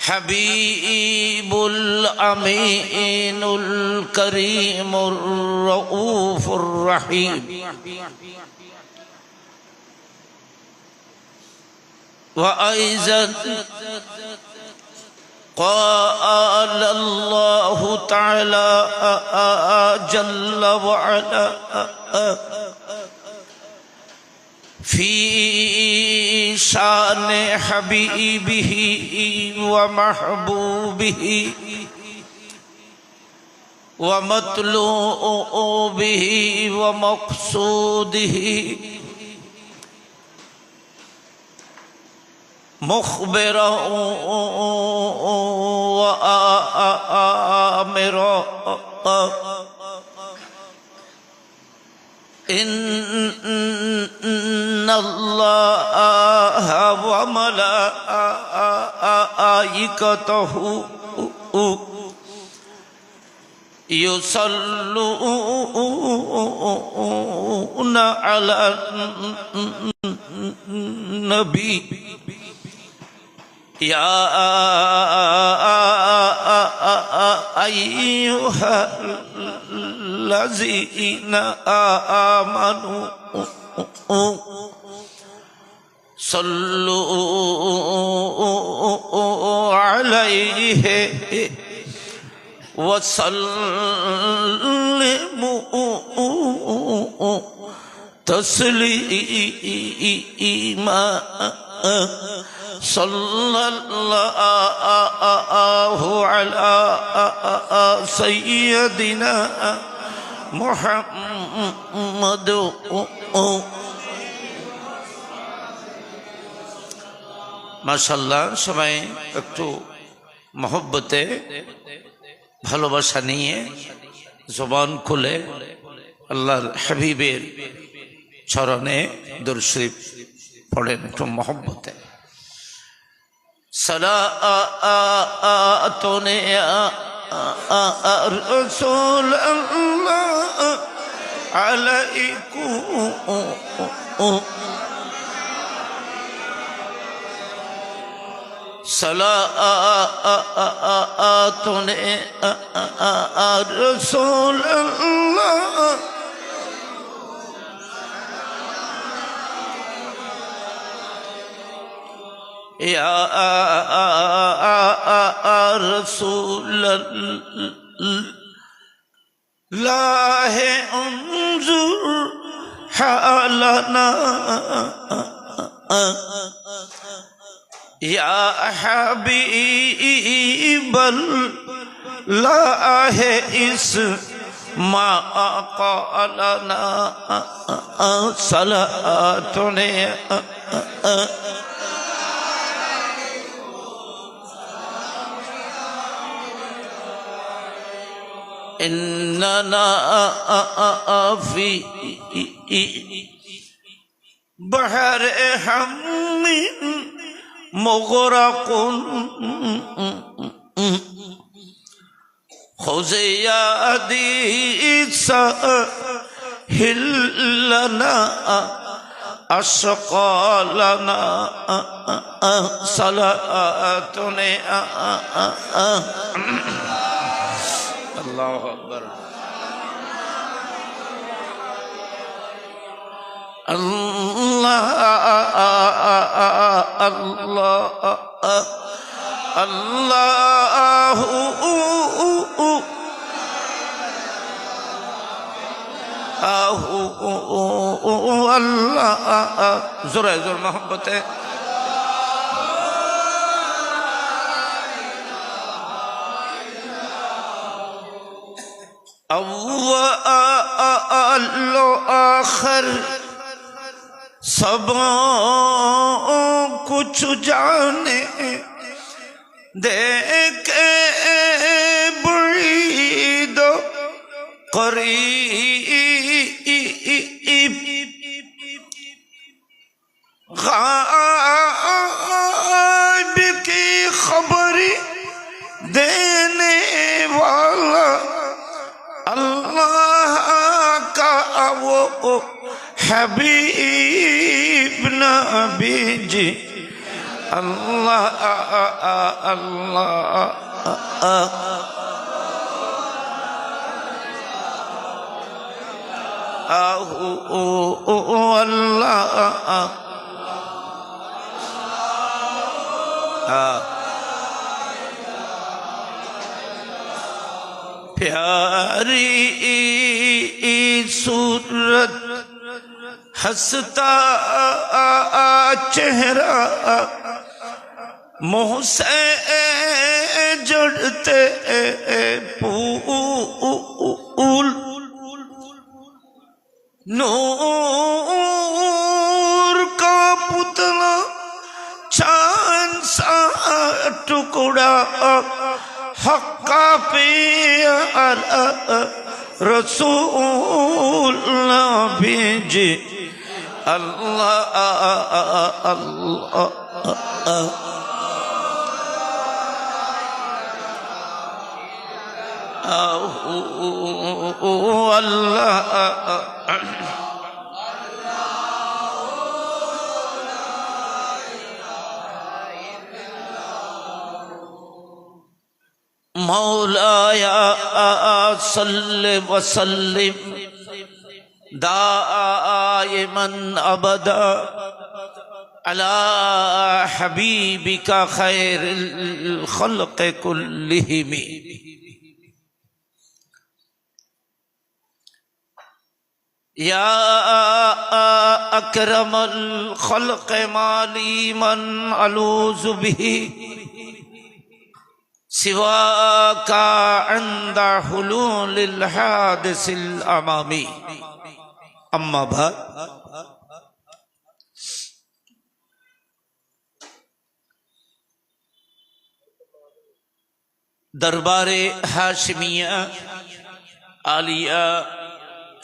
حبيب الأمين الكريم الرؤوف الرحيم وأيضا قال الله تعالى جل وعلا في شان حبيبه ومحبوبه ومطلوبه ومقصوده مخبرا وآمرا إن الله وملائكته يصلون على النبي يا أيها الذين آمنوا صلوا عليه وسلموا تسليما صلى الله على سيدنا محمد মাশাআল্লাহ সবাই একটু মহব্বতে ভালোবাসা নিয়ে জবান খুলে আল্লাহর হাবিবের চরণে দরুদ শরীফ পড়েন একটু মহব্বতে صلاتون يا رسول الله عليكم صلاتون يا رسول الله يا رسول الله انظر حالنا يا حبيب الله اسمع قالنا صلاتنا إننا في بحر هم مغرق خذ يدي سهل لنا أثقالنا صلاتنا الله أكبر الله الله الله الله زور زور محبت ہے اول آخر سب کچھ جانے دیکھے بعید و قریب غائب کی خبر دینے والا اللہ کا وہ حبیب نبی جی Allah Allah प्यारी सूरत हंसता चेहरा मुँह से जड़ते फूल नूर का पुतला चांद सा टुकड़ा हक्का प्यार रसूल भेजे अल्लाह अल्लाह मौलाया सल्लि वसल्लिम दाइमन अबदा अला हबीबिका खैरिल खल्क़ कुल्लिहिम या अकरमल खल्क़ माली मन अलूज़ु बिही सिवा का अंदा हुलूलिल हादिसिल अमामी अम्मा बाद दरबारे हाशिमिया आलिया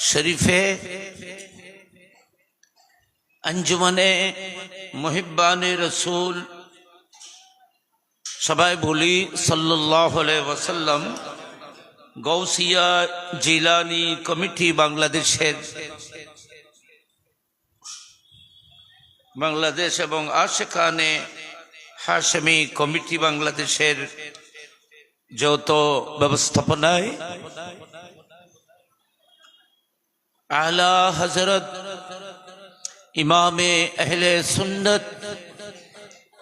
शरीफे अंजुमने मुहिब्बाने रसूल सबाई बोली सल्लल्लाहु अलैहि वसल्लम गौसिया जिलानी कमिटी बांग्लादेश एवं आशिकाने हाशमी कमिटी बांग्लादेशेर যৌথ ব্যবস্থাপনায় आला हजरत इमामे अहले सुन्नत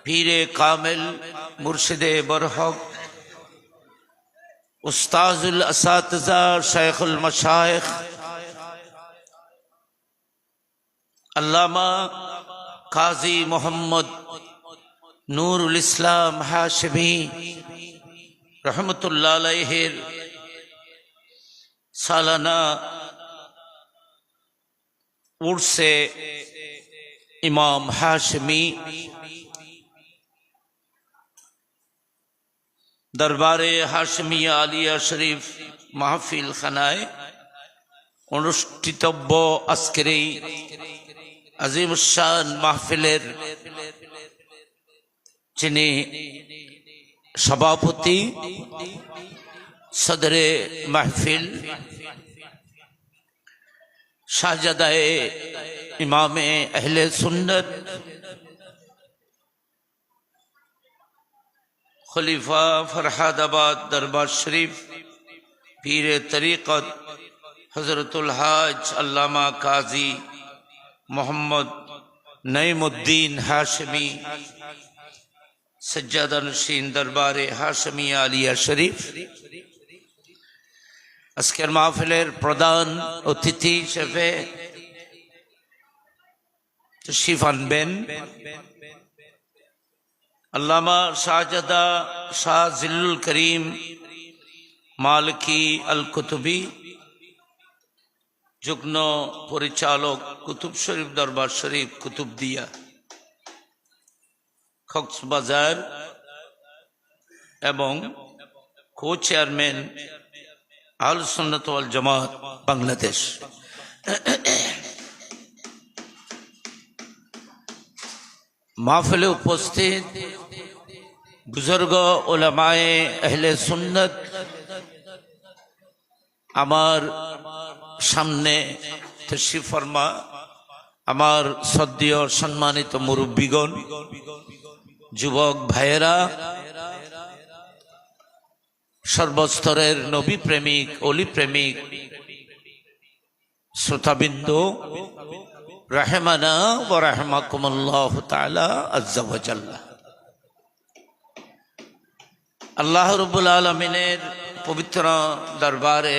पीरे कामिल मुर्शिदे बरहक उस्ताजुल असातिज़ा शेखुल मशाइख अल्लामा काजी मोहम्मद नूरुल इस्लाम हाशिमी रहमतुल्लाह अलैहिर सालाना उर्से इमाम हाशमी दरबारे हाशमिया आलिया शरीफ महफिल खानाय अनुष्ठितव्य आजकेर এই আজিমুশ-শান মাহফিলের যিনি सभापति सदरे महफिल शाहजादाए इमामे अहले सुन्नत खलीफा फरहादाबाद दरबार शरीफ पीर तरीक़त हजरतुल हाज अल्लामा काजी मोहम्मद नईमुद्दीन हाशमी सज्जादा नशीन दरबारे हाशमिया आलिया शरीफ आजकेर महफिलेर प्रधान अतिथि हिसेबे तशरीफ आनबेन अल्लामा शाहजादा शाह जिल्लुल करीम मालिकी अल कुतुबी जुग्न परिचालक कुतुब शरीफ दरबार शरीफ कुतुबदिया कक्सबाजार एवं को चेयरमैन आहलुस सुन्नत वल जमात बांग्लादेश महफिले उपस्थित बुजुर्ग उलमाए अहले सुन्नत आमार सामने तशरीफ फरमा आमार श्रद्धेय सम्मानित मुरब्बीगण যুবক ভাইয়েরা, সর্বস্তরের নবী প্রেমিক, অলি প্রেমিক শ্রোতাবৃন্দ, রাহমানা ওয়া রাহমাকুমুল্লাহু তাআলা আযজা ওয়া জাল্লা। আল্লাহ রাব্বুল আলামিনের পবিত্র দরবারে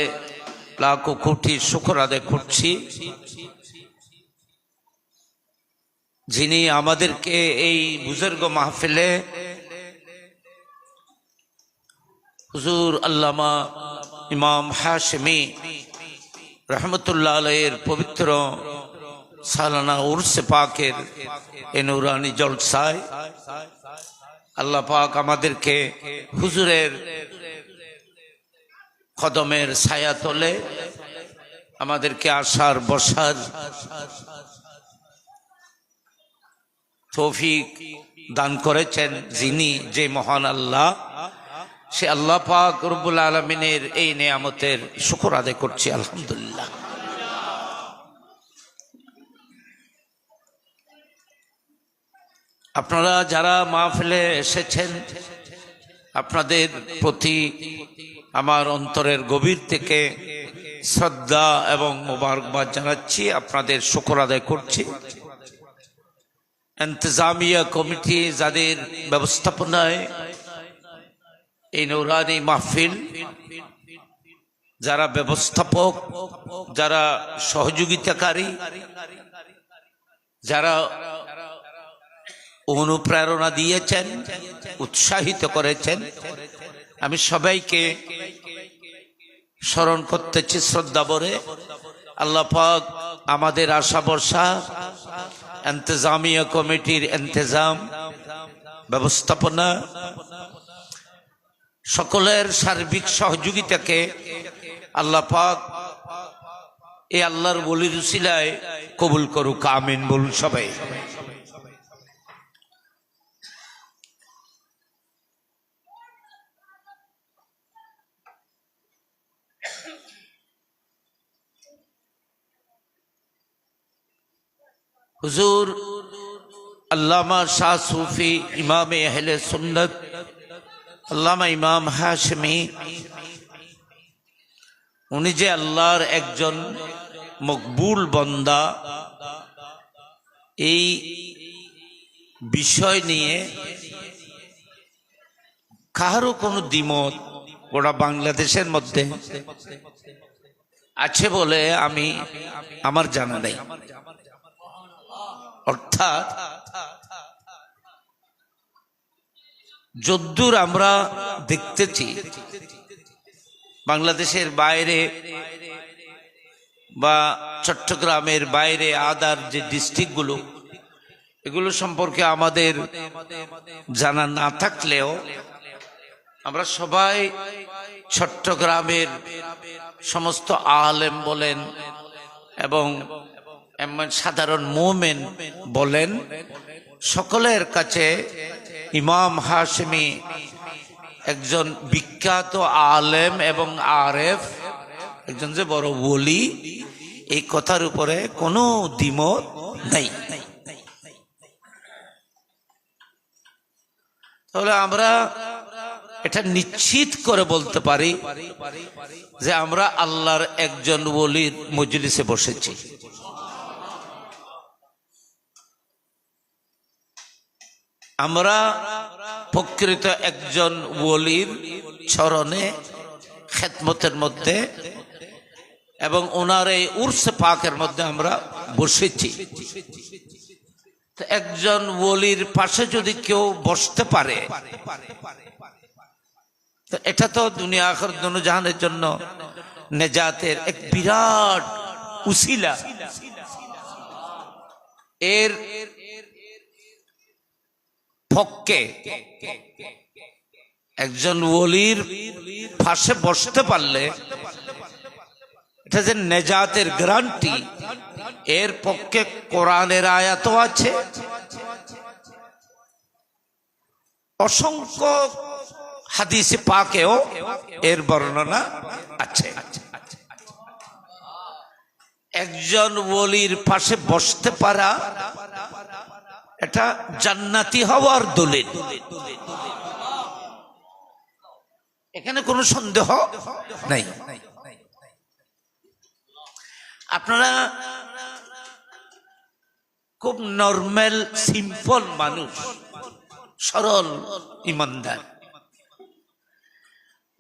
লাখো কোটি শুকর আদায় করছি, যিনি আমাদেরকে এই বুজুর্গ মাহফিলে হুজুর আল্লামা ইমাম হাশেমি রহমতুল্লাহ আলাইহির পবিত্র সালানা উরসে পাকের এ নূরানি জলসায় আল্লাহ পাক আমাদেরকে হুজুরের কদমের ছায়া তলে আমাদেরকে আসার বসার তৌফিক দান করেছেন। যিনি, যে মহান আল্লাহ, সে আল্লাহ পাক রব্বুল আলামিনের এই নেয়ামতের শুকর আদায় করছি, আলহামদুলিল্লাহ। আপনারা যারা মাহফিলে এসেছেন, আপনাদের প্রতি আমার অন্তরের গভীর থেকে শ্রদ্ধা এবং মোবারকবাদ জানাচ্ছি, আপনাদের শুকর আদায় করছি। ইন্তেজামিয়া কমিটি যাদের ব্যবস্থাপনায় এই নূরানি মাহফিল, যারা ব্যবস্থাপক, যারা সহযোগিতাকারী, যারা অনুপ্রেরণা দিয়েছেন, উৎসাহিত করেছেন, আমি সবাইকে স্মরণ করতেছি শ্রদ্ধা ভরে। আল্লাহ পাক আমাদের আশা ভরসা ইন্তেজামিয়া কমিটির ইন্তেজাম, ব্যবস্থাপনা, সকলের সার্বিক সহযোগিতাকে আল্লাহ পাক এই আল্লাহর ওলির উসিলায় কবুল করুক, আমিন বলুন সবাই। হুজুর আল্লামা শাহ সুফি ইমামে আহলে সুন্নাত আল্লামা ইমাম হাশেমি, উনি যে আল্লাহর একজন মকবুল বান্দা, এই বিষয় নিয়ে কারো কোনো দ্বিমত গোটা বাংলাদেশের মধ্যে আছে বলে আমার জানা নেই। অর্থাৎ যদ্দূর আমরা দেখতেছি, বাংলাদেশের বাইরে বা চট্টগ্রামের বাইরে আদার যে ডিস্ট্রিক্টগুলো, এগুলো সম্পর্কে আমাদের জানা না থাকলেও আমরা সবাই চট্টগ্রামের সমস্ত আলেম বলেন এবং সাধারণ মুমিন বলেন, সকলের কাছে ইমাম হাশেমি একজন বিখ্যাত আলেম এবং আরেফ, একজন যে বড় ওলি, এই কথার উপরে কোনো দ্বিমত নেই। তাহলে আমরা এটা নিশ্চিত করে বলতে পারি যে আমরা আল্লাহর একজন ওলির মজলিসে বসেছি। আমরা প্রকৃত একজন ওলির চরণে খেদমতের মধ্যে এবং ওনার এই উরসে পাকের মধ্যে আমরা বসেছি। একজন ওলির পাশে যদি কেউ বসতে পারে, তো এটা তো দুনিয়া আখিরাত দুনো জাহানের জন্য নেজাতের এক বিরাট উসিলা। এর পক্ষে একজন ওলির পাশে বসতে পারলে এটা যে নেজাতের গ্যারান্টি, এর পক্ষে কোরআনের আয়াতও আছে, অসংখ্য হাদিসে পাকেও এর বর্ণনা আছে। একজন ওলির পাশে বসতে পারা এটা জান্নাতি হওয়ার দলিল, এখানে কোনো সন্দেহ নাই। আপনারা খুব নরমাল সিম্পল মানুষ, সরল ইমানদার,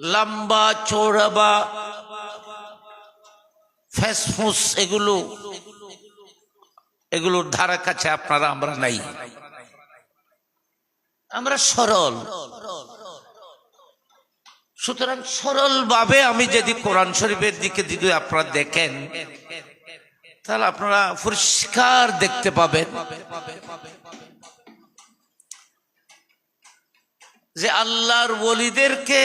লম্বা চৌড়া বা ফেসফুস এগুলোর ধারা কাছে আপনারা আমরা নাই। আমরা সরল। সুতরাং সরল ভাবে আমি যদি কোরআন শরীফের দিকে যদি আপনারা দেখেন, তাহলে আপনারা পরিষ্কার দেখতে পাবেন যে আল্লাহর ওলিদেরকে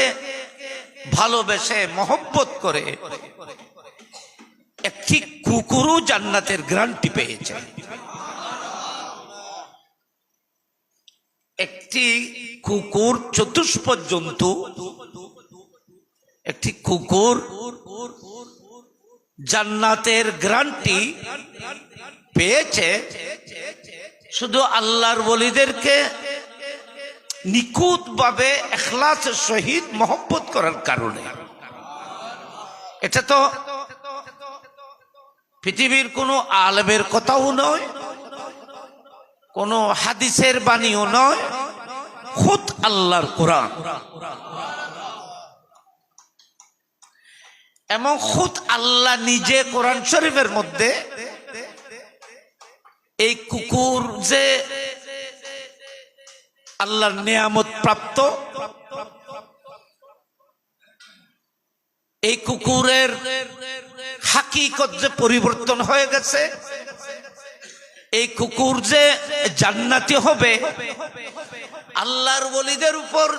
ভালোবেসে মহব্বত করে একটি কুকুরও জান্নাতের গ্যারান্টি পেয়েছে। একটি কুকুর, চতুষ্পদ জন্তু, একটি কুকুর জান্নাতের গ্যারান্টি পেয়েছে শুধু আল্লাহর ওলিদেরকে নিখুঁত ভাবে ইখলাসের সহিত মহব্বত করার কারণে। এটা তো পৃথিবীর কোনো আলেমের কথাও নয়, কোনো হাদিসের বাণীও নয়, খুদ আল্লাহর কোরআন। এবং খুদ আল্লাহ নিজে কোরআন শরীফের মধ্যে এই কুকুর যে আল্লাহর নিয়ামত প্রাপ্ত, এই কুকুরের হাকিকত যে পরিবর্তন হয়ে গেছে, এই কুকুর যে জান্নাতি হবে, আল্লাহর ওলিদের উপর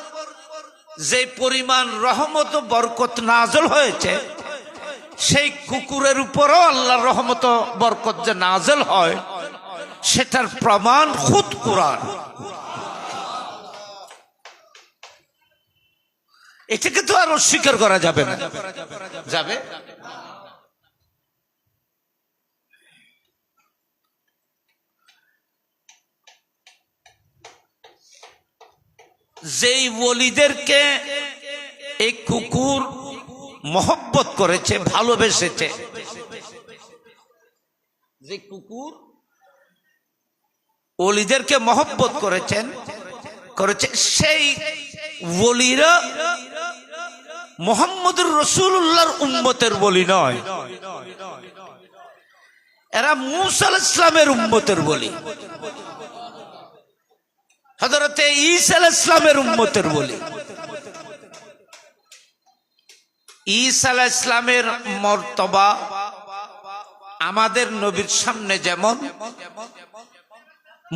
যে পরিমাণ রহমত ও বরকত নাজল হয়েছে, সেই কুকুরের উপরও আল্লাহর রহমত ও বরকত যে নাজল হয়, সেটার প্রমাণ খুদ কোরআন। এটাকে তো আর অস্বীকার করা যাবে না, যাবে? যেই ওলিদেরকে এই কুকুর মহব্বত করেছে, ভালোবেসেছে, যে কুকুর ওলিদেরকে মহব্বত করেছে, সেই ওলিরা মুহাম্মদুর রাসূলুল্লাহর উম্মতের ওলি নয়, এরা মূসা আলাইহিস সালামের উম্মতের ওলি, হযরতে ঈসা আলাইহিস সালামের উম্মতের ওলি। ঈসা আলাইহিস সালামের মর্তবা আমাদের নবীর সামনে যেমন,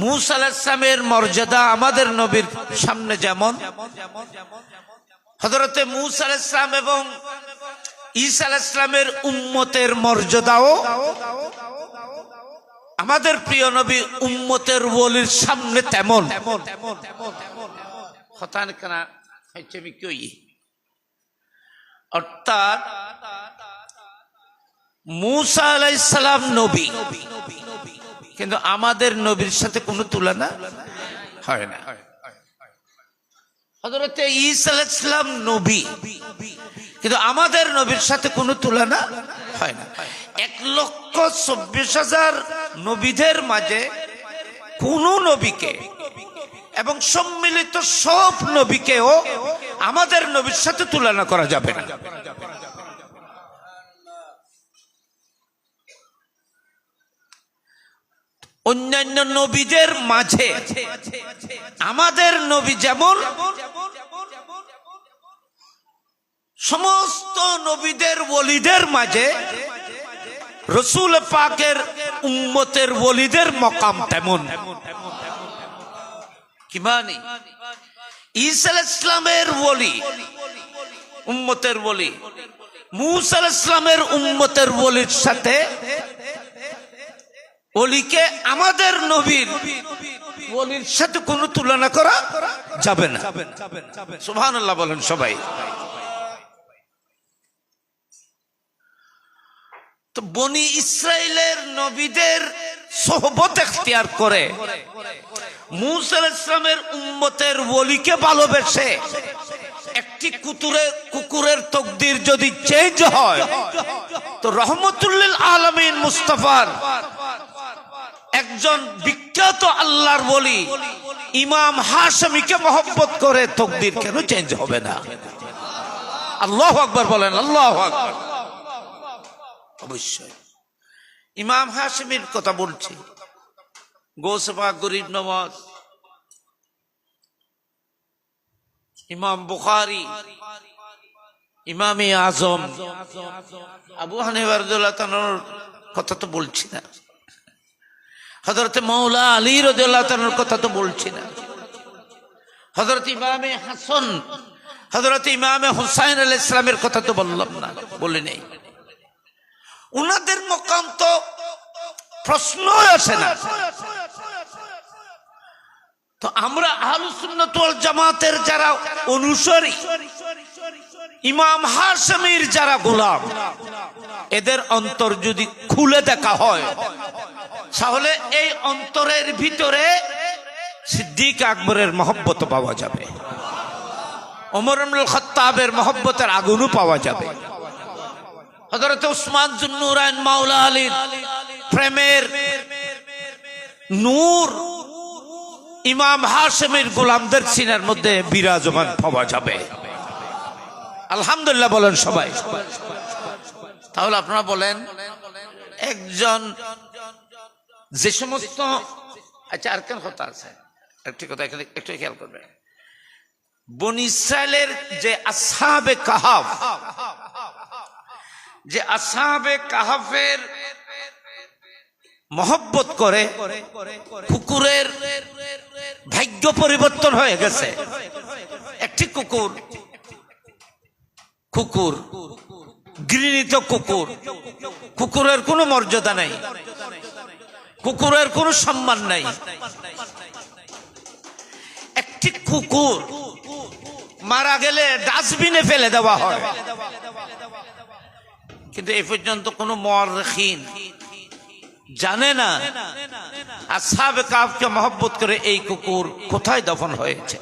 মূসা আলাইহিস সালামের মর্যাদা আমাদের নবীর সামনে যেমন, হযরতে মূসা আলাইহিস সালাম এবং ঈসা আলাইহিস সালামের উম্মতের মর্যাদাও আমাদের প্রিয় নবী উম্মতের ওলির সামনে তেমন। অর্থাৎ মূসা আলাইহিস সালাম নবী, কিন্তু আমাদের নবীর সাথে কোনো তুলনা হয় না। হযরতে ঈসা আলাইহিস সালাম নবী, কিন্তু আমাদের নবীর সাথে কোনো তুলনা হয় না। 1,24,000 নবীদের মাঝে কোন নবীকে এবং সম্মিলিত সব নবীকেও আমাদের নবীর সাথে তুলনা করা যাবে না। অন্যান্য নবীদের মাঝে আমাদের নবী যেমন, সমস্ত নবীদের ওলিদের মাঝে রাসূল পাকের উম্মতের ওলিদের মকাম তেমন। কি মানে? ঈসা আলাইহিস সালামের ওলি, উম্মতের ওলি, মূসা আলাইহিস সালামের উম্মতের ওলির সাথে ওলিকে আমাদের নবীর ওলির সাথে কোনো তুলনা করা যাবে না। সুবহানাল্লাহ বলেন সবাই। তো বনি ইসরাইলের নবীদের সোহবত এখতিয়ার করে মূসা আলাইহিস সালামের উম্মতের ওলিকে ভালোবেসে একটি কুকুরের তকদির যদি চেঞ্জ হয়, তো রহমতুল্লিল আলামিন মুস্তাফার একজন বিখ্যাত আল্লাহর ওলি ইমাম হাশমিকে মহব্বত করে তকদির কেন চেঞ্জ হবে না? আল্লাহু আকবার বলেন, আল্লাহু আকবার। অবশ্যই ইমাম হাশমির কথা বলছি। গৌস পাক, গরিব নওয়াজ, ইমাম বুখারী, ইমামে আজম আবু হানিফা রাদিয়াল্লাহু তাআলার কথা তো বলছি না, হযরত মাওলা আলী রাদিয়াল্লাহু তাআলার কথা তো বলছি না, হযরত ইমামে হাসান, হযরত ইমামে হুসাইন আলাইহিস সালামের কথা তো বললাম না, বলি নাই। উনাদের মকাম তো প্রশ্ন আসে না। তো আমরা আহলুস সুন্নাত ওয়াল জামাতের যারা অনুসারী, ইমাম হাশমির যারা গোলাম, এদের অন্তর যদি খুলে দেখা হয়, তাহলে এই অন্তরের ভিতরে সিদ্দিক আকবরের মহব্বত পাওয়া যাবে, ওমর ইবনুল খাত্তাবের মহব্বতের আগুনও পাওয়া যাবে, হযরত উসমান যুন্নুরাইন মাওলা আলীর প্রেমের নূর ইমাম হাশমির গোলামদের সিনার মধ্যে বিরাজমান পাওয়া যাবে। আলহামদুলিল্লাহ বলেন সবাই। তাহলে আপনারা বলেন, একজন যে সমস্ত, আচ্ছা আর কেন কথা আছে, একটি কথা এখানে একটু খেয়াল করবেন। বনি ইসরাইলের যে আসহাবে কাহাফ, যে আসহাবে কাহাফের মহব্বত করে কুকুরের ভাগ্য পরিবর্তন হয়ে গেছে। একটি কুকুর ঘৃণিত কুকুরের কোনো মর্যাদা নাই, কুকুরের কোনো সম্মান নাই। একটি কুকুর মারা গেলে ডাস্টবিনে ফেলে দেওয়া হয়, কিন্তু এ পর্যন্ত কোনো মুআররিখিন জানে না আসহাবে কাহফকে মহব্বত করে এই কুকুর কোথায় দফন হয়েছে।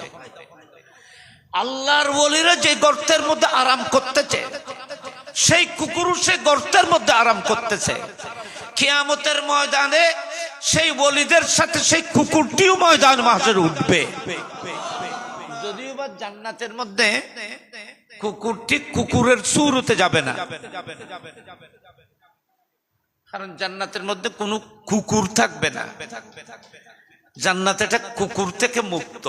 আল্লাহর ওলিরা যে গর্তের মধ্যে আরাম করতেছে, সেই কুকুর সে গর্তের মধ্যে আরাম করতেছে। কিয়ামতের ময়দানে সেই ওলিদের সাথে সেই কুকুরটিও ময়দান মাহশরে উঠবে। যদিও বা জান্নাতের মধ্যে কুকুরটি কুকুরের সুরতে যাবে না, কারণ জান্নাতের মধ্যে কোনো কুকুর থাকবে না। জান্নাত এটা কুকুর থেকে মুক্ত।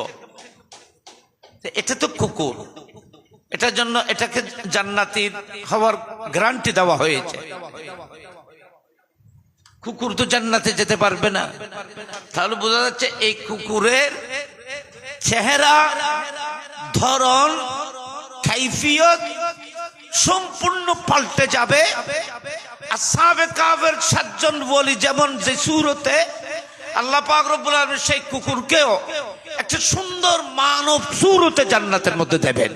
এটা তো কুকুর, এটার জন্য এটাকে জান্নাতীর হওয়ার গ্যারান্টি দেওয়া হয়েছে। কুকুর তো জান্নাতে যেতে পারবে না। তাহলে বোঝা যাচ্ছে এই কুকুরের চেহারা, ধরন, কাইফিয়ত সম্পূর্ণ পাল্টে যাবে। আসহাবে কাহফের 7 জন ওলি যেমন যে সুরতে, আল্লাহ পাক রব্বুল আলামিন সেই কুকুরকেও একটা সুন্দর মানব সুরতে জান্নাতের মধ্যে দেবেন।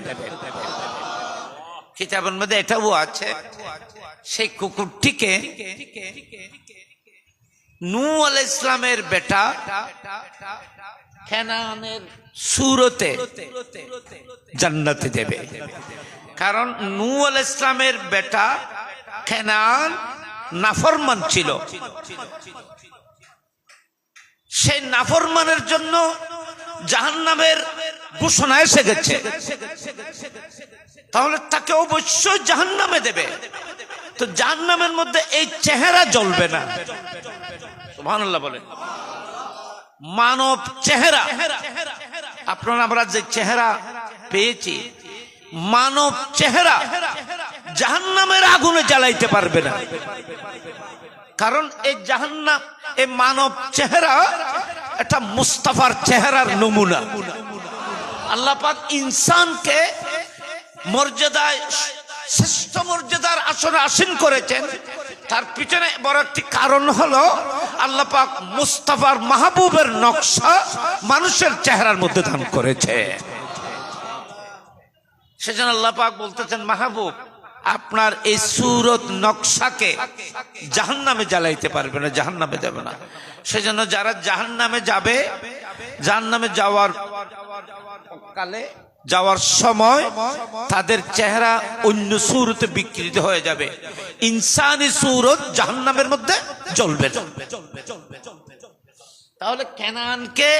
কিতাবের মধ্যে এটাও আছে, সেই কুকুরটিকে নূহ আলাইহিস সালামের বেটা কেনানের সুরতে জান্নাতে দেবে। কারণ নূহ আলাইহিস সালামের বেটা কেনান নাফরমান ছিল, সেই নাফরমানের জন্য জাহান্নামের ঘোষণা এসে গেছে। তাহলে তাকে অবশ্যই জাহান্নামে দেবে। তো জাহান্নামের মধ্যে এই চেহারা জ্বলবে না। সুবহানাল্লাহ বলেন। মানব চেহারা, আপনারা আমরা যে চেহারা পেয়েছি, মানব চেহারা জাহান্নামের আগুনে জ্বালাইতে পারবে না। কারণ এই জাহান্নাম, এই মানব চেহারা এটা মুস্তাফার চেহারার নমুনা। আল্লাহ পাক ইনসানকে মর্যাদায়, শ্রেষ্ঠ মর্যাদার আসনে আসীন করেছেন। তার পিছনে বড় একটি কারণ হলো আল্লাহ পাক মুস্তাফার মাহবুবের নকশা মানুষের চেহারার মধ্যে দান করেছে। সেজন্য আল্লাহ পাক বলতেছেন, মাহবুব আপনার এই সুরত নকশাকে জাহান্নামে জ্বালাইতে পারবে না, জাহান্নামে যাবে না। সেজন্য যারা জাহান্নামে যাবে জাহান্নামে যাওয়ার কালে যাওয়ার সময় তাদের চেহারা অন্য সূরতে বিকৃত হয়ে যাবে, ইনসানি সূরত জাহান্নামের মধ্যে জ্বলবে। তাহলে কেনানকে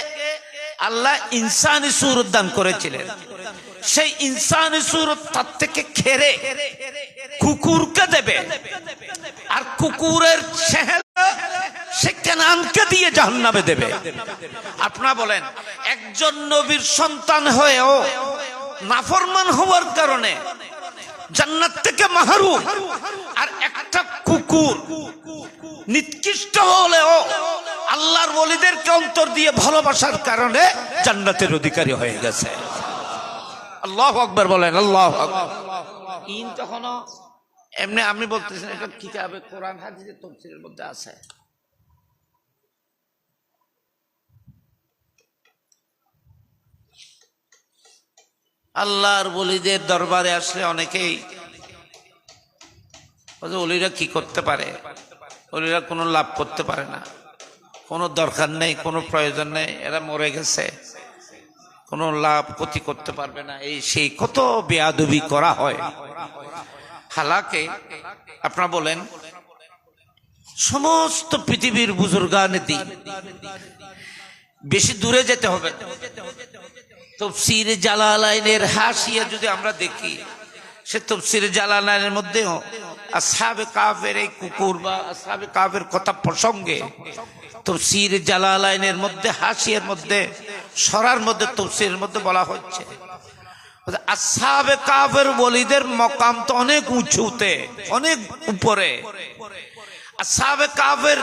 আল্লাহ ইনসানি সূরত দান করেছিলেন, সেই ইনসানি সূরত তার থেকে খেরে কুকুরকে দেবে, আর কুকুরের চেহারা সে কেনানকে দিয়ে জাহান্নামে দেবে। আপনারা বলেন, একজন নবীর সন্তান হয়েও নাফরমান হওয়ার কারণে জান্নাত থেকে মাহরুম, আর একটা কুকুর নিকৃষ্ট হলেও আল্লাহর ওলিদেরকে অন্তর দিয়ে ভালোবাসার কারণে জান্নাতের অধিকারী হয়ে গেছে। আল্লাহু আকবার বলেন, আল্লাহু আকবার। ইন তখনও এমনি আমি বলতেছি, এটা কিতাবে কোরআন হাদিসের তাফসীরের মধ্যে আছে। আল্লাহর ওলিদের দরবারে আসলে অনেকেই ওলিরা কি করতে পারে, ওলিরা কোনো লাভ করতে পারে না, কোনো দরকার নেই, কোনো প্রয়োজন নেই, এরা মরে গেছে, কোনো লাভ ক্ষতি করতে পারবে না, এই সেই কত বেয়াদবি করা হয়। হালাকে আপনারা বলেন, সমস্ত পৃথিবীর বুজুর্গানে দিন, বেশি দূরে যেতে হবে, তাফসীর জালালাইনের হাসিয়া যদি আমরা দেখি, সে তাফসীর জালালাইনের মধ্যেও আসহাবে কাফের এই কুকুর বা আসহাবে কাফের কথা প্রসঙ্গে তাফসীর জালালাইনের মধ্যে হাসিয়ার মধ্যে সরার মধ্যে তাফসীরের মধ্যে বলা হচ্ছে, আসহাবে কাফের ওলিদের মকাম তো অনেক উঁচুতে, অনেক উপরে। আসহাবে কাফের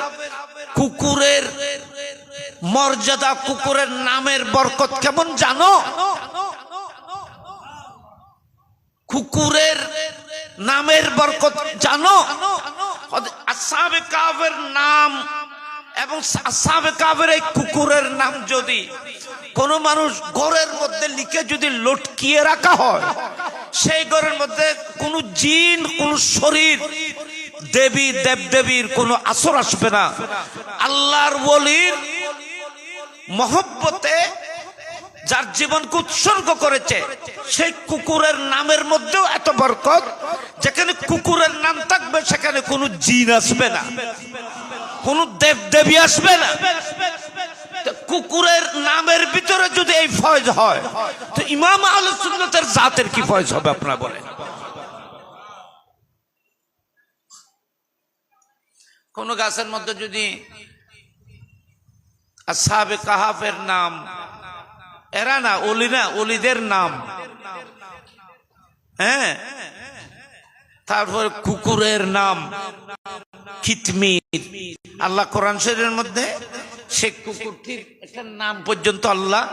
কুকুরের মর্যাদা, কুকুরের নামের বরকত কেমন জানো? কুকুরের নামের বরকত জানো? আসহাবে কাফের নাম এবং আসহাবে কাফের এই কুকুরের নাম যদি কোন মানুষ ঘরের মধ্যে লিখে যদি লটকিয়ে রাখা হয়, সেই ঘরের মধ্যে কোন জিন, কোন শরীর, দেবী দেবদেবীর কোন আসর আসবে না। আল্লাহর ওলির মহব্বতে যার জীবনকে উৎসর্গ করেছে, সেই কুকুরের নামের মধ্যেও এত বরকত, যেখানে কুকুরের নাম থাকবে সেখানে কোনো জিন আসবে না, কোনো দেবদেবী আসবে না। কুকুরের নামের ভিতরে যদি এই ফয়জ হয়, তো ইমাম আহলুস সুন্নাতের জাতের কি ফয়জ হবে আপনারা বলেন? কোন গাছের মধ্যে যদি আসহাবে কাহাফের নাম, এরা না ওলি, না ওলিদের নাম, হ্যাঁ, তারপরে কুকুরের নাম খিতমির, আল্লাহ কোরআন শরীফের মধ্যে সে কুকুরটির একটা নাম পর্যন্ত আল্লাহ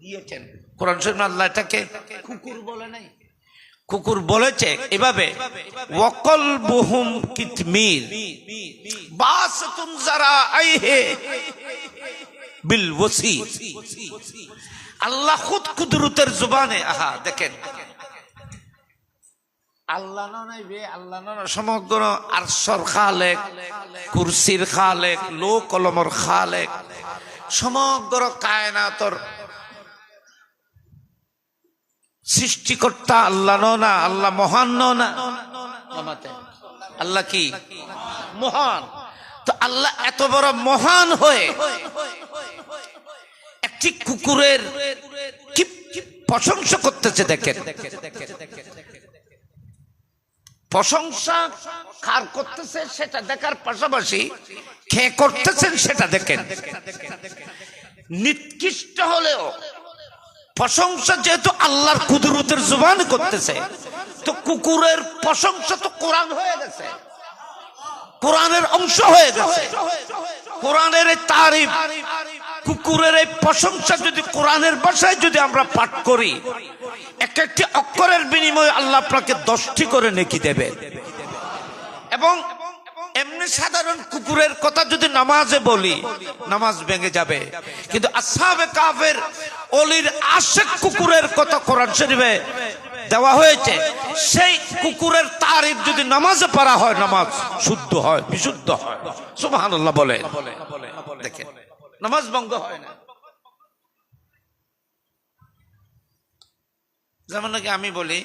দিয়েছেন। কোরআন শরীফে আল্লাহ এটাকে কুকুর বলে নাই, কুকুর বলেছে এভাবে, ওয়াকলবুহুম কিতমির বাসতুন যারাইহি বিল ওয়াসি। আল্লাহ খুদ কুদরতের জবানে, আহা দেখেন, আল্লাহ নয়, আল্লাহ নয়, সমগ্র আরশের খালেক, কুরসির খালেক, লো কলমর খালেক, সমগ্র কায়নাতর সৃষ্টিকর্তা আল্লাহ না? আল্লাহ মহান না? আল্লাহ কি মহান? তো আল্লাহ এত বড় মহান হয়ে একটি কুকুরের কি প্রশংসা করতেছে দেখেন। প্রশংসা কার করতেছে সেটা দেখার পাশাপাশি কে করতেছেন সেটা দেখেন। নিকৃষ্ট হলেও প্রশংসা যেহেতু আল্লাহর কুদরতের জবানে করতেছে, তো কুকুরের প্রশংসা তো কোরআন হয়ে গেছে, কোরআনের অংশ হয়ে গেছে। কোরআনের এই তারিফ, কুকুরের এই প্রশংসা যদি কোরআনের ভাষায় যদি আমরা পাঠ করি, এক একটি অক্ষরের বিনিময়ে আল্লাহ আপনাকে 10টি করে নেকি দেবে। এবং এমনি সাধারণ কুকুরের কথা যদি নামাজে বলি, নামাজ ভেঙে যাবে, কিন্তু আসহাবে কাফের ওলির আশেক কুকুরের কথা কোরআন শরীফে দেওয়া হয়েছে। সেই কুকুরের তারিফ যদি নামাজে পড়া হয়, নামাজ শুদ্ধ হয়, বিশুদ্ধ হয়। সুবহানাল্লাহ বলে দেখেন, নামাজ ভঙ্গ হয় না। যেমন নাকি আমি বলি,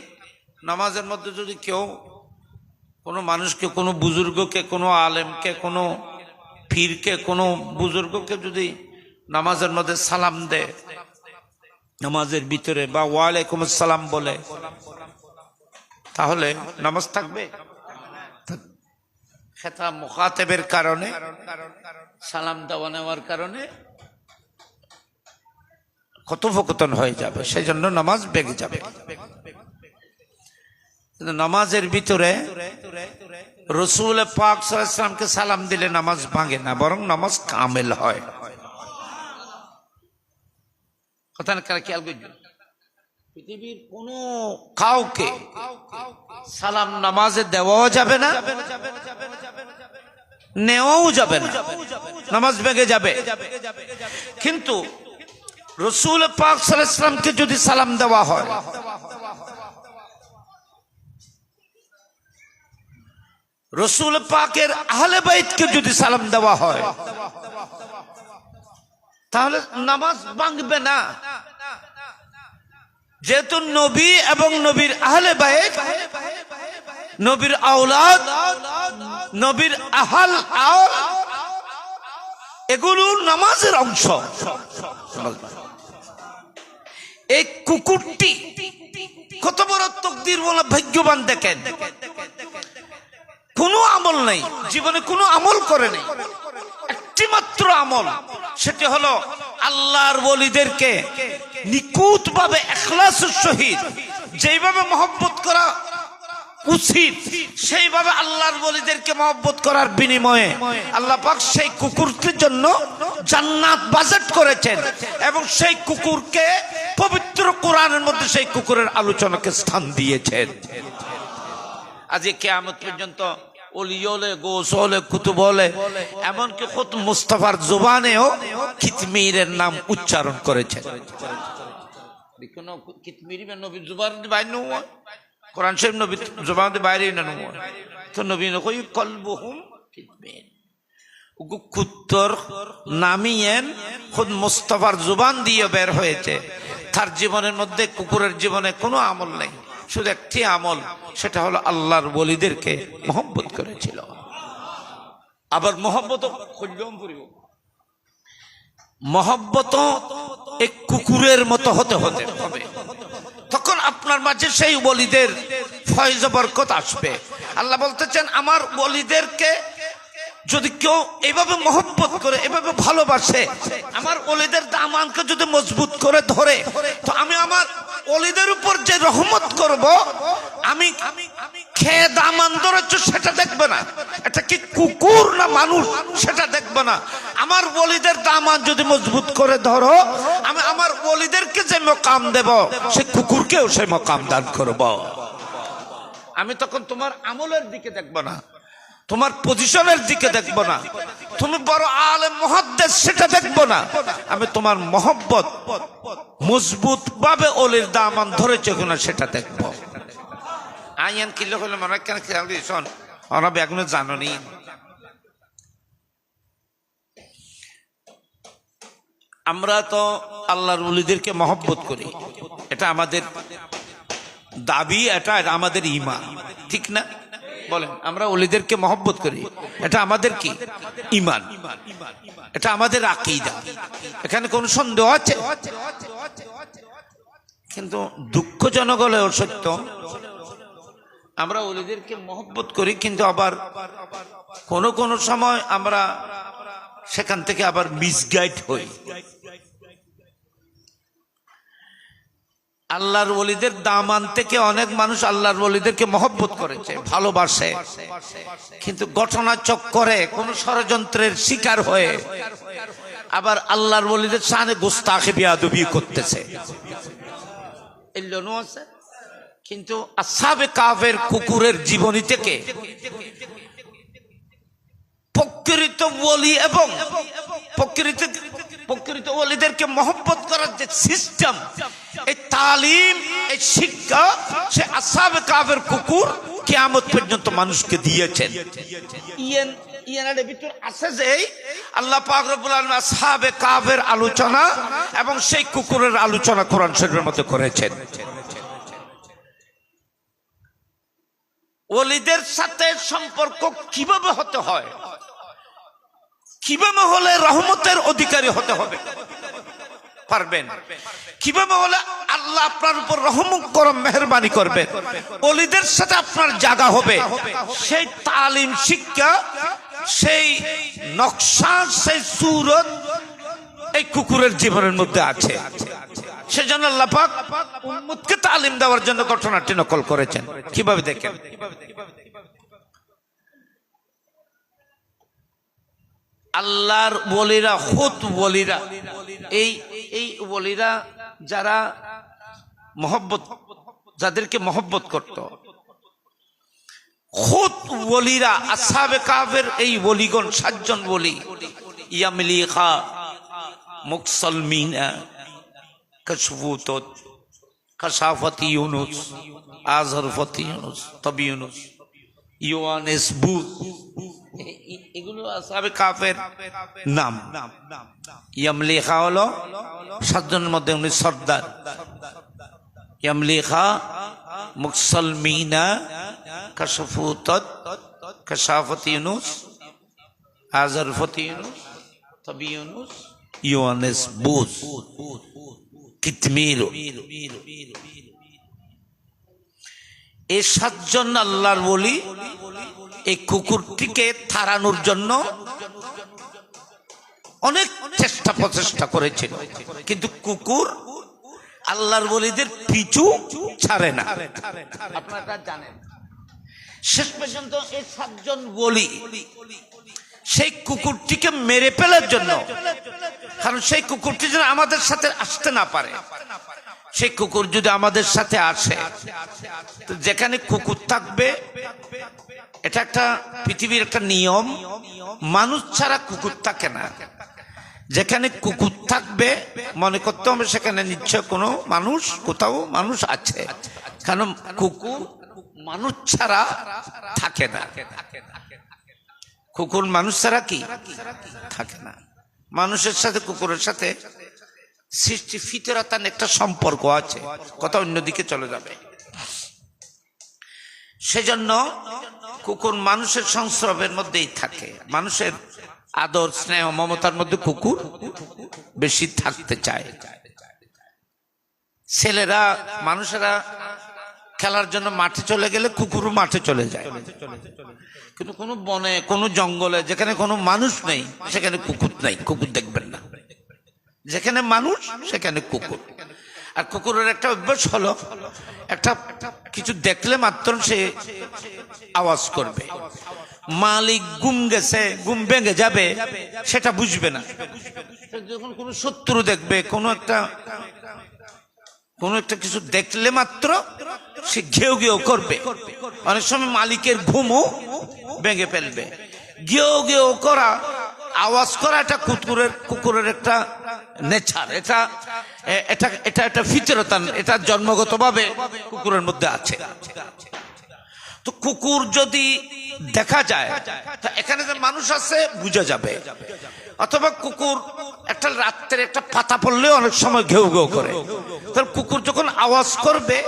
নামাজের মধ্যে যদি কেউ কোনো মানুষকে, কোনো বুজুর্গকে, কোনো আলেমকে, কোনো পীরকে, কোনো বুজুর্গকে যদি নামাজের মধ্যে সালাম দেয় নামাজের ভিতরে, বা ওয়ালাইকুম আসসালাম বলে, তাহলে নামাজ থাকবে? খেতাব মুখাতেবের কারণে, সালাম দেওয়া নেওয়ার কারণে কথোপকথন হয়ে যাবে, সেই জন্য নামাজ ভেঙে যাবে। নামাজের ভিতরে রসুল পাক সাল্লাল্লাহু আলাইহি ওয়াসাল্লামকে সালাম দিলে নামাজ ভাঙে না, বরং নামাজ কামেল হয়। কথা না খেয়াল করবেন, পৃথিবীর কোন কাউকে সালাম নামাজে দেওয়াও যাবে না, নেওয়াও যাবে না, নামাজ ভেঙে যাবে। কিন্তু রসুল পাক সাল্লাল্লাহু আলাইহি ওয়াসাল্লামকে যদি সালাম দেওয়া হয়, রসুল পাকের আহলে বাইতকে যদি সালাম দেওয়া হয়, তাহলে নামাজ ভাঙবে না। যেহেতু নবী এবং নবীর আহলে বাইত, নবীর আওলাদ, নবীর আহল এগুলো নামাজের অংশ। এই কুকুরটি কত বড় তকদির বলা, ভাগ্যবান দেখেন, কোনো আমল নেই, জীবনে কোনো আমল করে নেই, একটি মাত্র আমল, সেটি হলো আল্লাহর ওলিদেরকে নিখুঁত ভাবে ইখলাসের সহিত যেইভাবে মহব্বত করা উচিত, সেইভাবে আল্লাহর ওলিদেরকে মহব্বত করার বিনিময়ে আল্লাহ পাক সেই কুকুরটির জন্য জান্নাত বাজেট করেছেন, এবং সেই কুকুরকে পবিত্র কোরআনের মধ্যে সেই কুকুরের আলোচনাকে স্থান দিয়েছেন। আজকে কিয়ামত পর্যন্ত ওলি হলে, গোস হলে, কুতুব হলে, এমনকি খুদ মুস্তাফার জবানেও কিতমিরের নাম উচ্চারণ করেছেন। কিতমির নবীর জবান বাইরে নয়, কোরআন শরীফ নবীর জবান বাইরে না নয়, তো নবী কই কলবুহুম কিতমির, কুত্তর নামিয়েন খুদ মুস্তাফার জবান দিয়ে বের হয়েছে। তার জীবনের মধ্যে, কুকুরের জীবনে কোনো আমল নেই, শুধু একটি আমল, সেটা হলো আল্লাহর ওলিদেরকে মহব্বত করেছিল। আবার মহব্বত মহব্বত এক কুকুরের মতো হতে হতে হবে, তখন আপনার মাঝে সেই ওলিদের ফয়জ বরকত আসবে। আল্লাহ বলতেছেন, আমার ওলিদেরকে যদি কেউ এভাবে মহব্বত করে, এভাবে ভালোবাসে, আমার ওলিদের দামানকে যদি মজবুত করে ধরে, তো আমি আমার ওলিদের উপর যে রহমত করব, আমি খেয়ে দামান ধরেছ সেটা দেখবে না, এটা কি কুকুর না মানুষ সেটা দেখবে না। আমার ওলিদের দামান যদি মজবুত করে ধরো, আমি আমার ওলিদেরকে যে মকাম দেব, সে কুকুরকেও সেই মকাম দান করব। আমি তখন তোমার আমলের দিকে দেখব না, তোমার পজিশনের দিকে দেখব না, তুমি বড় আলেম মুহাদ্দিস সেটা দেখব না, আমি তোমার মহব্বত মজবুত ভাবে ওলির দামান ধরেছে কিনা সেটা দেখব। আইয়ান কিলো হলে মনে কেন খেয়াল দিস, ওরা এখনো জানি। আমরা তো আল্লাহর ওলিদেরকে মহব্বত করি, এটা আমাদের দাবি, এটা আমাদের ঈমান, ঠিক না? বলেন, আমরা ওলিদেরকে মহব্বত করি, এটা আমাদের কি ঈমান, এটা আমাদের আকীদা, এখানে কোন সন্দেহ আছে? কিন্তু দুঃখজনক হলেও সত্য, আমরা ওলিদেরকে মহব্বত করি, কিন্তু আবার কোন সময় আমরা সেখান থেকে আবার মিসগাইড হই। আল্লাহর ওলিদের দামান থেকে অনেক মানুষ আল্লাহর ওলিদেরকে মহব্বত করেছে, ভালোবাসে, কিন্তু ঘটনা চক্করে কোন ষড়যন্ত্রের শিকার হয়ে আবার আল্লাহর ওলিদের শানে গোস্তাখি বেয়াদবি করতেছে। কিন্তু আসহাবে কাফের কুকুরের জীবনী থেকে প্রকৃত ওলি এবং প্রকৃত ওলিদেরকে মহব্বত করার যে সিস্টেম, এই তালিম, এই শিক্ষা, সে আসহাবে কাফের কুকুর কিয়ামত পর্যন্ত মানুষকে দিয়েছেন। ইয়ানার ভিতর আছে যে আল্লাহ পাক রব্বুল আলামিন আসহাবে কাফের আলোচনা এবং সেই কুকুরের আলোচনা কোরআন শরীফের মধ্যে করেছেন। ওলিদের সাথে সম্পর্ক কিভাবে হতে হয়, কিভাবে হলে রহমতের অধিকারী হতে হবে পারবেন, কিভাবে হলে আল্লাহ আপনার উপর রহম করম মেহেরবানি করবেন, ওলিদের সাথে আপনার জায়গা হবে, সেই তালিম শিক্ষা, সেই নকশা, সেই সূরত এই কুকুরের জীবনের মধ্যে আছে। সেজন্য আল্লাহ পাক উম্মতকে তালিম দেওয়ার জন্য ঘটনাটি নকল করেছেন। কিভাবে দেখেন, আল্লাহর ওলিরা, খুদ ওলিরা, এই ওলিরা যারা মহব্বত, যাদেরকে মহব্বত করত, খুদ ওলিরা আসহাবে কাফের এই ওলিগণ 7 জন ওলি, ইয়ামলিখা, মুকসালমিনা, কাশফুত, কাশাফতি ইউনুস, আজহারফতি ইউনুস, তবি ইউনুস, ইউয়ানিস বুত, এগুলো আসহাবে কাফের নাম। ইয়ামলিখা হলো 7 জনের মধ্যে উনি সর্দার। ইয়ামলিখা, মুকসালমিনা, কাশফুত, কাশাফতি ইউনুস, আজহারফতি ইউনুস, তবি ইউনুস, ইউয়ানিস বুত, কিতমির। এই 7 জন আল্লাহর ওলি এই কুকুরটিকে তাড়ানোর জন্য অনেক চেষ্টা প্রচেষ্টা করেছিল, কিন্তু কুকুর আল্লাহর ওলিদের পিছু ছাড়ে না। আপনারা জানেন শেষ পর্যন্ত এই 7 জন ওলি সেই কুকুরটিকে মেরে ফেলার জন্য, কারণ সেই কুকুরটি যেন আমাদের সাথে আসতে না পারে, সেই কুকুর যদি আমাদের সাথে আসে, তো যেখানে কুকুর থাকবে, এটা একটা পৃথিবীর একটা নিয়ম, মানুষ ছাড়া কুকুর থাকে না। যেখানে কুকুর থাকবে মনে করতে হবে সেখানে নিশ্চয় কোনো মানুষ, কোথাও মানুষ আছে, কারণ কুকুর মানুষ ছাড়া থাকে না। কুকুর মানুষ ছাড়া কি থাকে না। মানুষের সাথে কুকুরের সাথে সৃষ্টি ফিতরাতান একটা সম্পর্ক আছে, কথা অন্যদিকে চলে যাবে। সেজন্য কুকুর মানুষের সংস্রবের মধ্যেই থাকে, মানুষের আদর স্নেহ মমতার মধ্যে কুকুর বেশি থাকতে চায়। ছেলেরা, মানুষেরা খেলার জন্য মাঠে চলে গেলে কুকুরও মাঠে চলে যায়, কিন্তু কোনো বনে, কোনো জঙ্গলে যেখানে কোনো মানুষ নেই সেখানে কুকুর নেই, কুকুর দেখবেন না। যেখানে মানুষ সেখানে কুকুর। আর কুকুরের একটা অভ্যাস হলো, একটা কিছু দেখলে মাত্র সে আওয়াজ করবে। মালিক ঘুম গেছে, ঘুম ভেঙে যাবে, সেটা বুঝবে না। যখন কোনো শত্রু দেখবে, কোনো একটা কিছু দেখলে মাত্র সে ঘেউ ঘেউ করবে। অনেক সময় মালিকের ঘুমও ভেঙে ফেলবে। ঘেউ ঘেউ করা, আওয়াজ করা, এটা কুকুরের একটা নেচার, এটা একটা ফিতরতান, এটা জন্মগতভাবে কুকুরের মধ্যে আছে। তো কুকুর যদি দেখা যায়, এখানে যে মানুষ আছে বুঝা যাবে। অথবা কুকুর একটা রাত্রে একটা পাতা পড়লেও অনেক সময় ঘেউ ঘেউ করে। তাহলে কুকুর যখন আওয়াজ করবে,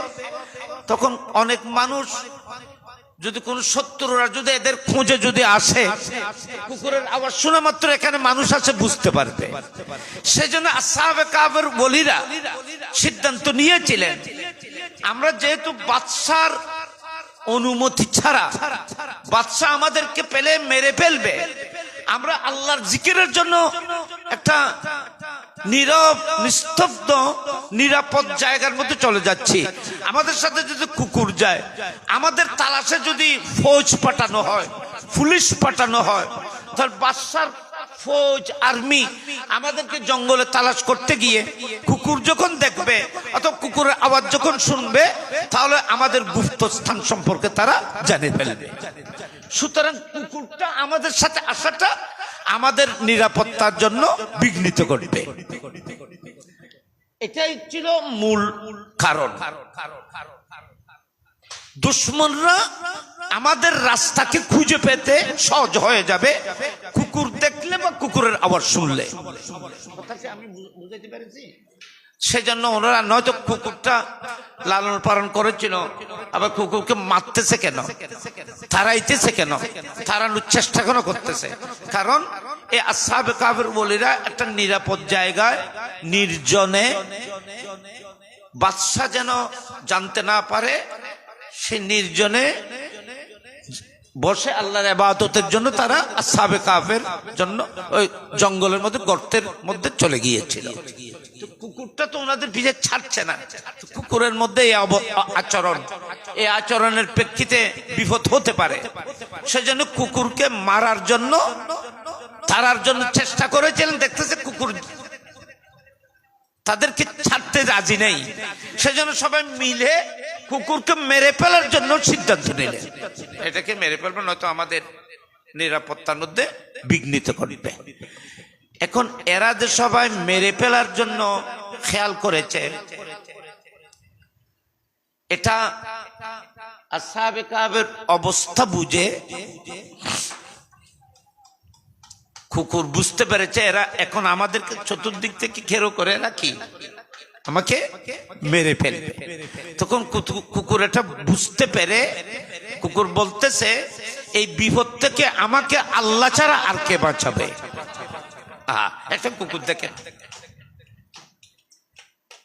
তখন অনেক মানুষ, যদি কোন শত্রুরা যদি এদের খোঁজে যদি আসে, কুকুরের আওয়াজ শোনা মাত্র এখানে মানুষ আছে বুঝতে পারবে। সেজন্য আসহাবে কাফের ওলিরা সিদ্ধান্ত নিয়েছিলেন, আমরা যেহেতু বাদশার অনুমতি ছাড়া বাদশা আমাদেরকে পেলে মেরে ফেলবে, আমরা আল্লাহর জিকিরের জন্য একটা নীরব, নিস্তব্ধ, নিরাপদ জায়গার মধ্যে চলে যাচ্ছি। আমাদের সাথে যদি কুকুর যায়, আমাদের তালাশে যদি ফৌজ পাঠানো হয়, পুলিশ পাঠানো হয়, তাহলে বাদশার ফৌজ, আর্মি আমাদেরকে জঙ্গলে তালাশ করতে গিয়ে কুকুর যখন দেখবে অথবা কুকুরের আওয়াজ যখন শুনবে, তাহলে আমাদের গুপ্ত স্থান সম্পর্কে তারা জেনে ফেলবে। সুতরাং কুকুরটা আমাদের সাথে আসাটা আমাদের নিরাপত্তার জন্য বিঘ্নিত করবে। এটাই ছিল মূল কারণ। দুশ্মনরা আমাদের রাস্তাকে খুঁজে পেতে সহজ হয়ে যাবে কুকুর দেখলে বা কুকুরের আওয়াজ শুনলে। আমি বুঝাইতে পেরেছি? সেজন্য ওনারা নয়তো কুকুরটা লালন পালন করেছিল, আবার কুকুরকে মারতেছে কেন, তাড়াইতেছে কেন, তাড়ানোর চেষ্টা কেন করতেছে? কারণ এই আসহাবে কাহফের ওলিরা একটা নিরাপদ জায়গায় নির্জনে, বাদশা যেন জানতে না পারে, সে নির্জনে বসে আল্লাহর ইবাদতের জন্য তারা আসহাবে কাহফের জন্য ওই জঙ্গলের মধ্যে গর্তের মধ্যে চলে গিয়েছিল। কুকুরটা তো ওনাদের পিছে ছাড়ছে না। কুকুরের মধ্যে এই আচরণ, এই আচরণের প্রেক্ষিতে বিপদ হতে পারে। সেজন্য কুকুরকে মারার জন্য, তাড়ার জন্য চেষ্টা করেছিলেন। দেখতেছে কুকুর তাদেরকে ছাড়তে রাজি নেই, সেজন্য সবাই মিলে কুকুরকে মেরে ফেলার জন্য সিদ্ধান্ত নিলেন। এটাকে মেরে ফেলবে, নয়তো আমাদের নিরাপত্তার মধ্যে বিঘ্নিত করবে। এখন এরা যে সবাই মেরে ফেলার জন্য খেয়াল করেছে, এটা আসহাবে কাহফের অবস্থা বুঝে কুকুর বুঝতে পেরেছে এরা এখন আমাদেরকে চতুর্দিক থেকে ঘেরো করে রাখি, আমাকে মেরে ফেলবে। তখন কুকুর এটা বুঝতে পেরে কুকুর বলতেছে, এই বিপদ থেকে আমাকে আল্লাহ ছাড়া আর কে বাঁচাবে? একটা কুকুর দেখেন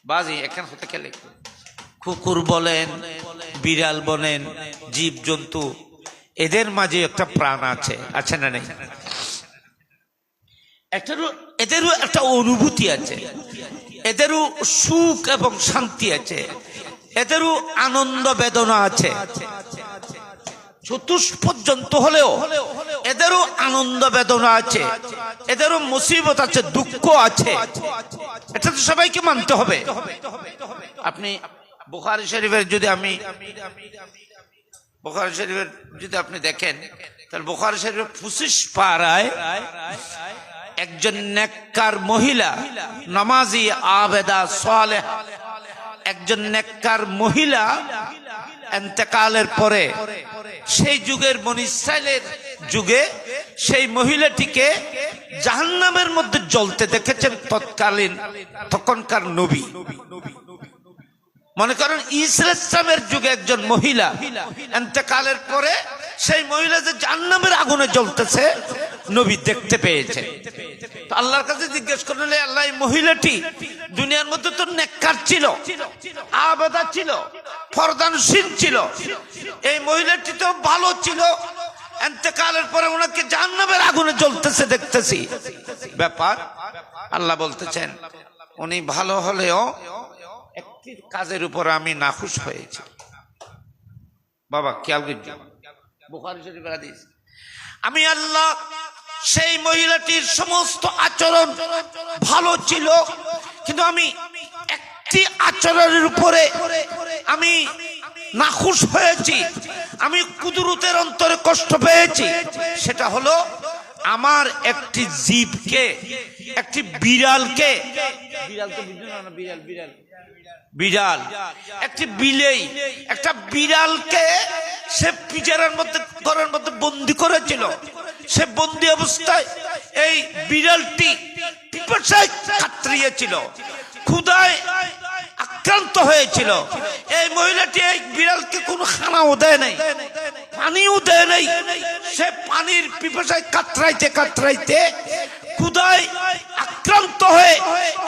বাজি এখান হতে খেলে, কুকুর বলেন, বিড়াল বলেন, জীব জন্তু, এদের মাঝে একটা প্রাণ আছে, আছে না নেই? এদেরও একটা অনুভূতি আছে, এদেরও সুখ এবং শান্তি আছে, এদেরও আনন্দ বেদনা আছে। চতুষ্পর্যন্ত হলেও এদেরও আনন্দ বেদনা আছে, এদেরও মুসিবত আছে, দুঃখ আছে। এটা তো সবাইকে মানতে হবে। আপনি বুখারী শরীফের যদি বুখারী শরীফের যদি আপনি দেখেন, তাহলে বুখারী শরীফের 25 পারায় একজন নেককার মহিলা, নামাজি, আবেদা, সালেহা, একজন নেককার মহিলা ইন্তেকালের পরে, সেই যুগের বনী ইসরাইলের যুগে সেই মহিলাটিকে জাহান্নামের মধ্যে জ্বলতে দেখেছেন তখনকার নবী। মনে করেন ঈসা ইসলামের যুগে একজন মহিলা ইন্তেকালের পরে সেই মহিলা যে জাহান্নামের আগুনে জ্বলতেছে নবী দেখতে পেয়েছে। তো আল্লাহর কাছে জিজ্ঞেস করলে, আল্লাহ, এই মহিলাটি দুনিয়ার মধ্যে তো নেককার ছিল, আবেদা ছিল, ফরদানশীল ছিল, এই মহিলাটি তো ভালো ছিল, ইন্তেকালের পরে ওনাকে জাহান্নামের আগুনে জ্বলতেছে দেখতেছি। ব্যাপার আল্লাহ বলতেছেন, উনি ভালো হলেও একটি কাজের উপর আমি নাখুশ হয়েছি। বাবা খেয়াল করছি, বুখারী শরীফের হাদিস, আমি আল্লাহ সেই মহিলাটির সমস্ত আচরণ ভালো ছিল, কিন্তু আমি একটি আচরণের উপরে আমি নাখুশ হয়েছি, আমি কুদরতের অন্তরে কষ্ট পেয়েছি। সেটা হলো আমার একটি জীবকে, একটি বিড়ালকে, বিড়াল তো বুঝলেন না, বিড়াল একটি বিলেই একটা বিড়ালকে সে পিঁজরার মধ্যে, ঘরের মধ্যে বন্দি করেছিল। সে বন্দি অবস্থায় এই বিড়ালটি পিপাসায় কাতরিয়েছিল, ক্ষুধায় আক্রান্ত হয়েছিল। এই মহিলাটি এই বিড়ালকে কোনো খানাও দেয় নাই, পানিও দেয় নাই। সে পানির পিপাসায় কাতরাইতে কাতরাইতে ক্ষুধায় আক্রান্ত হয়ে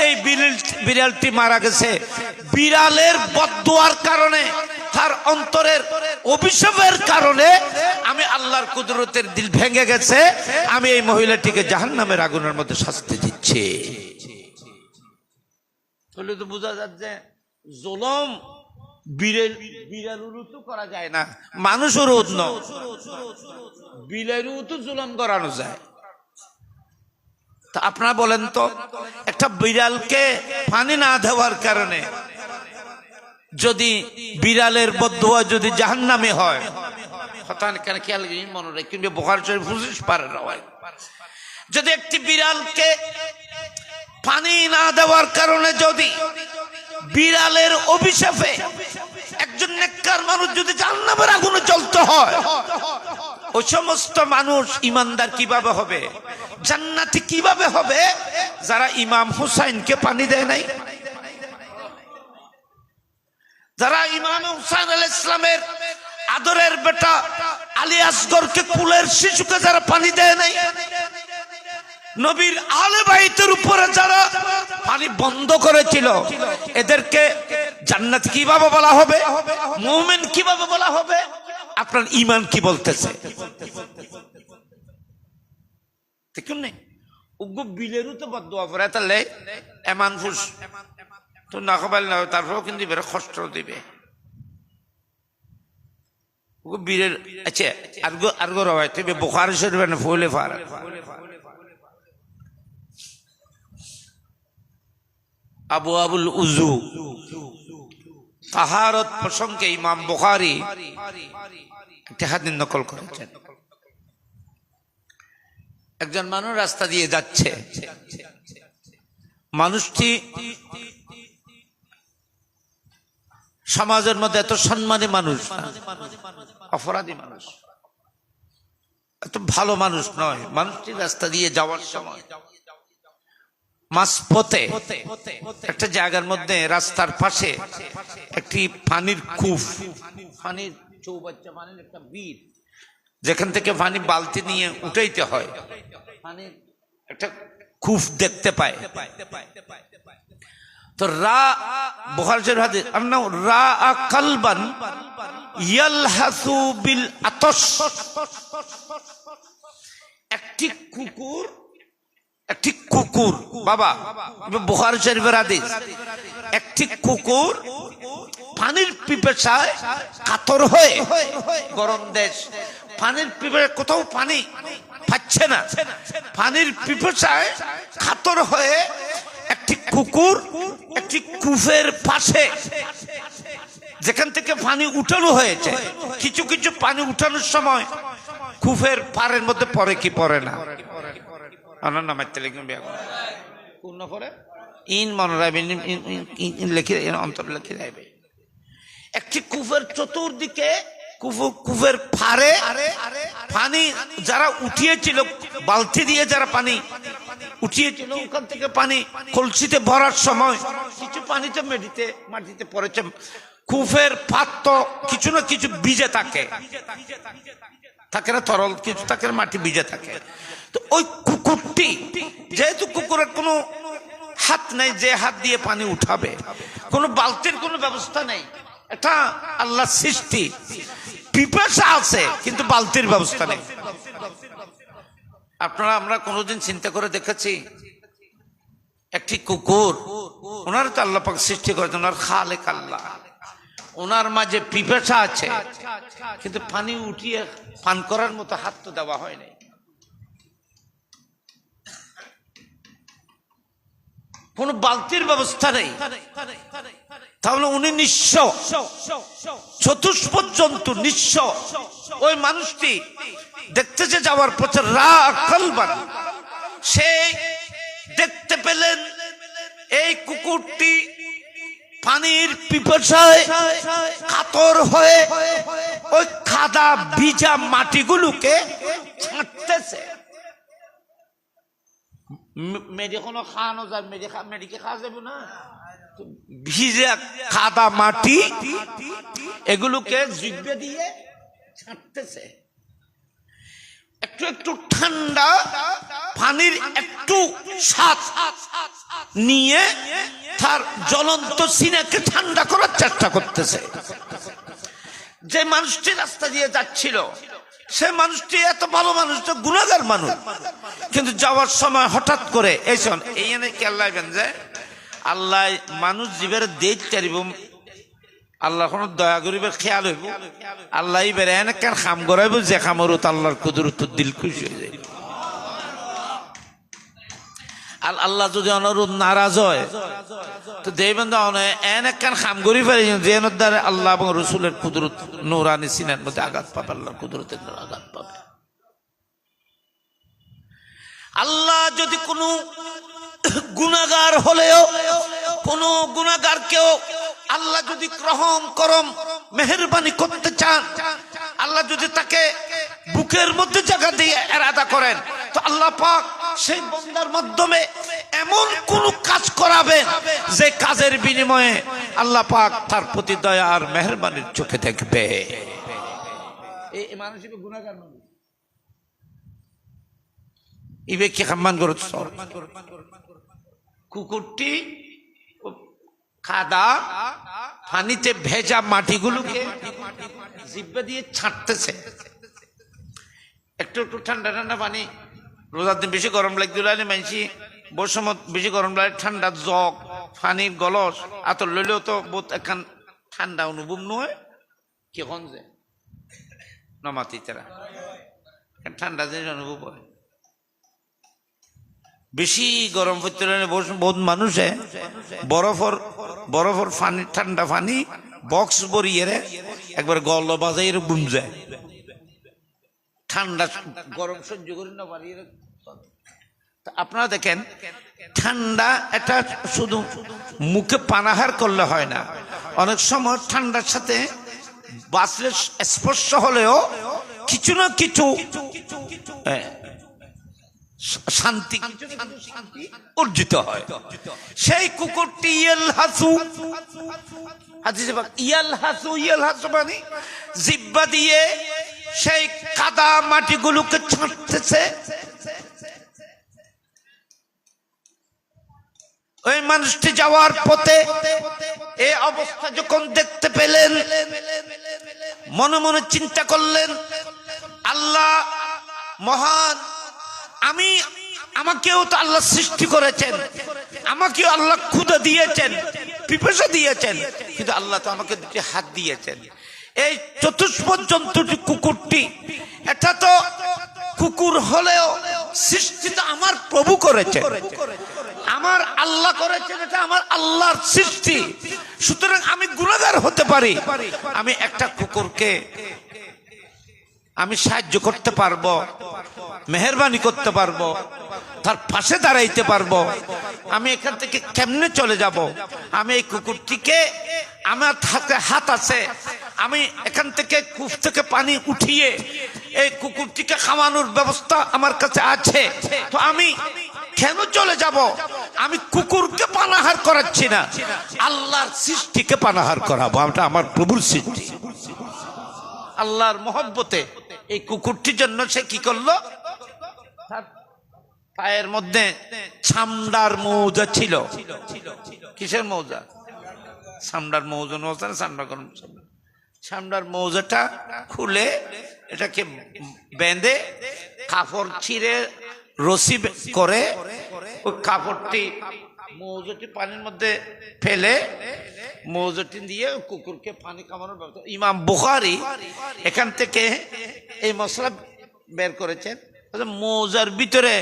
এই বিড়ালটি মারা গেছে। বিড়ালের বদদুয়ার কারণে, তার অন্তরের অভিশাপের কারণে আমি আল্লাহর কুদরতের দিল ভেঙে গেছে, আমি এই মহিলাটিকে জাহান্নামের আগুনের মধ্যে শাস্তি দিচ্ছি। তাহলে তো বোঝা যাচ্ছে জুলুম বিড়ালেরও তো করা যায় না, মানুষেরও না, বিড়ালেরও তো জুলুম করানো যায়। তা আপনারা বলেন তো, একটা বিড়ালকে পানি না দেওয়ার কারণে যদি বিড়ালের বদদুয়া যদি জাহান্নামে হয়, মনে রাখবেন বুখারী শরীফ 25 পারা হয়, যদি একটি বিড়ালকে পানি না দেওয়ার কারণে যদি বিড়ালের অভিশাপে একজন নেককার মানুষ যদি জাহান্নামের আগুনে জ্বলতে হয়, ওই সমস্ত মানুষ ইমানদার কিভাবে হবে, জান্নাতি কিভাবে হবে যারা ইমাম হুসাইনকে পানি দেয় নাই, যারা ইমাম হুসাইন আলাইহিস সালামের আদরের বেটা আলী আসগরকে কুলের শিশুকে যারা পানি দেয় নাই, নবীর আলে বাইতের উপরে যারা পানি বন্ধ করেছিল, এদেরকে জান্নাতি কিভাবে বলা হবে, মুমিন কিভাবে বলা হবে? আপনার ঈমান কি বলতেছে? দেখুন না, উগ্র বিলেরও তো বদদোয়া করে, তাহলে এমান ফুস তো না খাবার না, তারপরেও কিন্তু এবারে কষ্ট দিবে বীরের। আচ্ছা, আরগো রবায় তবে বুখারী শরীফে না ফুলে ফার আবু আবুল উজু তাহারত প্রসঙ্গে ইমাম বুখারী একটা হাদিস নকল করেছেন। একজন মানুষ রাস্তা দিয়ে যাচ্ছে, মানুষটি সমাজের মধ্যে এত সম্মানী মানুষ, অপরাধী মানুষ, এত ভালো মানুষ নয়। মানুষটি রাস্তা দিয়ে যাওয়ার সময় মাঝপথে একটা জায়গার মধ্যে রাস্তার পাশে একটি পানির কূপ, পানির চৌবাচ্চা, পানির একটা বীর, যেখান থেকে পানি বালতি নিয়ে উঠাইতে হয়, পানির একটা কূপ দেখতে পায়। তো বুখারী শরীফের হাদিস, আন্নাহু রাআ কালবান ইয়ালহাসু বিল আতশ, একটি কুকুর বাবা, বুখারী শরীফের হাদিস, একটি কুকুর পানির পিপাসায় কাতর হয়ে, গরম দেশ, পানির পিপাসায় কোথাও পানি পাচ্ছে না, পানির পিপাসায় কাতর হয়ে একটি কুকুর একটি কূপের পাশে, যেখান থেকে পানি উঠানো হয়েছে, কিছু কিছু পানি উঠানোর সময় কূপের পাড়ের মধ্যে পড়ে কি পড়ে না, একটি কূপের চতুর্দিকে, কূপের পাড়ে পানি যারা উঠিয়েছিল, বালতি দিয়ে যারা পানি উঠিয়েছিল, ওখান থেকে পানি কলসিতে ভরার সময় কিছু পানিতে মাটিতে পড়েছে। কূপের পাত্র কিছু না কিছু ভিজে থাকে না, তরল কিছু থাকে, মাটি ভিজে থাকে। তো ওই কুকুরটি, যেহেতু কুকুরের কোনো হাত নেই যে হাত দিয়ে পানি উঠাবে, কোনো বালতির কোনো ব্যবস্থা নেই, এটা আল্লাহর সৃষ্টি, পিপাসা আছে কিন্তু বালতির ব্যবস্থা নেই। আপনারা আমরা কোনোদিন চিন্তা করে দেখেছি, একটি কুকুর, ওনার তো আল্লাহ পাক সৃষ্টি করেছেন, ওনার খালেক আল্লাহ, ওনার মাঝে পিপাসা আছে, কিন্তু পানি উঠিয়ে পান করার মতো হাত তো দেওয়া হয় নাই, কোন বালতির ব্যবস্থা নেই। তাহলে উনি নিঃস্ব, চতুষ্পদ জন্তু নিঃস্ব। ওই মানুষটি দেখতেছে যাওয়ার পথে কালবান, সে দেখতে পেলেন এই কুকুরটি পানির পিপাসায় কাতর হয়ে ওই কাদা ভিজা মাটিগুলোকে ছাঁটতেছে। মেডি কোনো খাওয়ানো যায়, মেডিকে খাওয়া যাবে না, ভিজা কাদা মাটি এগুলোকে জিভে দিয়ে ছাঁটতেছে। একটু একটু ঠান্ডা পানির একটু স্বাদ নিয়ে তার জ্বলন্ত সিনাকে ঠান্ডা করার চেষ্টা করতেছে। যে মানুষটি রাস্তা দিয়ে যাচ্ছিল, সে মানুষটি এত ভালো মানুষ, তো গুনাহগার মানুষ, কিন্তু যাওয়ার সময় হঠাৎ করে এই কেল্লাইবেন যে আল্লাহ মানুষ জীবের দেখ চারিব, আল্লাহ কোন দয়া করিবার খেয়াল হইব, আল্লাহ বেড়ে এনেকার খাম করাইব যে খামরত আল্লাহর কুদরত দিল খুশি হয়ে যায়। আল্লাহ যদি অনুরোধ নারাজ হয় তো দেখবেন এনেকার খাম করি পারি যে দ্বারা আল্লাহ এবং রসুলের কুদরত নূরানি সিনার মধ্যে আঘাত পাবে, আল্লাহর কুদরতের আঘাত পাবে। আল্লাহ যদি কোনো গুনাহগার হলেও, কোন গুনাহগারকেও আল্লাহ যদি রহম করম মেহেরবানি করতে চান, আল্লাহ যদি তাকে বুকের মধ্যে জায়গা দিয়ে এরাদা করেন, তো আল্লাহ পাক সেই বান্দার মাধ্যমে এমন কোন কাজ করাবেন যে কাজের বিনিময়ে আল্লাহ পাক তার প্রতি দয়া আর মেহেরবানির চোখে দেখবে। এই মানসিক গুনাহগার নবী ইবে কি সম্মান করছ। কুকুরটি কাদা পানিতে ভেজা মাটিগুলোকে জিহ্বা দিয়ে ছাঁটতেছে। একটু একটু ঠান্ডা ঠান্ডা পানি, রোজার দিন বেশি গরম লাগছিল মানছি, বসমত বেশি গরম লাগে, ঠান্ডা জগ পানির গলস আতর লইলেও তো বহুত এখন ঠান্ডা অনুভব নয়। কিখন যে নমাতি তারা ঠান্ডা জিনিস অনুভব হয়। বেশি গরম পড়তে বহুত মানুষে বরফর পানি, ঠান্ডা পানি বক্স বরিয়ে একবার গল বাজাই বুম যায়, ঠান্ডা গরম সহ্য করি না পারি। আপনারা দেখেন ঠান্ডা এটা শুধু মুখে পানাহার করলে হয় না, অনেক সময় ঠান্ডার সাথে বাঁচলে স্পর্শ হলেও কিছু না কিছু শান্তি অর্জিত হয়। সেই কুকুরটি ইয়ালহাসু মানে জিহ্বা দিয়ে সেই কাদা মাটিগুলোকে ছাঁটতেছে। ওই মানুষটি যাওয়ার পথে এই অবস্থা যখন দেখতে পেলেন, মনে মনে চিন্তা করলেন, আল্লাহ মহান, আমাকেও তো আল্লাহ সৃষ্টি করেছেন, আমাকেও আল্লাহ ক্ষুধা দিয়েছেন, পিপাসা দিয়েছেন, কিন্তু আল্লাহ তো আমাকে দুটি হাত দিয়েছেন। এই চতুষ্পদ জন্তুটি কুকুরটি, এটা তো কুকুর হলেও সৃষ্টি তো আমার প্রভু করেছে, আমার আল্লাহ করেছেন, এটা আমার আল্লাহর সৃষ্টি। সুতরাং আমি গুনাহগার হতে পারি, আমি একটা কুকুরকে আমি সাহায্য করতে পারবো, মেহেরবানি করতে পারবো, তার পাশে দাঁড়াইতে পারবো। আমি এখান থেকে কেমনে চলে যাব? আমি এই কুকুরটিকে, আমার হাতে হাত আছে, আমি এখান থেকে কূপ থেকে পানি উঠিয়ে এই কুকুরটিকে খাওয়ানোর ব্যবস্থা আমার কাছে আছে, তো আমি কেন চলে যাব? আমি কুকুরকে পানাহার করাচ্ছি না, আল্লাহর সৃষ্টিকে পানাহার করাবো। এটা আমার প্রভুর সৃষ্টি, আল্লাহর মহব্বতে এই কুকুরটির জন্য সে কি করলো, পায়ের মধ্যে চামড়ার মৌজা ছিল। কিসের মৌজা? চামড়ার মৌজা, চামড়ার মৌজাটা খুলে এটাকে বেঁধে কাপড় ছিঁড়ে রশি করে ওই কাপড়টি মৌজাটি পানির মধ্যে ফেলে মৌজাটি দিয়ে কুকুরকে পানি খাওয়ানোর ব্যবস্থা। ইমাম বুখারী এখান থেকে এই মশলা বের করেছেন। মৌজার ভিতরে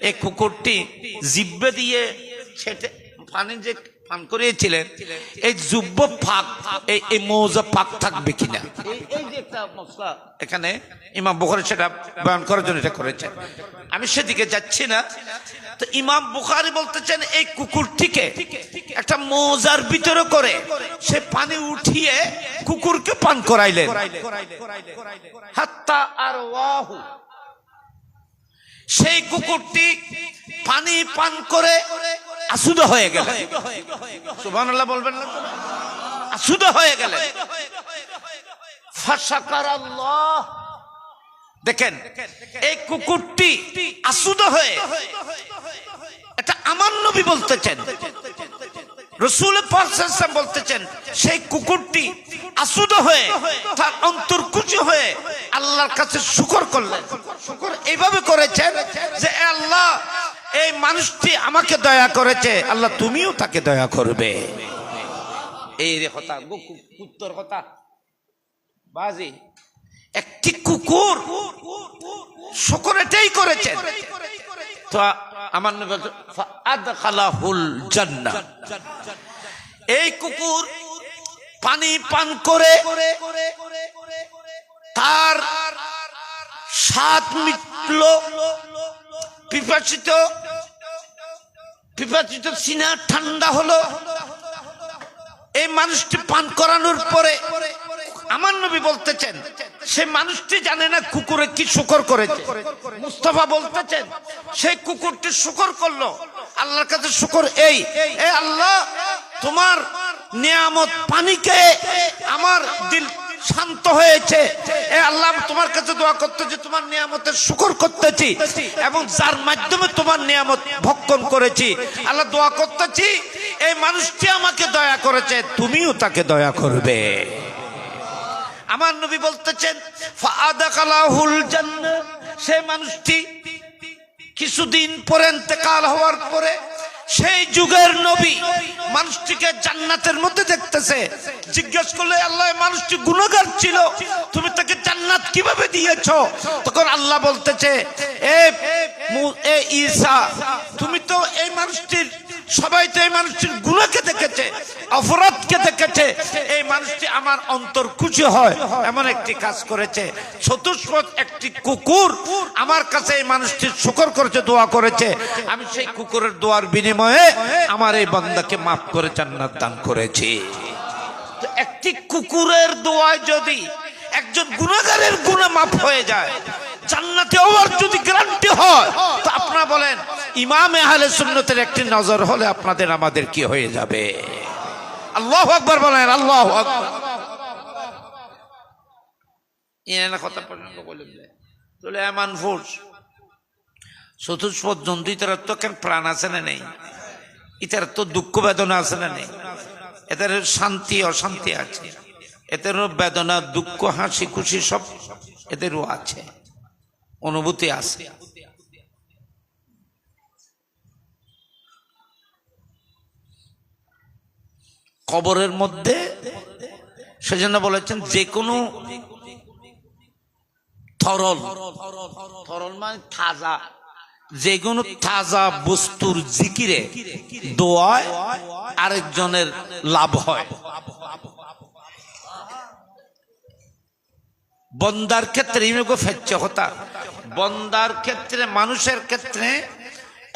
এই কুকুরটি জিহ্বা দিয়ে ছেটে পানি যে পান করিয়েছিলেন, এই জুব্ব ফাঁক, এই মৌজা ফাঁক থাকবে কিনা, এই যে একটা মশলা এখানে ইমাম বুখারী সেটা বয়ান করার জন্য এটা করেছেন। আমি সেদিকে যাচ্ছি না। তো ইমাম বুখারী বলতেছেন এই কুকুরটিকে একটা মৌজার ভিতরে করে সে পানি উঠিয়ে কুকুরকে পান করাইলেন। হাত্তা আরওয়াহু, সেই কুকুরটি পানি পান করে আসুদা হয়ে গেল। সুবহানাল্লাহ বলবেন না? আসুদা হয়ে গেল। ফাশাকারাল্লাহ, দেখেন এই কুকুরটি আসুদা হয়ে, এটা আমার নবী বলতেছেন, রাসূল পাক সাল্লাল্লাহু আলাইহি ওয়াসাল্লাম বলতেছেন, সেই কুকুরটি আসুদা হয়ে তার অন্তর খুশি হয়ে আল্লাহর কাছে শুকর করলেন। শুকর এইভাবে করেছেন যে আল্লাহ, এই মানুষটি আমাকে দয়া করেছে, আল্লাহ তুমিও তাকে দয়া করবে। এই রে কথা, কুত্তর কথা বাজি। একটি কুকুর শুকর এটাই করেছেন। তো আমার নবী বলেন ফাআদখালাহুল জান্নাহ, এই কুকুর পানি পান করে তার স্বাদ মিটল, পিপাসিত সিনা ঠান্ডা হলো। এই মানুষটি পান করানোর পরে আমার নবী বলতেছেন সে মানুষটি জানে না কুকুরে কি শুকর করেছে। মুস্তাফা বলতেছেন সেই কুকুরটি শুকর করলো। আল্লাহর কাছে শুকর এই, এ আল্লাহ তোমার নিয়ামত পানিকে আমার দিল শান্ত হয়েছে। এ আল্লাহ তোমার কাছে দোয়া করতেছি, তোমার নিয়ামতের শুকর করতেছি এবং যার মাধ্যমে তোমার নিয়ামত ভক্ষণ করেছি। আল্লাহ দোয়া করতেছি এই মানুষটি আমাকে দয়া করেছে, তুমিও তাকে দয়া করবে। আমার নবী বলতেছেন ফাআদাখালাহুল জান্নাহ, সেই মানুষটি কিছুদিন পরে ইন্তেকাল হওয়ার পরে সেই যুগের নবী মানুষটিকে জান্নাতের মধ্যে দেখতেছে। জিজ্ঞেস করলে আল্লাহ মানুষটি গুনাহগার ছিল, তুমি তাকে জান্নাত কিভাবে দিয়েছো? তখন আল্লাহ বলতেছে এ ঈসা, তুমি তো এই মানুষটির, সবাই তো এই মানুষটির গুনাহকে দেখেছে, অপরাধকে দেখেছে। এই মানুষটি আমার অন্তর খুশি হয় এমন একটি কাজ করেছে। চতুষ্পদ একটি কুকুর আমার কাছে এই মানুষটির শুকর করেছে, দোয়া করেছে। আমি সেই কুকুরের দোয়ার বিনিময়ে আমার এই বান্দাকে মাফ করে জান্নাত দান করেছি। তো একটি কুকুরের দোয়ায় যদি একজন গুনাহগারের গুনাহ মাফ হয়ে যায়, জান্নাতে হওয়ার যদি গ্যারান্টি হয়, তো আপনারা বলেন ইমামে আহলে সুন্নতের একটি নজর হলে আপনাদের আমাদের কি হয়ে যাবে? আল্লাহু আকবার বলেন, আল্লাহু আকবার। ইনা কথা পর্যন্ত বললেন তাহলে এমন ফোর্স চতুষ্পদ জন্তু, ইতার তো কেন প্রাণ আছে না নেই? ইতার তো দুঃখ বেদনা আছে না নেই? এদের শান্তি অশান্তি আছে, এদেরও বেদনা দুঃখ হাসি খুশি সব এদেরও আছে, অনুভূতি আছে। কবরের মধ্যে সেজন্য বলেছেন যে কোনো তরল, তরল মানে তাজা, যে কোনো তাজা বস্তুর জিকিরে দোয়ায় আরেকজনের লাভ হয়। বন্দার ক্ষেত্রে ফেচ্ছে কথা, বন্দার ক্ষেত্রে মানুষের ক্ষেত্রে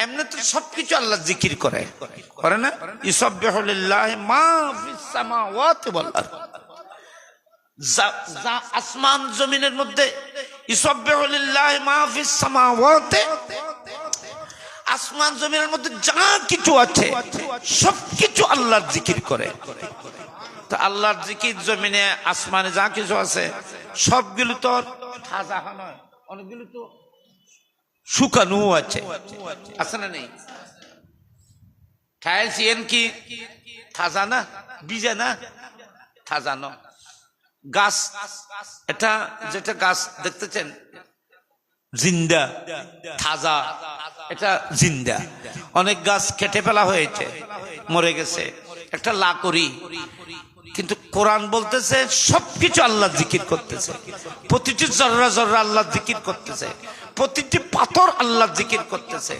এমনি তো সবকিছু আল্লাহ জিকির করে না? ইউসাব্বিহু লিল্লাহি মা ফিস সামাওয়াতি ওয়াল আরদ, যা আসমান জমিনের মধ্যে, ইউসাব্বিহু লিল্লাহি মা ফিস সামাওয়াতি, আসমান জমিনের মধ্যে যা কিছু আছে সবকিছু আল্লাহর জিকির করে। তো আল্লাহর জিকির জমিনে আসমানে যা কিছু আছে সবগুলো তো তাজা নয়, অনেকগুলো তো শুকানো আছে, আছে না নেই? টাইলস এন কি তাজা না, ভিজা না, তাজা না। গাছ, এটা যেটা গাছ দেখতেছেন জিন্দা তাজা, এটা জিন্দা। অনেক গাছ কেটে ফেলা হয়েছে, মরে গেছে, একটা লাকড়ি। কিন্তু কোরআন বলতেছে সবকিছু আল্লাহ জিকির করতেছে, প্রতিটি জর্রা জর্রা আল্লাহ জিকির করতেছে, প্রতিটি পাথর আল্লাহ জিকির করতেছে,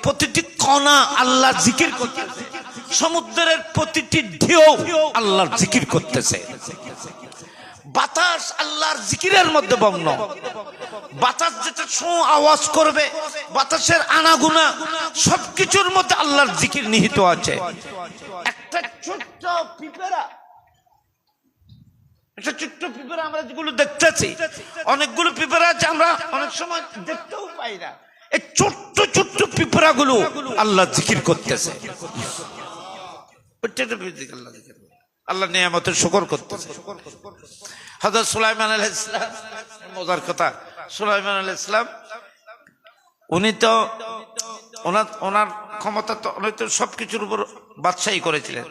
প্রতিটি কণা আল্লাহ জিকির করতেছে, সমুদ্রের প্রতিটি ঢেউ আল্লাহর জিকির করতেছে। বাতাস আল্লাহর জিকিরের মধ্যে মগ্ন। বাতাস যেটা আওয়াজ করবে, বাতাসের আনাগুনা সবকিছুর মধ্যে আল্লাহর জিকির নিহিত আছে। একটা ছোট্ট পিঁপড়া, একটা ছোট্ট পিঁপড়া আমরা যেগুলো দেখতেছি, অনেকগুলো পিঁপড়া আছে আমরা অনেক সময় দেখতেও পাই না। এই ছোট্ট ছোট্ট পিঁপড়া গুলো আল্লাহ জিকির করতেছে, আল্লাহ নিয়ামতের শুকর করতেছে। হযরত সুলাইমান আলাইহিস সালাম, মজার কথা, সুলাইমান আলাইহিস সালাম উনি তো ওনার ক্ষমতা তো, উনি তো সবকিছুর উপর বাদশাহী করেছিলেন।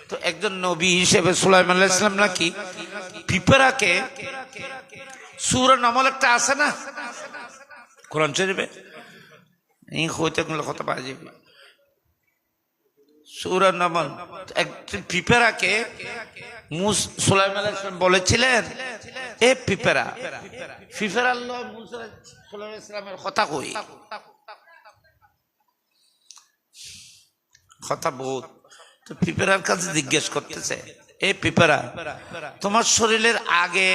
তো একজন নবী হিসেবে সুলাইমান আলাইহিস সালাম নাকি পিঁপড়াকে, সূরা নামল একটা আছে না কোরআন শরীফে, এই হইতে গেলে কথা পাওয়া যাবে, সূরা নামল, একজন পিঁপড়াকে সুলাইমান আলাইহিস সালাম বলেছিলেন এ পিঁপড়া, পিঁপড়া আল্লাহ মুসা সুলাইমান আলাইহিস সালামের কথা কই, কথা বহুত। তো পিঁপড়ার কাছে জিজ্ঞেস করতেছে, এ পিঁপড়া, তোমার শরীরের আগে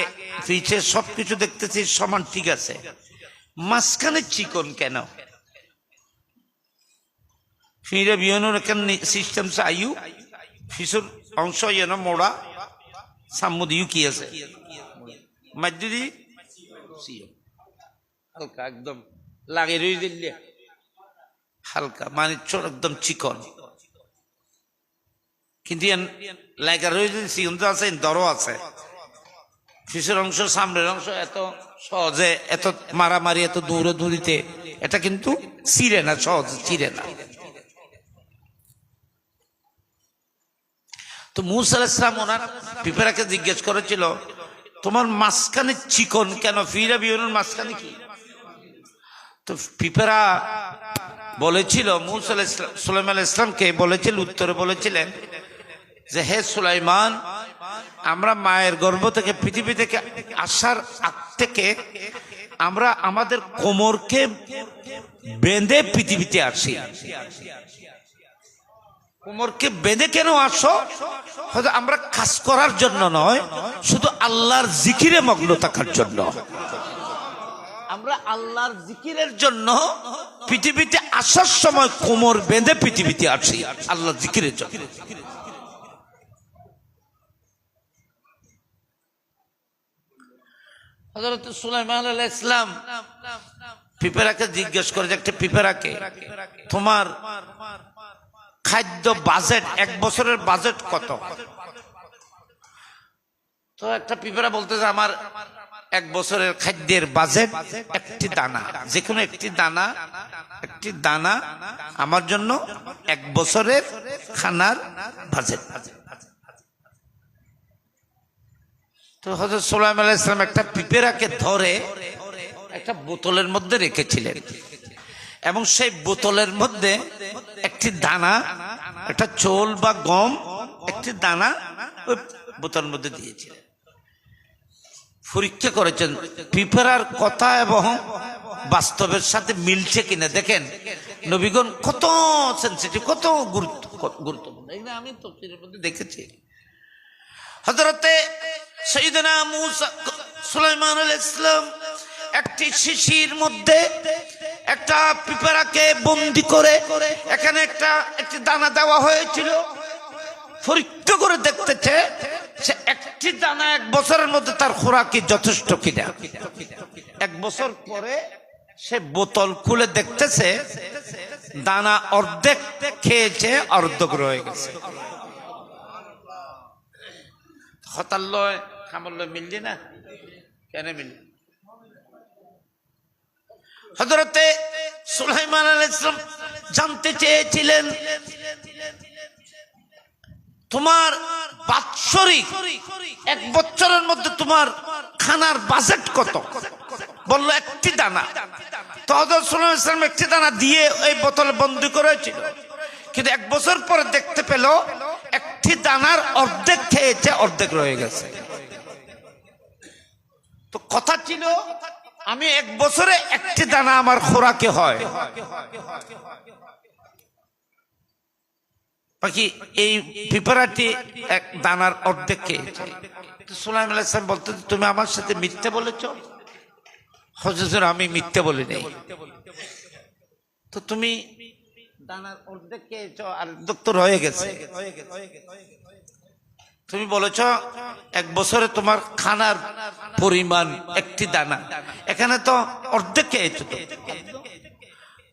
পিছে সবকিছু দেখতেছি সমান, ঠিক আছে, মাঝখানে চিকন কেন? ফিরে বিয়নের কেন সিস্টেম আয়ু ফিসুর অংশ ইয়েন মোড়া সাম্মুদিও কি আছে মাদ্দুদি হালকা একদম লাগে রই দিলে হালকা মানে চোর একদম চিকন কিন্তু লাগা রই দিল সিয়ন তো আছে দরও আছে পিছের অংশ সামনের অংশ এত সহজে এত মারামারি এত দৌড়ে দৌড়িতে এটা কিন্তু চিরে না সহজে চিরে না তো মুসা আলাইহিস সালাম ওনার পিঁপড়াকে জিজ্ঞেস করেছিল তোমার মাঝখানে চিকন কেন ফিরা বিয়নের মাঝখানে কি তো পিঁপড়া বলেছিল মুসা আলাইহিস সালাম সুলাইমান আলাইহিস সালামকে বলেছিল উত্তরে বলেছিলেন যে হে সুলাইমান আমরা মায়ের গর্ভ থেকে পৃথিবী থেকে আসার আগ থেকে আমরা আমাদের কোমরকে বেঁধে পৃথিবীতে আসি কোমরকে বেঁধে কেন আসো হয়তো আমরা কাজ করার জন্য নয় শুধু আল্লাহর জিকিরে মগ্ন থাকার জন্য আমরা আল্লাহর জিকিরের জন্য পৃথিবীতে আসার সময় কোমর বেঁধে পৃথিবীতে আসি আল্লাহর জিকিরের জন্য হযরত সুলাইমান আলাইহিস সালাম পিঁপড়াকে জিজ্ঞেস করে যে একটা পিঁপড়াকে তোমার খাদ্য বাজেট এক বছরের বাজেট কত তো একটা পিঁপড়া বলতেছে আমার এক বছরের খাদ্যের বাজেট একটি দানা যে কোনো একটি দানা আমার জন্য এক বছরের খানার বাজেট তো হযরত সুলাইমান আলাইহিস সালাম একটা পিঁপড়াকে ধরে একটা বোতলের মধ্যে রেখেছিলেন এবং সেই বোতলের মধ্যে একটি দানা একটা চোল বা গম একটি দানা ওই বোতলের মধ্যে দিয়েছিলেন পরীক্ষা করেছেন পিঁপড়ার কথা এবং বাস্তবের সাথে মিলছে কিনা দেখেন নবীগণ কত সেনসিটিভ কত গুরুত্বপূর্ণ এগুলো আমি তাফসীরের মধ্যে দেখেছি হযরতে সাইয়েদনা মুসা সুলাইমান আলাইহিস সালাম একটি শিশির মধ্যে একটা পিঁপড়াকে বন্দী করে এখানে একটি দানা দেওয়া হয়েছিল পরীক্ষা করে দেখতেছে সে একটি দানা এক বছরের মধ্যে তার খোরাকি যথেষ্ট কিনা এক বছর পরে সে বোতল খুলে দেখতেছে দানা অর্ধেক খেয়েছে অর্ধেক রয়ে গেছে হতাল্লয় খামল্লয় মিললি না কেন মিললি হযরতে সুলাইমান আলাইহিস সালাম জানতে চেয়েছিলেন তোমার বাৎসরিক এক বছরের মধ্যে তোমার খানার বাজেট কত বললো একটি দানা তো হযরত সুলাইমান আলাইহিস সালাম একটি দানা দিয়ে এই বোতলে বন্দী করেছিল কিন্তু এক বছর পরে দেখতে পেল একটি দানার অর্ধেক খেয়েছে অর্ধেক রয়ে গেছে তো কথা ছিল আমি এক বছরে একটি দানা আমার খোরাকে হয় বাকি এই পিঁপড়াটি এক দানার অর্ধেক খেয়েছে সুলাইমান আলাইহিস সালাম বলতে তুমি আমার সাথে মিথ্যে বলেছ হুজুর আমি মিথ্যে বলি নাই তো তুমি দানার অর্ধেক খেয়েছ আর অর্ধেক তো রয়ে গেছে তুমি বলেছ এক বছরে তোমার খানার পরিমাণ একটি দানা এখানে তো অর্ধেক খেয়েছো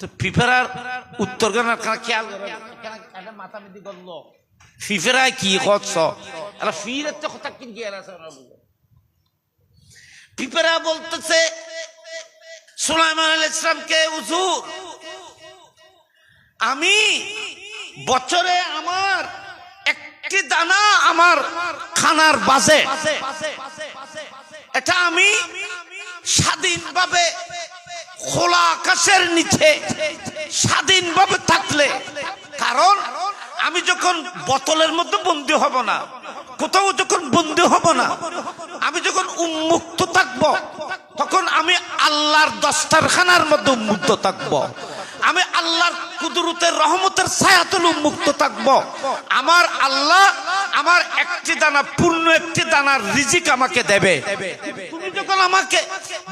তো পিঁপড়ার উত্তর খেয়াল মাথা মিদি করলো পিঁপড়ায় কি করছ কথা কি পিঁপড়া বলতেছে সুলাইমান আলাইহিস সালামকে হুজুর আমি বছরে আমার একটি দানা আমার খানার বাজেট এটা আমি স্বাধীনভাবে খোলা আকাশের নিচে স্বাধীনভাবে থাকলে কারণ আমি যখন বোতলের মধ্যে বন্দী হব না কোথাও যখন বন্দী হব না আমি যখন উন্মুক্ত থাকব তখন আমি আল্লাহর দস্তারখানার মধ্যে উন্মুক্ত থাকব আমি আল্লাহর কুদরতের রহমতের ছায়াতল উন্মুক্ত থাকব আমার আল্লাহ আমার একটি দানা পূর্ণ একটি দানার রিজিক আমাকে দেবে তুমি যখন আমাকে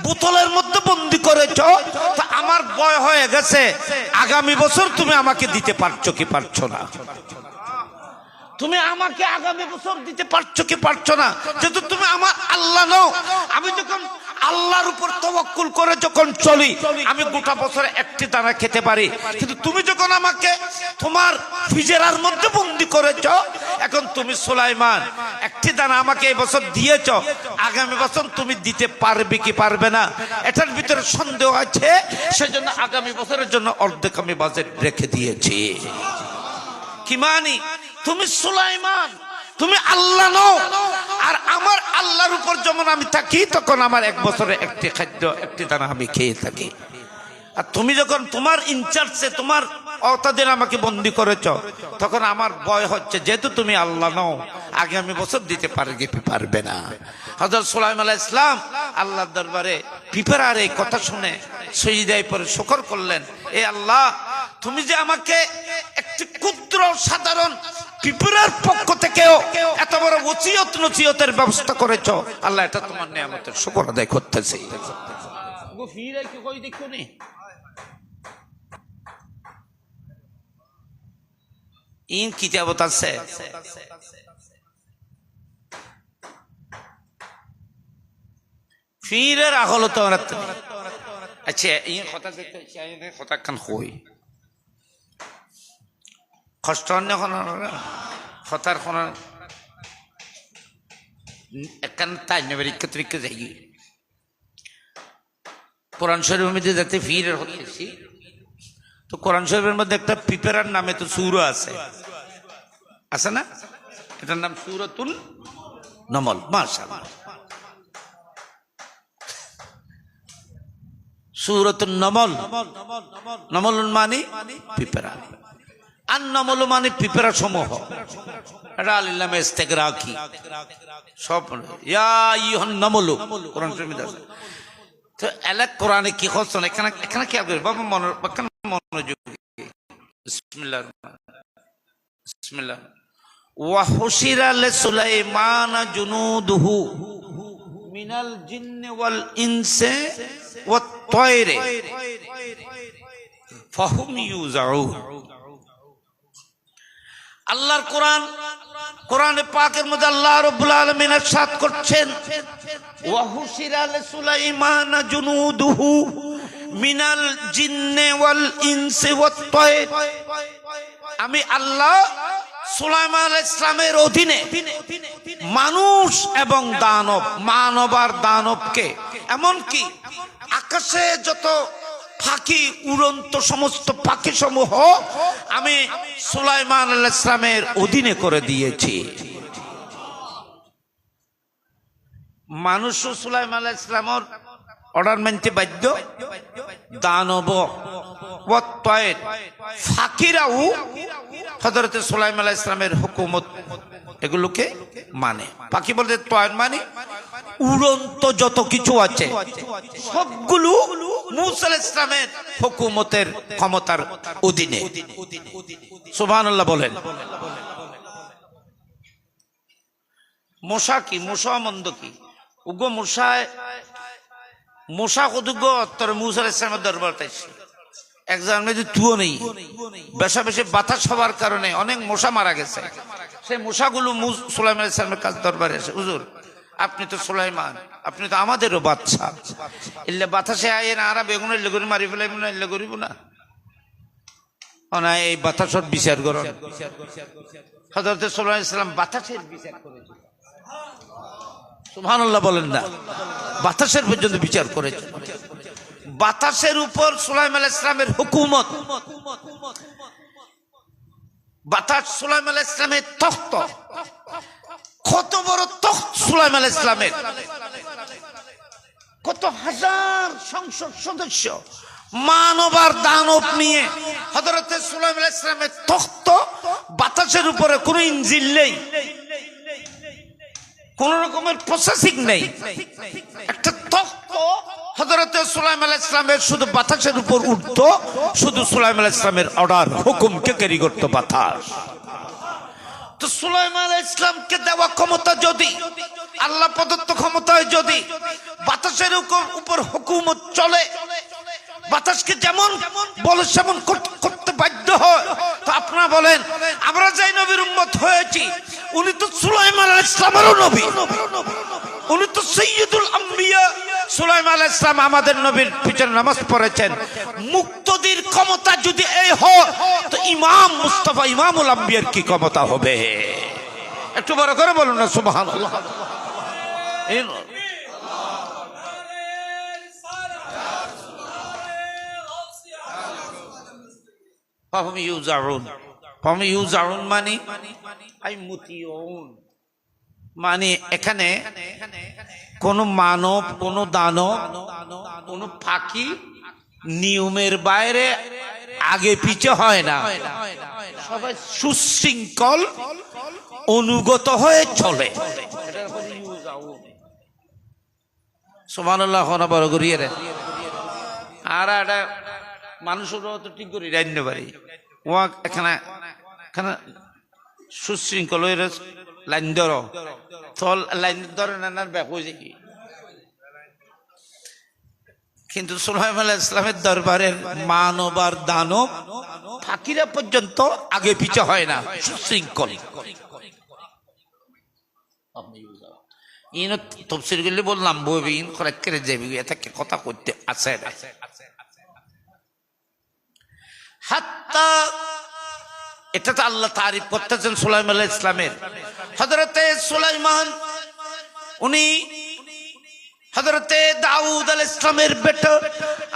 বোতলের মধ্যে বন্দী করেছো তো আমার ভয় হয়ে গেছে আগামী বছর তুমি আমাকে দিতে পারছো কি পারছো না তুমি আমাকে আগামী বছর দিতে পারছো কি পারছো না, যেহেতু তুমি আমার আল্লাহ নও। আমি যখন আল্লাহর উপর তাওয়াক্কুল করে যখন চলি, আমি গোটা বছরে একটি দানা খেতে পারি। কিন্তু তুমি যখন আমাকে তোমার ফিজেরার মধ্যে বন্দি করেছ, এখন তুমি সুলাইমান একটি দানা আমাকে এই বছর দিয়েছ, আগামী বছর তুমি দিতে পারবে কি পারবে না, এটার ভিতরে সন্দেহ আছে। সেজন্য আগামী বছরের জন্য অর্ধেক আমি বাজেট রেখে দিয়েছি। কি মানি? তুমি সুলাইমান, তুমি আল্লাহ নও। আর আমার আল্লাহর উপর যেমন আমি থাকি, তখন আমার এক বছরে একটি খাদ্য একটি দানা আমি খেয়ে থাকি। আর তুমি যখন তোমার ইনচার্জে তোমার অতাদের আমাকে বন্দি করেছ, তখন আমার ভয় হচ্ছে, যেহেতু তুমি আল্লাহ নও, আগামী বছর দিতে পারবে না। হযরত সুলাইমান আলাইহিস সালাম আল্লাহর দরবারে পিঁপড়ার এই কথা শুনে সিজদায় পড়ে শুকর করলেন, এ আল্লাহ, তুমি যে আমাকে একটি ক্ষুদ্র সাধারণ পিঁপড়ার পক্ষ থেকেও এত বড় ওসিয়ত নসিহতের ব্যবস্থা করেছ, আল্লাহ, এটা তোমার নিয়ামতের শুকর আদায় করতেছি। ইন কিতাবত আছে, ফিরের আগলত। আচ্ছা, এই কথা দেখতে কথা খান হই কষ্ট হতার কোন একখান তাই নেবার ইক্ষা যাই কোরআন শরীফের মধ্যে যাতে ফিরের হতেছি, তো কোরআন শরীফের মধ্যে একটা পিঁপড়ার নামে তো সূরা আছে না? এটার নাম সূরাতুল নমল। মাশাআল্লাহ, সূরাতুন নমল। নমল মানে পিঁপড়া, আর নমল মানে পিঁপড়া সমূহ। এটা আলিল্লামে ইস্তেগরাকি সব ইয়া আইয়ুহান নমল কোরআন শরীফে আছে। তো এলাক কোরআনে কি হচ্ছে এখানে এখানে কি হবে বাবা? মনোযোগ। বিসমিল্লাহ। ওয়া হুশিরা লিসুলাইমান জুনুদুহু মিনাল জিন্নি ওয়াল ইনসি ওয়াত তায়রি ফাহুম ইউজাউন। আল্লাহর কোরআনে পাকের মধ্যে আল্লাহ রাব্বুল আলামিন ইরশাদ করছেন, ওয়া হুশিরা লিসুলাইমান জুনুদুহু মিনাল জিন্নি ওয়াল ইনসি ওয়াত তায়র। আমি আল্লাহ সুলাইমান আলাইহিস সালামের অধীনে মানুষ এবং দানব, মানব আর দানবকে, এমনকি আকাশে যত পাখি, উড়ন্ত সমস্ত পাখি সমূহ আমি সুলাইমান আলাইহিস সালামের অধীনে করে দিয়েছি। মানুষও সুলাইমান আলাইহিস সালামের অর্ডার মানতে বাধ্য, দানব ফাকিরাও হযরত সুলাইমান আলাইহিস সালামের হুকুমত এগুলোকে মানে। পাখি বলতে তয়ের মানে উড়ন্ত যত কিছু আছে সবগুলো মূসা আলাইহিস সালামের হুকুমতের ক্ষমতার অধীনে। সুবহানাল্লাহ বলেন। মশা কি? মশা মন্দ কি? উগো মশা কদুগো তোর মূসা আলাইহিস সালামের দরবার তাইছে। একজন মেয়ে তুও নেই, বেশা বেশি বাতাস হওয়ার কারণে অনেক মশা মারা গেছে। সেই মশাগুলো সুলাইমান আলাইহিস সালামের কাছে দরবারে আসে, হুজুর আপনি তো সুলাইমান, আপনি তো আমাদেরও বাদশা, এলে বাতাসে আয় না আরা বেগুনের লেগুরি মারি ফেলাই না, এলে করিব না এই বাতাসের বিচার করেন। হযরত সুলাইমান আলাইহিস সালাম বাতাসের বিচার করেছেন। সুবহানাল্লাহ বলেন না? বাতাসের পর্যন্ত বিচার করেছেন। বাতাসের উপর সুলাইমান আলাইহিস সালামের হুকুমত। বাতাস সুলাইমান আলাইহিস সালামের তখ্ত। কত বড় তখ্ত সুলাইমান আলাইহিস সালামের! কত হাজার সংসদ সদস্য, মানব আর দানব নিয়ে হযরত সুলাইমান আলাইহিস সালামের তখ্ত। বাতাসের উপরে কোনো ইঞ্জিন নেই, কোন রকমের প্রসেসিং নেই, একটা তখ্ত। হযরত সুলাইমান আলাইহিস সালামের শুধু বাতাসের উপর উঠতো, শুধু সুলাইমান আলাইহিস সালামের অর্ডার হুকুমকে ক্যারি করতো বাতাস। তো সুলাইমান আলাইহিস সালামকে দেওয়া ক্ষমতা যদি, আল্লাহ প্রদত্ত ক্ষমতায় যদি বাতাসের উপর হুকুমত চলে, বাতাসকে যেমন বলে সেমন করতে বাধ্য, হয় তো আপনারা বলেন আমরা যেই নবীর উম্মত হয়েছি উনি তো সুলাইমান আলাইহিস সালামেরও নবী, উনি তো সাইয়্যিদুল আম্বিয়া। সুলাইমান আলাইহিস সালাম আমাদের নবীর পিছনে নামাজ পড়েছেন। মুক্তদির ক্ষমতা যদি এই হয় তো ইমাম মুস্তাফা ইমামুল আম্বিয়ার কি ক্ষমতা হবে? একটু বড় করে বলুন না সুবহানাল্লাহ। ফাহুম ইউজাউন, ফাহুম ইউজাউন মানে আই মুতিউন, মানে এখানে কোন মানব, কোন দানব, কোন ফাঁকি নিয়মের বাইরে আগে পিছে হয় না, সবাই সুশৃঙ্খল অনুগত হয়ে চলে। সুবহানাল্লাহ বড় করিয়ে রে। আর একটা মানুষেরও তো ঠিক করি রাইতে পারি ও এখানে এখানে সুশৃঙ্খল হয়ে লাইন ধরো চল, লাইন ধরে না ব্যাপ হয়ে যায়। কিন্তু সুলাইমান আলাইহিস সালামের দরবারের মানব আর দানব ফাকিরা পর্যন্ত আগে পিছে হয় না, সুশৃঙ্খল। ইনো তফসির গুলি বললাম বইবিন খরাক করে যাবি এটাকে কথা করতে আছে না। হাত্তা এটা তো আল্লাহ তারিফ করতেছেন সুলাইমান আলাইহিস সালামের। হযরতে সুলাইমান উনি হযরতে দাউদ আলাইহিস সালামের বেটা।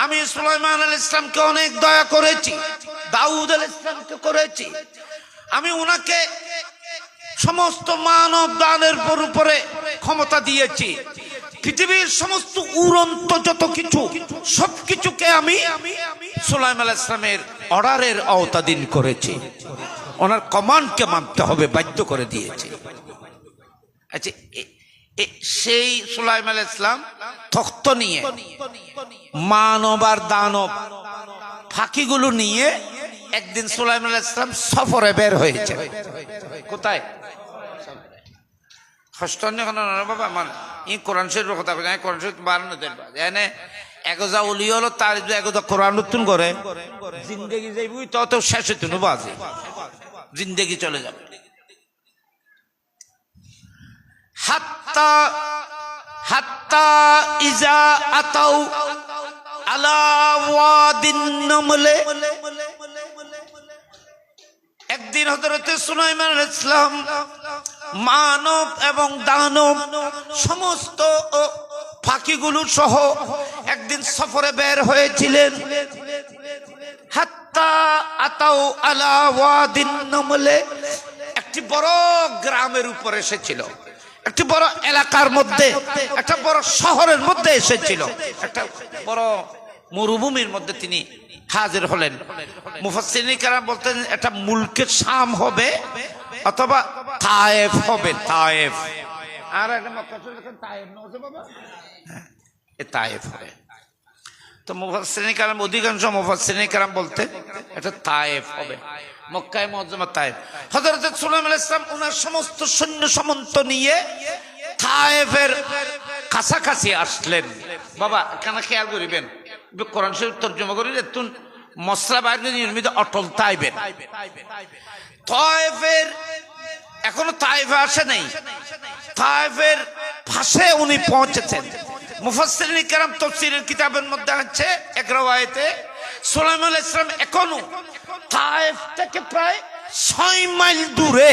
আমি সুলাইমান আলাইহিস সালামকে অনেক দয়া করেছি, দাউদ আলাইহিস সালামকে করেছি। আমি উনাকে সমস্ত মানব দানের উপরে ক্ষমতা দিয়েছি। পৃথিবীর সমস্ত উড়ন্ত যত কিছু সবকিছুকে আমি সুলাইমান আলাইহিস সালামের অর্ডারের আওতাধীন করেছি, ওনার কমান্ডকে মানতে হবে বাধ্য করে দিয়েছি। আচ্ছা, সেই সুলাইমান আলাইহিস সালাম তখ্ত নিয়ে মানব আর দানব ফাঁকিগুলো নিয়ে একদিন সুলাইমান আলাইহিস সালাম সফরে বের হয়েছে। কোথায়? বাবা মানে কোরআন শরীফের কথা বলে, কোরআন শরীফ বানানো এনে একজা উলি হলো তার একজা কোরআন নতুন করে জিন্দেগি যাইবই তত শেষ হইতো না, বাজে জিন্দেগি চলে যাবে। হাত্তা হাত্তা ইজা আতাউ আলা ওয়াদিন নামলে, একদিন হযরত সুলাইমান আলাইহিস সালাম মানব এবং দানব সমস্ত ফাঁকিগুলো সহ একদিন সফরে বের হয়েছিলেন। হাত্তা আতাউ আলা ওয়াদিন নামলে, একটি বড় গ্রামের উপর এসেছিল, একটি বড় এলাকার মধ্যে, একটা বড় শহরের মধ্যে এসেছিল, একটা বড় মরুভূমির মধ্যে তিনি হাজির হলেন। মুফাসসিরিন কেরাম বলতেন এটা মুলকে শাম হবে অথবা তায়েফ হবে, তায়েফ। আর একটা মক্কা চলে তায়েফ না হচ্ছে বাবা, এ তায়েফ হবে। তো মুফাসসিরিন কেরাম অধিকাংশ মুফাসসিরিন কেরাম বলতে এটা তায়েফ হবে, মক্কায়ে মুআজ্জামা তায়েফ। হযরত সুলাইমান আলাইহিস সালাম ওনার সমস্ত সৈন্য সামন্ত নিয়ে তায়েফের কাছাকাছি আসলেন। বাবা এখানে খেয়াল করিবেন, কোরআন শরীফ তর্জমা করিলে তুন মসলা বাইরে নির্মিত অটল তাইবেন। তায়েফের এখনো তায়েফে আসে নাই, তায়েফের পাশে উনি পৌঁছেছেন। মুফাসসিরিন কেরাম তাফসীরের কিতাবের মধ্যে আছে এক রওয়ায়েতে সুলাইমান আলাইহিস সালাম এখনো তায়েফ থেকে প্রায় 6 মাইল দূরে,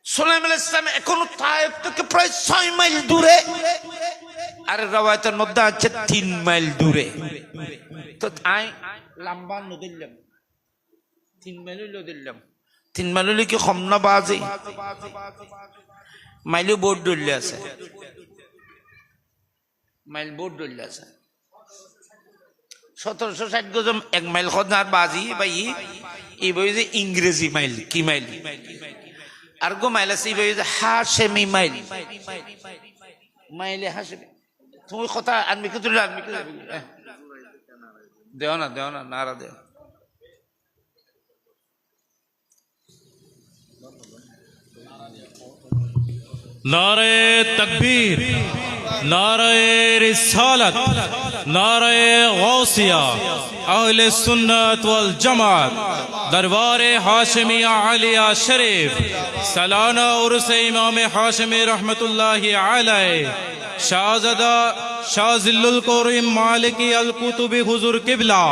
সুলাইমান আলাইহিস সালাম এখনো তায়েফ থেকে প্রায় 6 মাইল দূরে, আর রওয়ায়াতের মধ্যে আছে 3 মাইল দূরে। তো আই লম্বা নদিল্লাম 3 মাইল দিল্লাম, 3 মাইল কি কম না বাজে? মাইলও বোর্ড ডলে আছে, মাইল বোর্ড ডলে আছে। 1760 গজ 1 মাইল খনার বাজি ভাই এই বই যে ইংরেজি মাইল কি মাইল, আর গো মাইল আছে এই বই যে হাশেমি মাইল, মাইলে হাশেমি। তুমি কথা আনমি কে তুলে আনমি কে দেও না, দেও না, নারা দেও। नारे तकबीर, নারায়ে রিসালাত, নারায়ে গাউসিয়া, আহলে সুন্নাত ওয়াল জামাত, দরবারে হাশমিয়া আলিয়া শরীফ, সালানা উরসে ইমামে হাশমি রহমতুল্লাহি আলাইহি, শাহজাদা শাহজিল্লুল করিম মালিকি আল কুতুবি হুজুর কিবলা,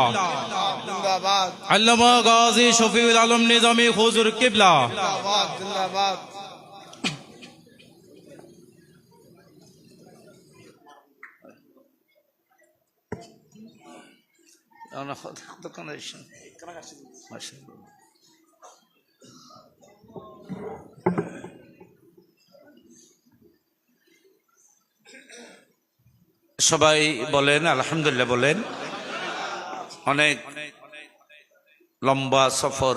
আল্লামা গাজী শফিউল আলম নিজামী হুজুর কিবলা, সবাই বলেন আলহামদুলিল্লাহ বলেন। অনেক লম্বা সফর,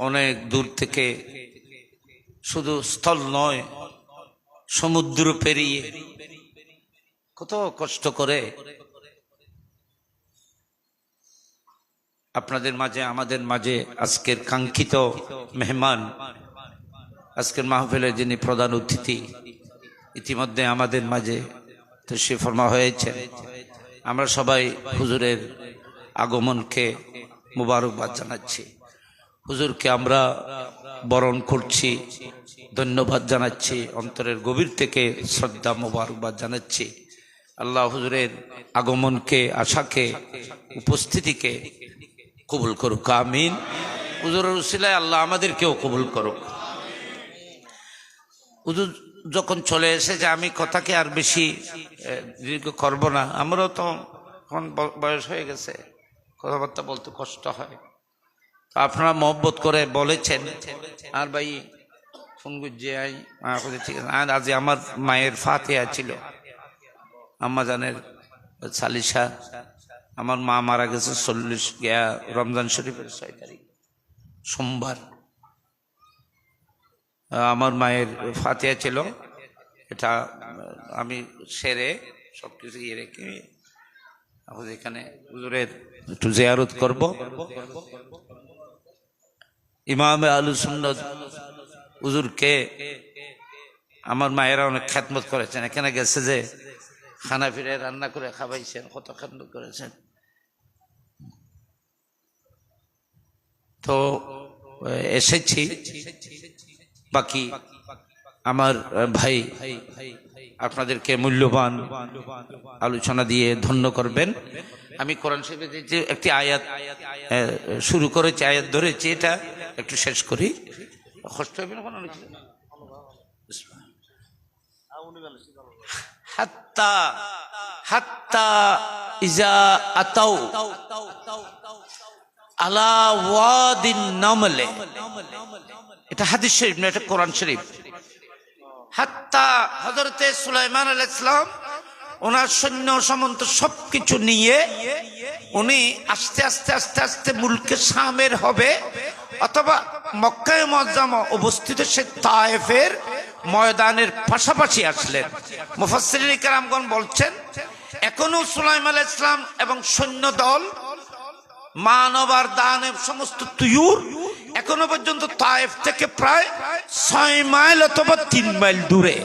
অনেক দূর থেকে, শুধু স্থল নয় সমুদ্র পেরিয়ে কত কষ্ট করে আপনাদের মাঝে, আমাদের মাঝে আজকের কাঙ্ক্ষিত মেহমান, আজকের মাহফিলে যিনি প্রধান অতিথি, ইতিমধ্যে আমাদের মাঝে তশরিফ ফরমা হয়েছেন। আমরা সবাই হুজুরের আগমনকে মুবারকবাদ জানাচ্ছি। হুজুরকে আমরা বরণ করছি, ধন্যবাদ জানাচ্ছি, অন্তরের গভীর থেকে শ্রদ্ধা মুবারকবাদ জানাচ্ছি। আল্লাহ হুজুরের আগমনকে, আশাকে, উপস্থিতিকে কবুল করুক, আমিন। হুজুরের উসিলায় আল্লাহ আমাদেরকেও কবুল করুক। হুজুর যখন চলে এসেছে, আমি কথাকে আর বেশি দীর্ঘ করবো না। আমারও তো এখন বয়স হয়ে গেছে, কথাবার্তা বলতে কষ্ট হয়। আপনারা মহব্বত করে বলেছেন, আর ভাই ফোন গুজে আই ঠিক আছে। আর আজ আমার মায়ের ফাতিহা ছিল, আম্মা জানের সালিশা। আমার মা মারা গেছে 40 রমজান শরীফের 6 তারিখ সোমবার। আমার মায়ের ফাতিহা ছিল, এটা আমি সেরে সবকিছু ইয়ে রেখে এখানে হুজুরের একটু জিয়ারত করব। ইমাম আহলুস সুন্নাত হুজুরকে আমার মায়েরা অনেক খেদমত করেছেন। এখানে গেছে যে খানা ফিরে রান্না করে খাওয়াইছেন, কত খেদমত করেছেন। তো এসেছি, বাকি আমার ভাই আপনাদেরকে মূল্যবান আলোচনা দিয়ে ধন্য করবেন। আমি কোরআন শরীফে যে একটি আয়াত শুরু করেছি, আয়াত ধরেছি, এটা একটু শেষ করি। কষ্ট হবে না কোনো? হাত্তা হাত্তা ইজা আতাউ আলা ওয়াদিন নামলে, এটা হাদিস শরীফ না, এটা কোরআন শরীফ। হাত্তা হযরতে সুলাইমান আলাইহিস সালাম ওনার সৈন্য সামন্ত সবকিছু নিয়ে উনি আস্তে আস্তে আস্তে আস্তে মুলকে শামের হবে, অথবা মক্কায়ে মুআজ্জামা অবস্থিত সে তায়েফের ময়দানের পাশাপাশি আসলেন। মুফাসসিরিন কিরামগণ বলছেন, এখনো সুলাইমান আলাইহিস সালাম এবং সৈন্য দল, মানব আর দানব সমস্ত তুয়ুর এখনো পর্যন্ত তায়েফ থেকে প্রায় 6 মাইল অথবা 3 মাইল দূরে।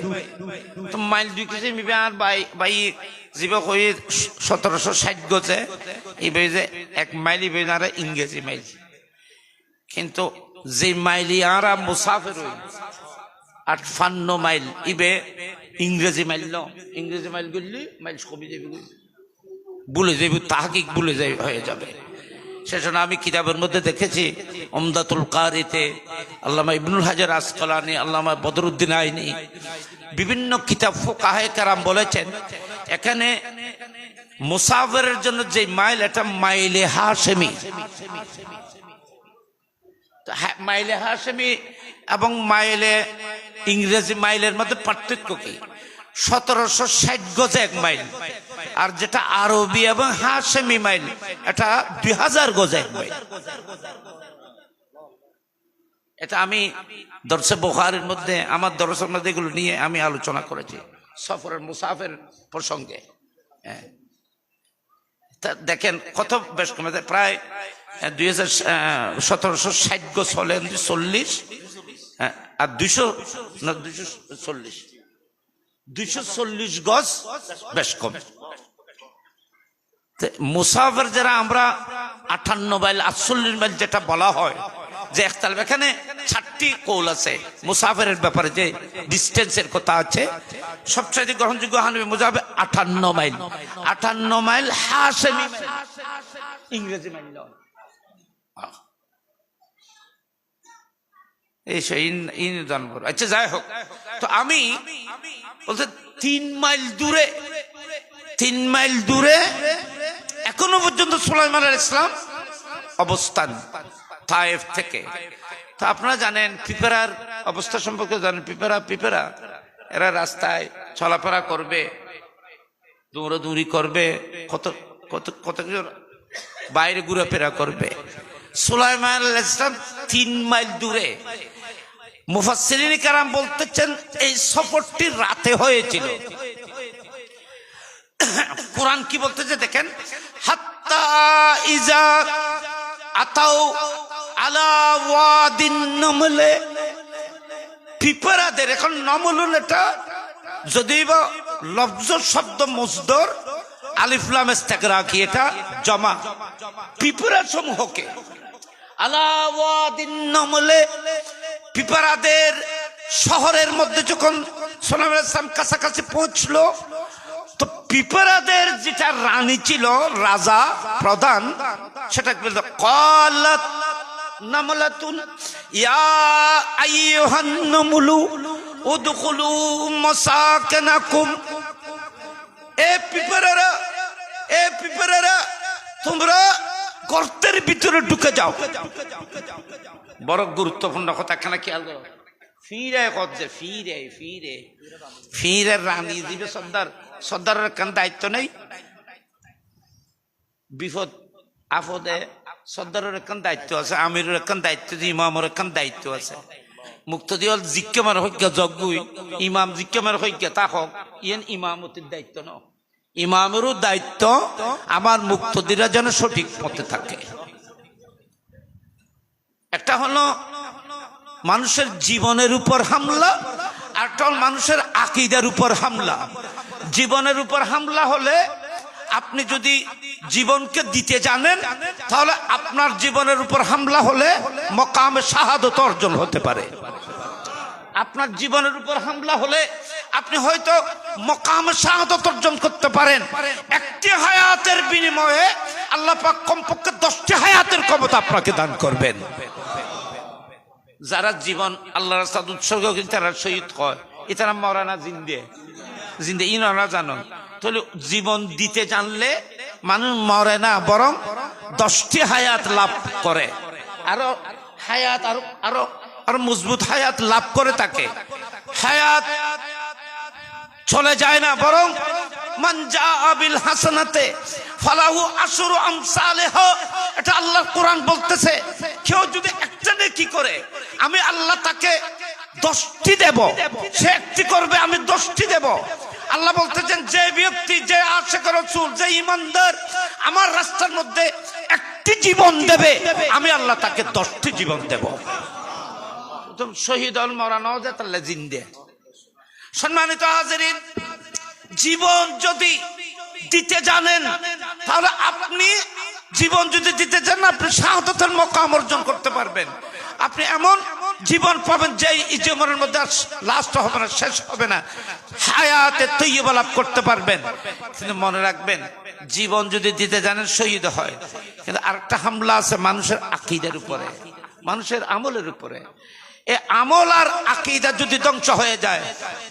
তো মাইল 2 কেজি মিবে আর বাই জীবক হয়ে 1760 গজে ইবে যে 1 মাইল ইবে না ইংরেজি মাইল। কিন্তু যে মাইলি আর মুসাফির হই 58 মাইল ইবে ইংরেজি মাইল ন, ইংরেজি মাইল গলি মাইল কমে যাবে, ভুলে যাবে, তাহকিক ভুলে যাবে, হয়ে যাবে। সেজন্য আমি কিতাবের মধ্যে দেখেছি, উমদাতুল কারিতে আল্লামা ইবনুল হাজার আসকালানি, আল্লামা বদরুদ্দিন আইনি, বিভিন্ন কিতাব ফুকাহে কেরাম বলেছেন, এখানে মুসাফিরের জন্য যে মাইল, এটা মাইলে হাশেমি। মাইলে হাশেমি এবং মাইলে ইংরেজি মাইলের মধ্যে পার্থক্য কি? 1760 গজে 1 মাইল, আর যেটা আরবি এবং হাশেমি মাইল এটা 2000 গজে 1 মাইল। এটা আমি দরসে বুখারীর মধ্যে, আমার দরসের মধ্যে এগুলো নিয়ে আমি আলোচনা করেছি সফরের মুসাফির প্রসঙ্গে। দেখেন কত বেশ কমে যায়, প্রায় 1760 গজ হলে 40, আর 240 240 গজ বেশ কম। মুসাফির যারা আমরা 58 মাইল 48 মাইল যেটা বলা হয় যে একতালব, এখানে 6টি কৌল আছে মুসাফিরের ব্যাপারে যে ডিস্টেন্সের কথা আছে। সবচেয়ে গ্রহণযোগ্য হানবি মুজাহিব 58 মাইল, 58 মাইল হাশেমি মাইল, ইংরেজি মাইল নয়। এই জানবো। আচ্ছা যাই হোক, তো আমি বলতে 3 মাইল দূরে, 3 মাইল দূরে এখনো পর্যন্ত সুলাইমান আলাইহিস সালাম অবস্থান তায়েফ থেকে। তো আপনারা জানেন পিপেরার অবস্থা সম্পর্কে জানেন, পিপেরা এরা রাস্তায় চলাফেরা করবে, দৌড়াদৌড়ি করবে, কত কত কত কিছু বাইরে ঘোরাফেরা করবে। সুলাইমান আলাইহিস সালাম 3 মাইল দূরে। মুফাসসিরিন কেরাম বলতেছেন এই সফরটি রাতে হয়েছিল। কোরআন কি বলতেছে দেখেন, হাত্তা ইজা আতাউ আলা ওয়াদিন নামলে, পিপরাদের, এখন নামলুন এটা যদিও বা লফজ শব্দ মজদর, আলিফ লাম ইস্তিগরাকি এটা জমা, পিপরা সমূহকে আলা ওয়াদিন নামলে, পিপরাদের শহরের মধ্যে যখন সুলাইমান আলাইহিস সালাম কাছাকাছি পৌঁছলো, তো পিপরাদের যেটা রানী ছিল, রাজা প্রধান, সেটা ক্বালাত নামলাতুন ইয়া আইয়ুহান নামলু উদখুলু মাসাকানাকুম, এ পিপরারা তোমরা গর্তের ভিতরে ঢুকে যাও। বড় গুরুত্বপূর্ণ কথা, এখানে খেয়াল করো। ফিরে করছে, ফিরে রানী দিবে সর্দারের কান দায়িত্ব নেই, বিপদ আপদে সর্দারের একখান দায়িত্ব আছে, আমিরের একখান দায়িত্ব আছে, ইমামের একখান দায়িত্ব আছে। মুক্তদি হল জিজ্ঞামার হইয়া যজ্ঞই, ইমাম জিজ্ঞামার হইয়া তাহক, ইয়েন ইমামতির দায়িত্ব ন, ইমামেরও দায়িত্ব আমার মুক্তদিরা যেন সঠিক পথে থাকে। একটা হলো মানুষের জীবনের উপর হামলা, আর একটা হল মানুষের আকীদার উপর হামলা। জীবনের উপর হামলা হলে আপনি যদি জীবনকে দিতে জানেন, তাহলে আপনার জীবনের উপর হামলা হলে মকামে শাহাদত অর্জন হতে পারে। আপনার জীবনের উপর হামলা হলে আপনি হয়তো মকামে শাহাদত অর্জন করতে পারেন। একটি হায়াতের বিনিময়ে আল্লাহ পাক কমপক্ষে 10টি হায়াতের ক্ষমতা আপনাকে দান করবেন। যারা জীবন আল্লাহর রাস্তায় উৎসর্গ করে তারা শহীদ হয়, এটারা মরানা জিন্দে ইনারা জানো। তাহলে জীবন দিতে জানলে মানুষ মরে না, বরং 10টি হায়াত লাভ করে, আরো হায়াত আরো মজবুত হায়াত লাভ করে থাকে। হায়াত চলে যায় না, বরং মান জাআ বিল হাসানাতে ফালাহু আশরু আমসালিহা, এটা আল্লাহর কোরআন বলতেছে। কেউ যদি একটা নেকি করে আমি আল্লাহ তাকে 10টি দেব, সে একটি করবে আমি 10টি দেব। আল্লাহ বলতেছেন যে ব্যক্তি, যে আশিক রাসূল, যে ঈমানদার আমার রাস্তার মধ্যে একটি জীবন দেবে, আমি আল্লাহ তাকে 10টি জীবন দেব। শহীদ হল মরানো যে তাহলে জিন্দে। সম্মানিত হাজিরিন, জীবন যদি দিতে জানেন, তাহলে আপনি জীবন যদি দিতে চান, আপনি শাহাদাতের মকাম অর্জন করতে পারবেন। আপনি এমন জীবন পাবেন যে এই জীবনের মধ্যে লাস্ট হবে না, শেষ হবে না, হায়াতে তৈয়বা লাভ করতে পারবেন। কিন্তু মনে রাখবেন, জীবন যদি দিতে জানেন শহীদ হয়, কিন্তু আরেকটা হামলা আছে মানুষের আকীদার উপরে, মানুষের আমলের উপরে। এই আমল আর আকীদা যদি ধ্বংস হয়ে যায়,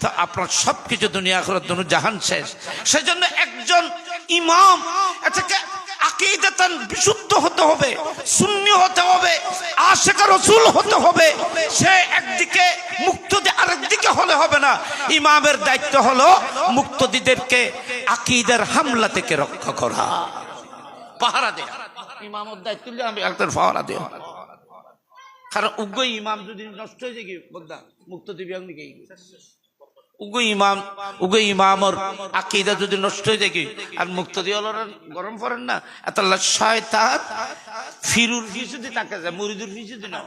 তো আপনার সবকিছু দুনিয়া আখিরাত দুনো জাহান শেষ। সেজন্য একজন ইমাম এটাকে আকীদাতান বিশুদ্ধ হতে হবে, সুন্নি হতে হবে, আশিক রাসূল হতে হবে। সে একদিকে মুক্তদি আরেকদিকে হলে হবে না। ইমামের দায়িত্ব হলো মুক্তদিদেরকে আকীদার হামলা থেকে রক্ষা করা, পাহারা দেয়া। ইমামের দায়িত্ব হলো আমি একটার পাহারা দেয়া। কারণ উগ্র ইমাম যদি নষ্ট হয়ে যায়, কি বলদা মুক্তদি বিয়াঙ্গি কি উগ্র ইমামর আকীদা যদি নষ্ট হয়ে যায়, কি আর মুক্তদি হলরা গরম পড়েন না। এতাল্লাহ শয়তান ফিরুর ফিসুদি তাকে যায়, মুরিদুর ফিসুদি না।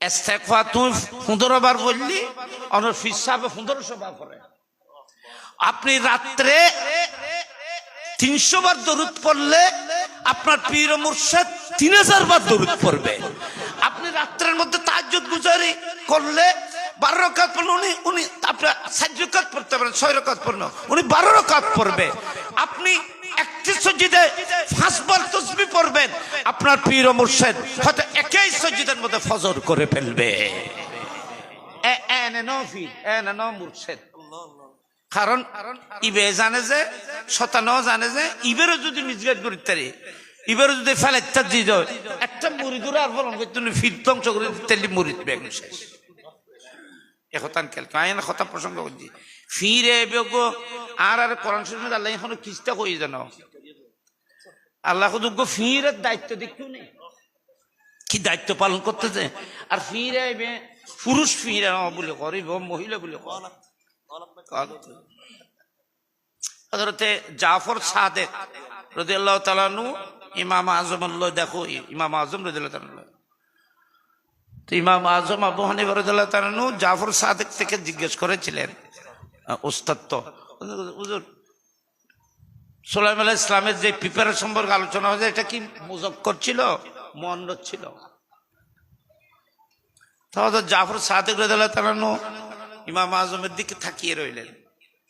ইস্তেগফা তুমি 15 বার বললি অনর ফিস সাহেব 1500 বার করে। আপনি রাত্রে 300 বার দরুদ পড়লে আপনার পীর ও মুর্শিদ 3000 বার দরুদ পড়বে। আপনি রাত্রের মধ্যে তাহাজ্জুদ গুজারি করলে 12 রাকাত পড়লে উনি আপনার 4 রাকাত পড়তে পারেন, 6 রাকাত পড়লো উনি 12 রাকাত পড়বে। আপনি একটি সজিদে 5 বার তাসবিহ পড়বেন, আপনার পীর ও মুর্শিদ হয়তো একই সজিদের মধ্যে ফজর করে ফেলবে। নো মুর্শিদ, কারণ ইবে জানে যে শতানো জানে যে ইবেরও যদি মিসগাইড করতে ইবেরও যদি ফেলাইতে দিয়ে যায় একটা মুরিদুর আর বলুন তুমি ফিরতংশ করে দিতে মুরিদ বেগ শেষ। এখন খেল কায়ন কথা প্রসঙ্গ করছি ফিরে বেগো আর কোরআন শরীফে আল্লাহ এখনো কিস্তা কই জানো আল্লাহ যোগ্য ফিরের দায়িত্ব দেখতেও নেই, কি দায়িত্ব পালন করতেছে। আর ফিরে আইবে পুরুষ ফিরে বলে করিব, মহিলা বলে হযরতে জাফর সাদেক রাদিয়াল্লাহু তাআলা আনহু ইমাম আজম আল্লাহ দেখো ইমাম আজম রাদিয়াল্লাহু তাআলা, তো ইমাম আজম আবু হানিফা রাদিয়াল্লাহু তাআলা আনহু জাফর সাদেক থেকে জিজ্ঞেস করেছিলেন ওস্তাদ তো হুজুর সুলাইমান আলাইহিস সালামের যে পিপারের সম্পর্কে আলোচনা হয়েছে এটা কি মুজাক্কর ছিল মুআন্নাস ছিল? তাহলে জাফর সাদেক রাদিয়াল্লাহু তাআলা আনহু ইমাম আজমের দিকে তাকিয়ে রইলেন,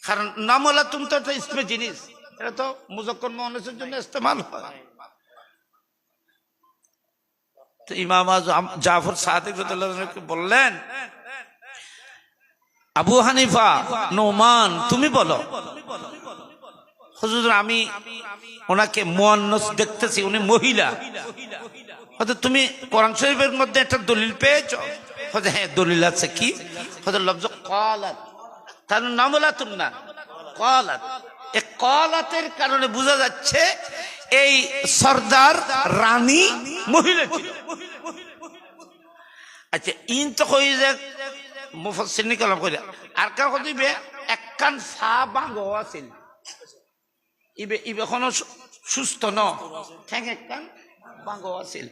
কারণ নামওয়ালা তুমি তো একটা ইসমে জিনিস, এটা তো মুজাক্কর মুআন্নাসের জন্য ইস্তেমাল হয়। তো ইমাম আজম জাফর সাদেক রাদিয়াল্লাহু তাআলা বললেন আবু হানিফা নোমান তুমি বলো। হুজুর আমি ওনাকে মুআন্নাস দেখতেছি, উনি মহিলা, হয়তো তুমি কোরআন শরীফের মধ্যে একটা দলিল পেয়েছো? হ্যাঁ দলিল আছে, কি? লফজ ক্বালাত, তার নামলাতুন না ক্বালাত। এই ক্বালাতের কারণে বোঝা যাচ্ছে এই সরদার রানী মহিলা ছিল। আচ্ছা ইন তো কই যে মুফাসসিরিন কালাম কইরা আর কার কইবে একখান ফা বাঙ্গো আছিল, ইবে ইবে কোনো সুস্থ ন ঠ্যাং একখান বাঙ্গো আছিল,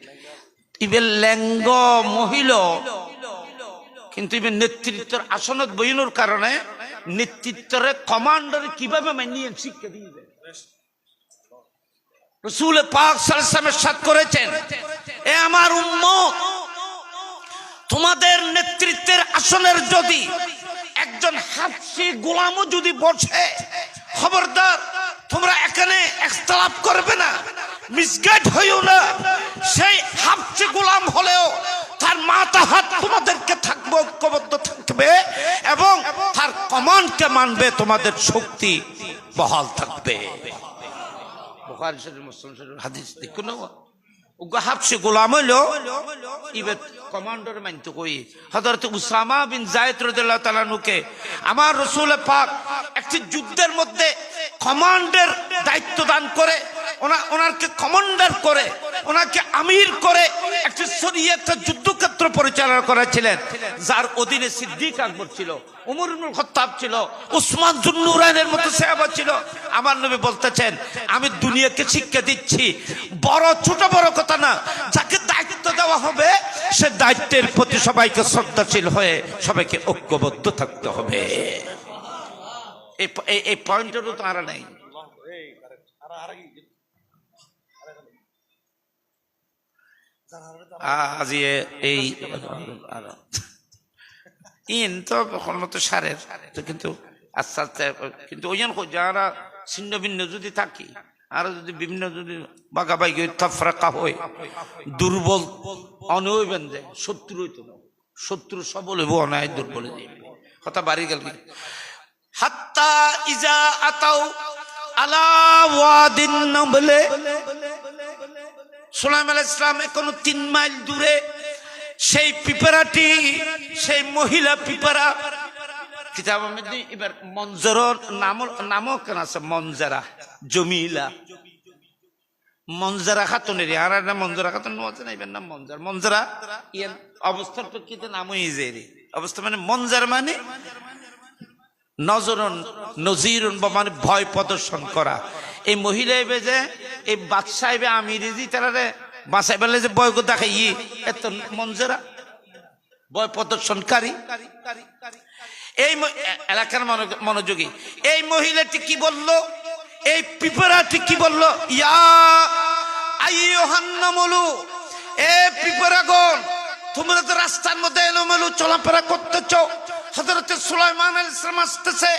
ইবে লেঙ্গ মহিলা, কিন্তু ইবে নেতৃত্বের আসনত বইনোর কারণে নেতৃত্বের কমান্ডার কিভাবে মানিয়ে শিক্ষা দিয়ে দেয়। রাসূল পাক সাল্লাল্লাহু আলাইহি ওয়াসাল্লাম ইরশাদ করেছেন, এ আমার উম্মত তোমাদের নেতৃত্বের আসনের যদি একজন হাবশী গোলামও যদি বসে, খবরদার তোমরা এখানে ইখতিলাফ করবে না, মিসগাইড হইও না। সেই হাবশী গোলাম হলেও তার মাথা হাত তোমাদেরকে থাকবে, ঐক্যবদ্ধ থাকবে এবং তার কমান্ডকে মানবে, তোমাদের শক্তি বহাল থাকবে। বুখারী শরীফ মুসলিম শরীফ হাদিস দেখুন, হাবশী গোলাম হইল ইবে কমান্ডার মানতে কই। হযরত উসামা বিন যায়েদ রাদিয়াল্লাহু তাআলা আনহুকে আমার রাসূল পাক একটি যুদ্ধের মধ্যে কমান্ডার দায়িত্ব দান করে, ওনাকে কমান্ডার করে, ওনাকে আমির করে একটি শরীয়তের যুদ্ধক্ষেত্র পরিচালনা করেছিলেন, যার অধীনে সিদ্দিক আকবর ছিল, ওমর ইবনুল খাত্তাব ছিল, উসমান যুন্নুরাইনের মতো সাহাবা ছিল। আমার নবী বলতেছেন আমি দুনিয়াকে শিক্ষা দিচ্ছি, বড় ছোট বড় কথা না, যাকে দায়িত্ব দেওয়া হবে সে দায়িত্বের প্রতি সবাইকে শ্রদ্ধাশীল হয়ে সবাইকে ঐক্যবদ্ধ থাকতে হবে। এই পয়েন্টেরও তো আর নাই। আজ এই ইন তো তো সারের কিন্তু আস্তে আস্তে কিন্তু ওই যারা ছিন্ন ভিন্ন যদি থাকি আর যদি বিভিন্ন যদি বাগাবাগি তাফরাকা হয়, দুর্বল অনহইবেন যে শত্রু হইতো না, শত্রু সবল হইব অনায় দুর্বল কথা বাড়ি গেল। হাত্তা ইজা আতাও আলা ওয়াদিন নাবলে, সুলাইমান আলাইহিস সালাম এখন 3 মাইল দূরে সেই পিপারাটি, সেই মহিলা পিপারা কিতাবের মধ্যে এবার মনজরার নামও কেন আছে, মনজরা জমিলা, মনজরা খাতুনের আর একটা মনজরা খাতুন আছে না, এবার নাম মনজরা। মনজরা ইয়ার অবস্থার প্রেক্ষিতে নামও ইজেরি অবস্থা, মানে মনজার মানে নজরুন নজিরুন বা মানে ভয় প্রদর্শন করা। এই মহিলা এবে যে এই বাদশাহ এবে আমির জি তারা বাসাই বেলে যে বয় দেখাই এত মনজরা ভয় প্রদর্শনকারী। এই এলাকার মনোযোগী এই মহিলাটি কি বলল, এই পিঁপড়াটি কি বলল, ইয়া আইয়ুহান নামলু, এ পিঁপড়াগণ, তোমরা তো রাস্তার মধ্যে এলোমেলো চলাফেরা করতেছ। হযরত সুলাইমান আলাইহিস সালাম আসতেছে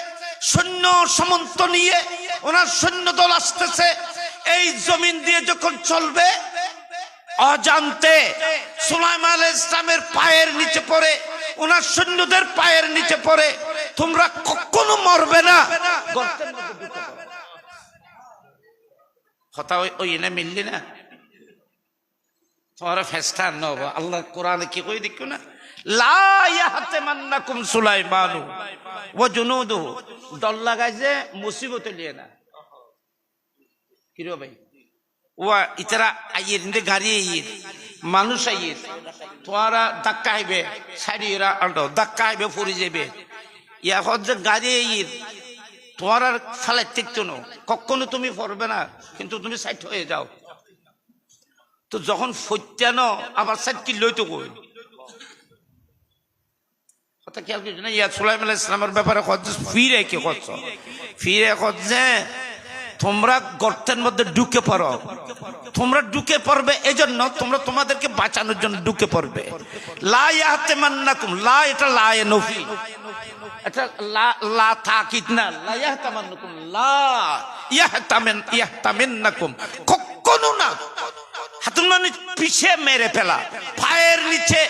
সৈন্য সামন্ত নিয়ে, ওনার সৈন্য দল আসতেছে। এই জমিন দিয়ে যখন চলবে, অজান্তে সুলাইমান আলাইহিস সালামের পায়ের নিচে পড়ে, ওনার সৈন্যদের পায়ের নিচে পড়ে, তোমরা কখনো মরবে না। কথা ওই না মিললি না, তোমার ফেস্টা নব আল্লাহ কোরআনে কি কই দেখো না, লা ইয়াহতামান্নাকুম সুলাইমানু ওয়া জুনুদুহু, দল লাগাই যে মুসিবত লিয়ে না। কি রে ভাই, ওয়া ইতারা আইয়ের ইন্দে গাড়ি আইয়ের মানুষ আইয়ের, তোরা ধাক্কা আইবে সাইডিরা আল্টো ধাক্কা আইবে পড়ে যাবে। ইয়া হচ্ছে গাড়ি আইয়ের, তোমার আর ফালে টিকতো না, কখনো তুমি পড়বে না, কিন্তু তুমি সাইড হয়ে যাও। তো যখন ফত্যানো আবার সাইড কি লইতো কই কথা খেয়াল করছো না। ইয়া সুলাইমান আলাইহিস সালামের ব্যাপারে ফিরে কি করছো, ফিরে করছে তোমরা গর্তের মধ্যে ঢুকে পড়ো, তোমরা ঢুকে পড়বে এজন্য, তোমরা তোমাদেরকে বাঁচানোর জন্য ঢুকে পড়বে। লা ইয়াহতামান্নাকুম, লা এটা লা নফি, এটা লা তাকিদ না, লা ইয়াহতামান্নাকুম, লা ইয়াহতামিন্নাকুম, কখনো না। হাতুন মানে পিছে মেরে ফেলা, পায়ের নিচে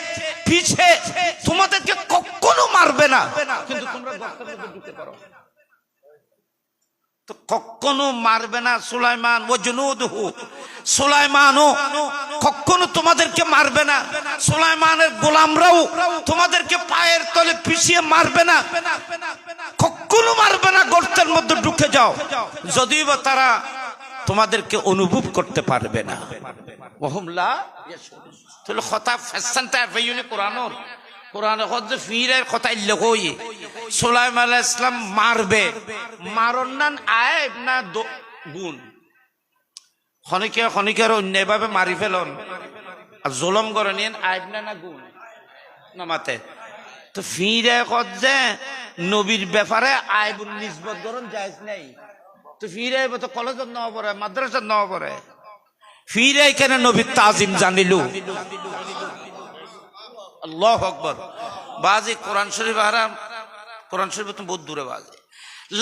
পিছে, তোমাদেরকে কখনো মারবে না, কিন্তু তোমরা গর্তের মধ্যে ঢুকে পড়ো। তো কখনো মারবে না সুলাইমান ও জুনুদুহু, সুলাইমানও কখনো তোমাদেরকে মারবে না, সুলাইমানের গোলামরাও তোমাদেরকে পায়ের তলে পিছিয়ে মারবে না, কখনো মারবে না। গর্তের মধ্যে ঢুকে যাও, যদিও বা তারা তোমাদেরকে অনুভব করতে পারবে না। ওহুমলা তাহলে কথা ফ্যাশনটা ফেইনে কোরআনর, কোরআনে হচ্ছে ফিরের কথা ইল্লকই সুলাইমান আলাইহিস সালাম মারবে, মারন না আইব না গুণ, খনিকের অন্যায়ভাবে মারি ফেলন আর জুলুম করে নিন, আইব না গুণ না মাতে। তো ফিরে যে নবীর ব্যাপারে আইব নিসবত করুন জায়েজ নাই। তো ফিরে তো কলেজত নেওয়া পড়ে, মাদ্রাসাত নেওয়া পড়ে, ফিরে কেন নবীর তাজিম জানিলু। আল্লাহু আকবার। বাজি কোরআন শরীফ হারাম, কোরআন শরীফ তো বহুত দূরে বাজে।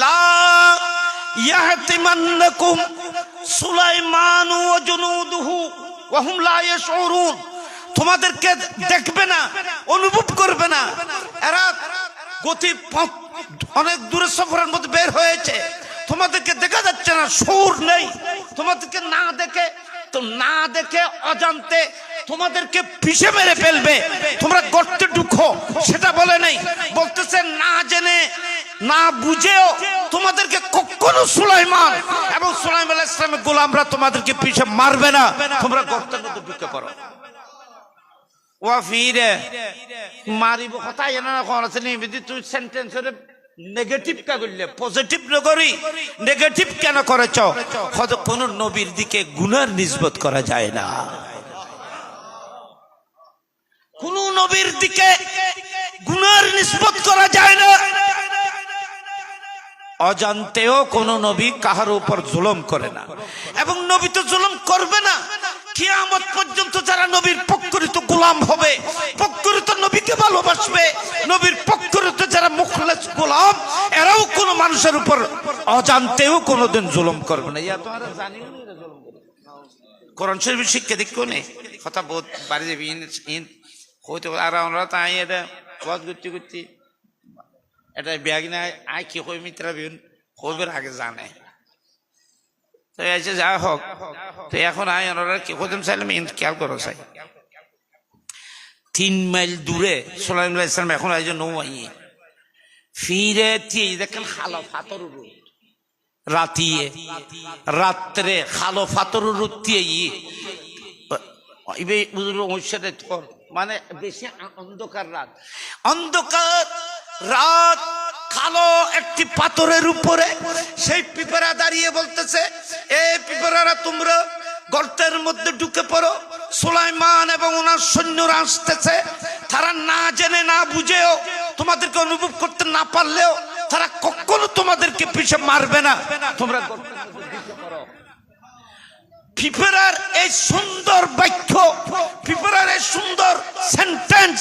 লা ইয়াহতিমান্নাকুম সুলাইমান ওয়া জুনুদুহু ওয়া হুম লা ইয়াশউরুন, তোমাদেরকে দেখবে না, অনুভব করবে না। এরা গতি অনেক দূরে সফরের মধ্যে বের হয়েছে, তোমাদেরকে দেখা যাচ্ছে না, সুর নেই, তোমাদেরকে না দেখে, তো না দেখে অজান্তে তোমাদেরকে পিছে মেরে ফেলবে, তোমরা গর্তে ঢুকো সেটা বলে নেই, বলতেছে না জেনে না বুঝেও তোমাদেরকে কখনো সুলাইমান এবং সুলাইমান আলাইহিস সালামের গোলামরা তোমাদেরকে পিছে মারবে না, তোমরা গর্তের মধ্যে ঢুকে পড়ো। ওয়া ফিরে মারিব কথা জানা না কোন আছে নি, তুই সেন্টেন্সের নেগেটিভ কা করলে পজিটিভ নগরী, নেগেটিভ কেন করেছ? হয়তো কোন নবীর দিকে গুনার নিসবত করা যায় না, কোন নবীর দিকে গুনার নিসবত করা যায় না। অজান্তেও কোন নবী কাহার উপর জুলুম করে না, এবং নবী তো জুলুম করবে না। কিয়ামত পর্যন্ত যারা নবীর প্রকৃত গোলাম হবে, প্রকৃত নবীকে ভালোবাসবে, নবীর প্রকৃত যারা মুখলেস গোলাম, এরাও কোন মানুষের উপর অজান্তেও কোনোদিন জুলুম করবে না। ইয়া তোমরা জানিও না এরা জুলুম করে। কোরআন শরীফের শিক্ষা দেখো নে, কথা বহুত বাড়ি যাবি ইন হইতো। আর আমরা তাই এটা ওয়াজ করতে এটা ব্যাগ না আই কি কই মিত্রা বিন কইবের আগে জানে, তো এসে যা হোক। তো এখন আই ওরা কি কইতাম চাইলাম খেয়াল করো চাই, 3 মাইল দূরে সুলাইমান আলাইহিস সালাম এখন আইজ নৌ আইয়ে ফিরে দেখেন খালো ফাতর রাতিয়ে রাত্রে খালো ফাতর রুতিয়ে ইবে ওই সাথে মানে বেশি অন্ধকার রাত, অন্ধকার রাত, কালো একটি পাথরের উপরে সেই পিঁপড়া দাঁড়িয়ে বলতেছে, এই পিঁপড়ারা তোমরা গর্তের মধ্যে ঢুকে পড়ো, সুলাইমান এবং ওনার সৈন্যরা আসতেছে, তারা না জেনে না বুঝেও তোমাদেরকে অনুভব করতে না পারলেও তারা কখনো তোমাদেরকে পিছে মারবে না। তোমরা পিঁপড়ার এই সুন্দর বাক্য, পিঁপড়ার এই সুন্দর সেন্টেন্স,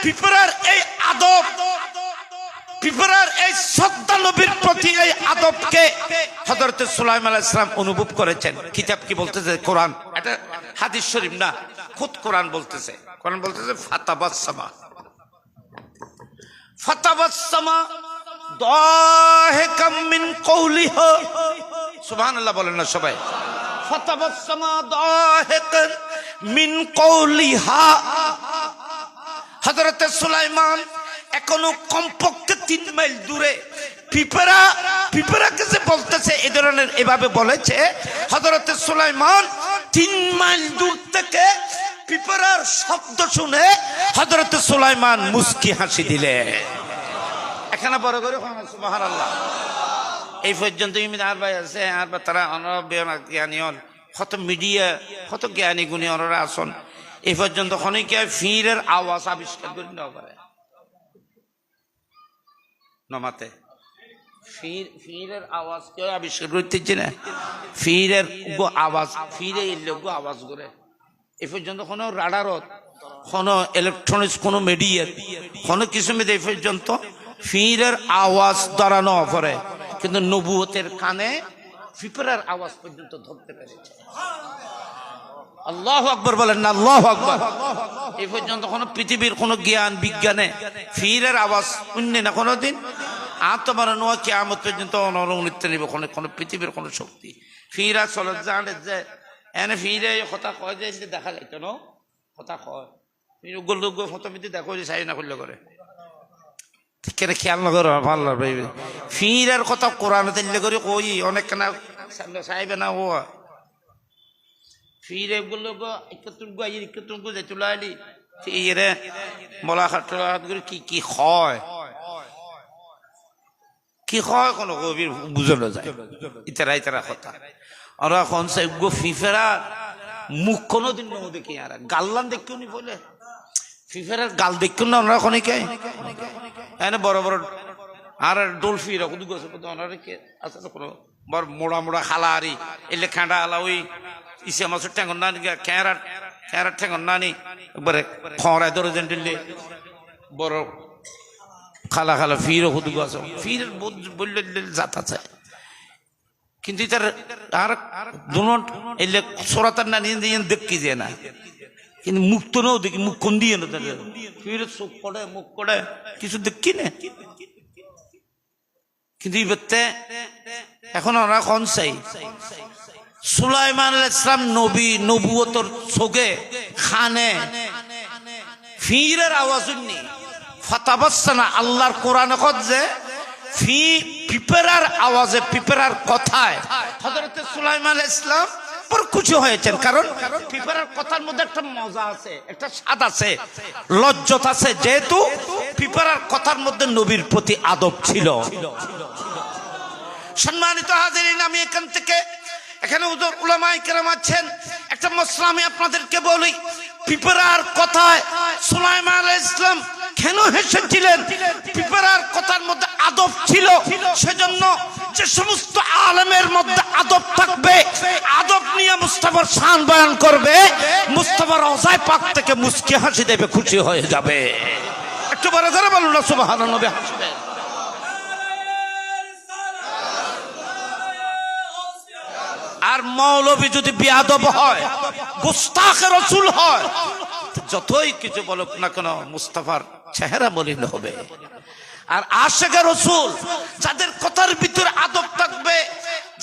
পিঁপড়ার এই আদব, পিঁপড়ার এই শ্রদ্ধা নবীর প্রতি এই আদবকে হযরত সুলাইমান আলাইহিস সালাম অনুভব করেছেন। কিতাব কি বলতেছে? কোরআন, এটা হাদিস শরীফ না, খুদ কোরআন বলতেছে। কোরআন বলতেছে ফাতাবাসসামা, ফাতাবাসসামা দাহিকাম মিন কওলিহা। সুবহানাল্লাহ বলেন না সবাই? ফাতাবাসসামা দাহিকান মিন কওলিহা। হযরত সুলাইমান এখনো কমপক্ষে 3 মাইল দূরে পিঁপড়াকে যে বলতেছে এই ধরনের এভাবে বলেছে, হযরত সুলাইমান 3 মাইল দূর থেকে পিঁপড়ার শব্দ শুনে হযরত সুলাইমান মুস্কি হাসি দিলে। এখানে বড় করে সুবহানাল্লাহ। এই পর্যন্ত আর ভাই আছে, আর তারা জ্ঞানী হন, কত মিডিয়া, কত জ্ঞানী গুণী ওনারা আসন। এই পর্যন্ত খনিকে ফিরের আওয়াজ আবিষ্কার করে নেওয়া পারে নমাতে। ফিরের আওয়াজ কেউ আবিষ্কার করতেছে না। ফিরের আওয়াজ, ফিরে এলে আওয়াজ করে। এই পর্যন্ত কোনো রাডারত, কোনো ইলেকট্রনিক্স, কোনো মিডিয়ার, কোনো কিছু মেয়েদের এই পর্যন্ত ফিরের আওয়াজ দাঁড়ানো পরে, কিন্তু নবুয়তের কানে পিঁপড়ার আওয়াজ পর্যন্ত ধরতে পেরেছে। আল্লাহু আকবার বলেন না? আল্লাহু আকবার। এই পর্যন্ত কোনো পৃথিবীর কোনো জ্ঞান বিজ্ঞানে ফিরের আওয়াজ শুননি না কোনোদিন। আর তোমার নোয়া কিয়ামত পর্যন্ত অনরণিত্য নিবে কোনো পৃথিবীর কোনো শক্তি। ফিরা চলে জানে যে এনে ফিরে কথা কয় যে দেখা যায় কেন কথা কয় ফটোমিতি দেখো চাই না করলে করে কেন খেয়াল না করো ভাল লাগবে। ফিরের কথা কোরআন তেলে করে কই অনেক কেনা চাইবে না। ও ফিরে গুলো ইকতুনগু আই ইকতুনগু যে তুলাইলি ফিরে মোলাকাত করে কি কি হয়, কি হয় কোনো কবির বুঝানো যায়। ইতারা কথা ওরা কোন সে গো ফিফেরা মুখ কোনোদিন ন দেখি, আর গাল্লান দেখেও নি বলে ফিফেরার গাল দেখেও না ওরা খনিকে এনে বড় বড় আর ডলফি রকম গেছে ওনারা কে আছে কোনো বড় মোড়া মোড়া খালারি এলে খাঁডা আলা ওই ইসে মাছের ঠেঙ্গন নানি খেয়ার ঠেঙ্গন নানি একবারে খরায় ধরে যেন দিল্লি বড় খালা খালা ফিরও হুদুগ আছে। ফির বললে জাত আছে, কিন্তু তার আর দুনো এলে সরাতার না নিয়ে দিয়ে দেখি যে না, কিন্তু মুখ তো নাও দেখি, মুখ কোন দিয়ে না তাদের ফির চোখ করে মুখ করে কিছু দেখি না। কিন্তু এখন ওরা কোন চাই সুলাইমান আলাইহিস সালাম নবী নবুয়তর চোখে খানে ফিরের আওয়াজ শুননি। ফাতাবাসসানা আল্লাহর কোরআনে কত যে পিঁপড়ার আওয়াজে, পিঁপড়ার কথায় হযরত সুলাইমান আলাইহিস সালাম পর খুশি হয়েছেন। কারণ পিঁপড়ার কথার মধ্যে একটা মজা আছে, একটা স্বাদ আছে, লজ্জত আছে, যেহেতু পিঁপড়ার কথার মধ্যে নবীর প্রতি আদব ছিল। সম্মানিত হাজিরিন, আমি এখান থেকে এখানে উলামায়ে কেরাম আছেন, একটা মসলা আমি আপনাদেরকে বলি। পিঁপড়ার কথায় সুলাইমান আলাইহিস সালাম কেন হেসেছিলেন? পিঁপড়ার কথার মধ্যে আদব ছিল, সেজন্য যে সমস্ত আলেমের মধ্যে আদব থাকবে, আদব নিয়ে মুস্তাফার শান বয়ান করবে, মুস্তাফার রওজায়ে পাক থেকে মুস্কি হাসি দেবে, খুশি হয়ে যাবে। একটু বড় করে বলুন না সুবহানাল্লাহ। হাসবে আর মৌলবী যদি বেয়াদব হয়, গুস্তাখে রাসূল হয়, যতই কিছু বলুক না কেন মুস্তাফার চেহারা মলিন হবে। আর আশিকে রাসূল যাদের কথার ভিতরে আদব থাকবে,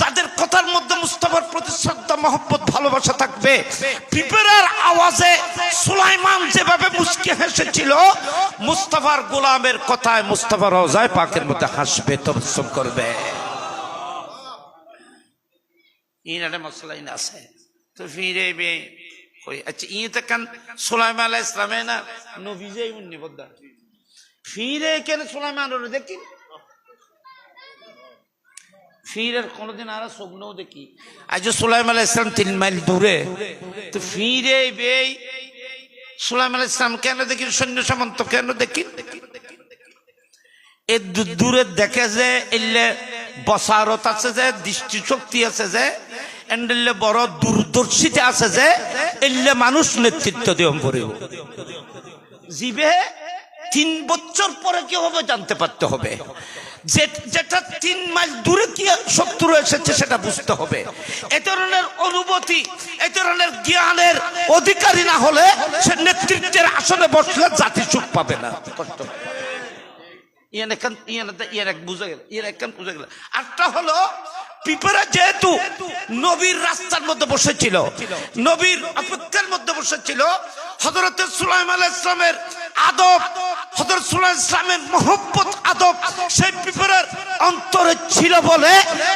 যাদের কথার মধ্যে মুস্তাফার প্রতি শ্রদ্ধা মহব্বত ভালোবাসা থাকবে, পিঁপড়ার আওয়াজে সুলাইমান যেভাবে মুস্কি হেসেছিল, মুস্তাফার গোলামের কথায় মুস্তাফার রওজায়ে পাকের মধ্যে হাসবে, তবসম করবে। ইনারে মশলা ইন আছে তো ফিরে বে কই। আচ্ছা ই তো কান সুলাইমান আলাইহিস সালামে না নবী যে উন্নি বদ্দা ফিরে কেন সুলাইমান ওরে দেখি ফিরের কোনদিন আর স্বপ্নও দেখি। আজ সুলাইমান আলাইহিস সালাম 3 মাইল দূরে, তো ফিরে বে সুলাইমান আলাইহিস সালাম কেন দেখি সৈন্য সামন্ত কেন দেখি এ দূরে দেখে যে এলে বসারত আছে যে দৃষ্টি শক্তি আছে যে এন্ডেলে বড় দূরদর্শিতা আছে যে এলে মানুষ নেতৃত্ব দিয়ম পড়িব জিবে 3 বছর পরে কি হবে জানতে পারতে হবে যেটা 3 মাইল দূরে কি শত্রু এসেছে সেটা বুঝতে হবে এই ধরনের অনুভূতি এই ধরনের জ্ঞানের অধিকারী না হলে সে নেতৃত্বের আসনে বসলে জাতি সুখ পাবে না কষ্ট আরটা হলো পিপরা যেহেতু নবীর রাস্তার মধ্যে বসেছিল নবীর অপেক্ষার মধ্যে বসেছিল হযরত সুলাইমান আলাইহিস সালামের আদব হযরত সুলাইমান আলাইহিস সালামের মহব্বত আদব সেই পিপরার অন্তরে ছিল বলে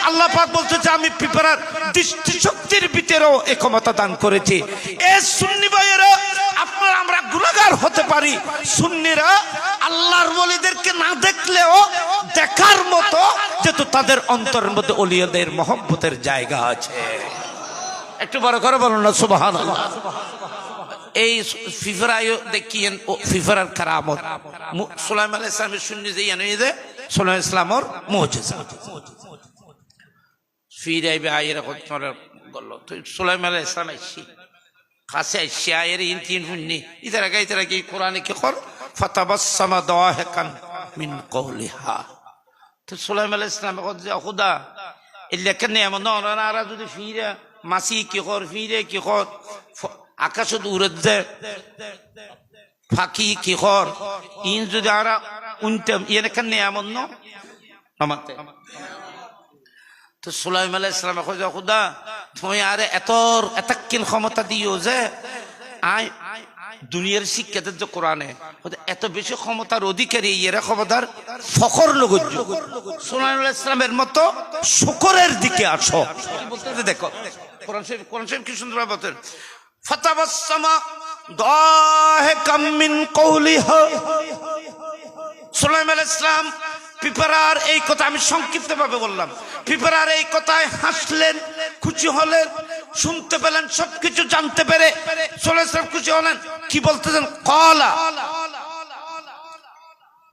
আল্লাহ পাক বলছে যে আমি পিপরার দৃষ্টি শক্তির ভিতরেও এই ক্ষমতা দান করেছি এই সুন্নি ভাইয়েরা আপনারা আমরা গুনাহগার হতে পারি সুন্নিরা আল্লাহর ওলিদেরকে না দেখলেও দেখার মতো যেহেতু তাদের অন্তরের মধ্যে ওলিয়াদের মহব্বতের জায়গা আছে একটু বড় করে বলুন না সুবহানাল্লাহ এই ফিফরায় দেখিয়েন ফিফরার কারামত সুলাইমান আলাইহিস সালামের সুন্নি যে ইয়ানে সুলাইমান ইসলামর মুজিজা ফিরাইবে আয়ের কথা বলল তো সুলাইমান আলাইহিস সালাম আইছি কাছে আইছি আয়ের ইনতিন সুন্নি ইতারা কি কোরআনে কি কর ফাতাবাসসামা দাহিকান মিন কওলিহা তো সুলাইমান আলাইহিস সালাম কইছে খোদা ইল্লাকা নিয়ামত না যদি ফিরা মাসি কি কর ফিরে কি কর আকাশ উড়ে যায় ফাঁকি কি কর ইন যদি আরা উনতাম ইয়ানকান নিয়ামত ন আমাতে তো সুলাইমান আলাইহিস সালাম কইছে খোদা তুমি আরে এতকিন ক্ষমতা দিও যে আই দুনিয়ার শিক্ষাদের যে কোরআনে এত বেশি ক্ষমতার অধিকারী এরা ক্ষমতার ফখর লগজ সুলাইমান আলাইহিস সালামের মতো শুকরের দিকে আসো বলতে দেখো কোরআন শরীফ কি সুন্দর বলতেন ফাতাবাসসামা দাহিকাম মিন কওলিহা সুলাইমান আলাইহিস সালাম পিপরার এই কথা আমি সংক্ষিপ্তভাবে বললাম পিপরার এই কথায় হাসলেন খুশি হলেন শুনতে পেলেন সবকিছু জানতে পেরে সুলাইমান সালাম খুশি হলেন কি বলতেছেন ক্বালা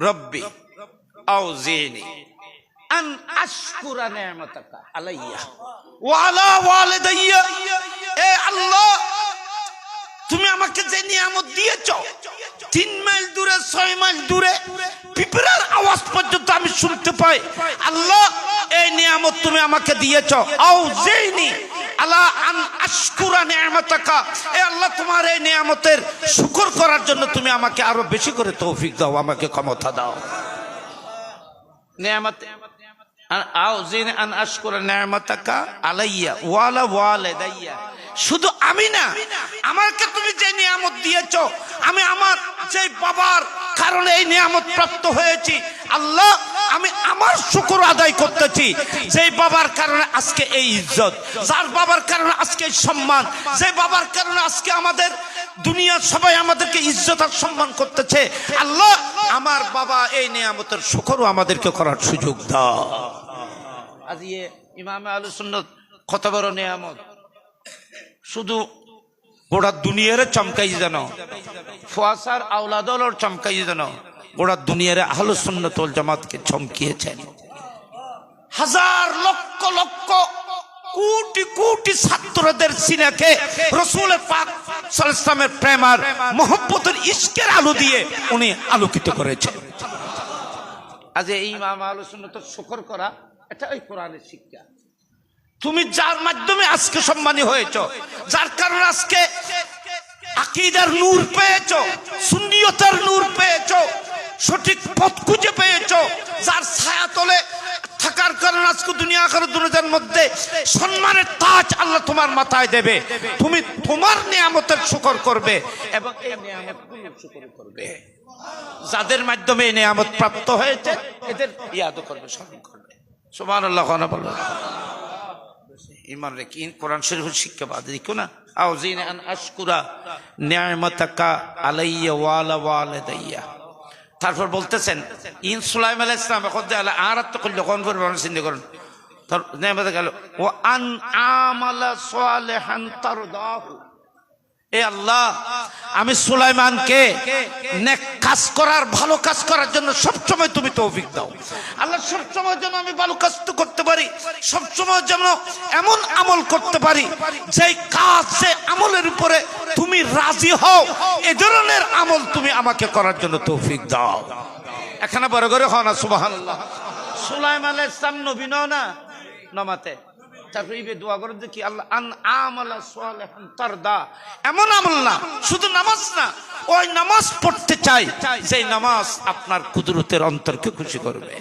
রব্বি আউজিনি আন আশকুরা নি'মাতাকা আলাইয়া ওয়া আলা ওয়ালিদাইয়া এ আল্লাহ তুমি আমাকে যে নিয়ামত দিয়েছো 3 মাইল দূরে 6 মাইল দূরে পিপরার আওয়াজ পর্যন্ত আমি শুনতে পাই আল্লাহ এই নিয়ামত তুমি আমাকে দিয়েছো আউজিনি আলা আন আশকুরা নি'মাতাকা এ আল্লাহ তোমার এই নিয়ামতের শুকর করার জন্য তুমি আমাকে আরো বেশি করে তৌফিক দাও আমাকে ক্ষমতা দাও নিয়ামত আউজিনি আন আশকুরা নি'মাতাকা আলাইয়া ওয়া আলা ওয়ালিদাইয়া শুধু আমি না আমাকে তুমি যে নিয়ামত দিয়েছো আমি আমার যে বাবার কারণে এই নিয়ামত প্রাপ্ত হয়েছি আল্লাহ আমি আমার শুকর আদায় করতেছি যে বাবার কারণে আজকে এই ইজ্জত যার বাবার কারণে আজকে এই সম্মান যে বাবার কারণে আজকে আমাদের দুনিয়ার সবাই আমাদেরকে ইজ্জত আর সম্মান করতেছে আল্লাহ আমার বাবা এই নিয়ামতের শুকরও আমাদেরকে করার সুযোগ দাও আজ ইমামে আহলুস সুন্নাত কত বড় নিয়ামত শুধু গোটা দুনিয়ার চমকাই জানো ফুয়াসার আওলাদর চমকাই জানো গোটা দুনিয়ার আহলুস সুন্নাত ওয়াল জামাতকে চমকিয়েছেন হাজার লক্ষ লক্ষ কোটি কোটি ছাত্রদের সিনাকে রাসূল পাক সাল্লাল্লাহু আলাইহি ওয়াসাল্লামের প্রেম আর মহব্বতের ইশকের আলো দিয়ে উনি আলোকিত করেছেন আজ এই ইমাম আহলুস সুন্নাতের শুকর করা এটা এই কোরআনের শিক্ষা তুমি যার মাধ্যমে আজকে সম্মানী হয়েছো যার কারণে আজকে আকীদার নূর পেয়েছো সুন্নিয়তের নূর পেয়েছো সঠিক পথ খুঁজে পেয়েছো যার ছায়া তলে থাকার কারণে আজকে দুনিয়া আখিরাত দুনিয়ার মধ্যে সম্মানের তাজ আল্লাহ তোমার মাথায় দেবে তুমি তোমার নিয়ামতের শুকর করবে এবং এই নিয়ামতগুলোর শুকর করবে যাদের মাধ্যমে এই নিয়ামত প্রাপ্ত হয়েছে এদের ইয়াদ করবে স্মরণ করবে সুবহানাল্লাহ ওয়া বলুন ইমান রেখে কোরআন শরীফের শিক্ষা বাদ দেখো না আউজিনি আন আশকুরা নি'মাতাকা আলাইয়া ওয়া আলা ওয়ালিদাইয়া তারপর বলতেছেন ইন সুলাইমান আলাইহিস সালাম এখন আলা আরাত করলে কোন পরিমাণ চিন্তা করেন তার নিয়ামত গেল ও আন আমালা সালিহান তারদাহু এ আল্লাহ, আমি সুলাইমানকে নেক কাজ করার, ভালো কাজ করার জন্য সবসময় তুমি তৌফিক দাও আল্লাহ। সবসময় যেন আমি ভালো কাজ তো করতে পারি, সবসময় যেন এমন আমল করতে পারি যে কাজ, যে আমলের উপরে তুমি রাজি হও, এ ধরনের আমল তুমি আমাকে করার জন্য তৌফিক দাও। এখানে বড় করে হয় না সুবহানাল্লাহ। সুলাইমান আলাইহিস সালাম নবী না নমাতে, তারপরে ইবে দোয়া করে দেখি আল্লাহ আন আমালা সালিহান তারদা, এমন আমল না শুধু নামাজ না, ওই নামাজ পড়তে চাই যে নামাজ আপনার কুদরতের অন্তরকে খুশি করবে,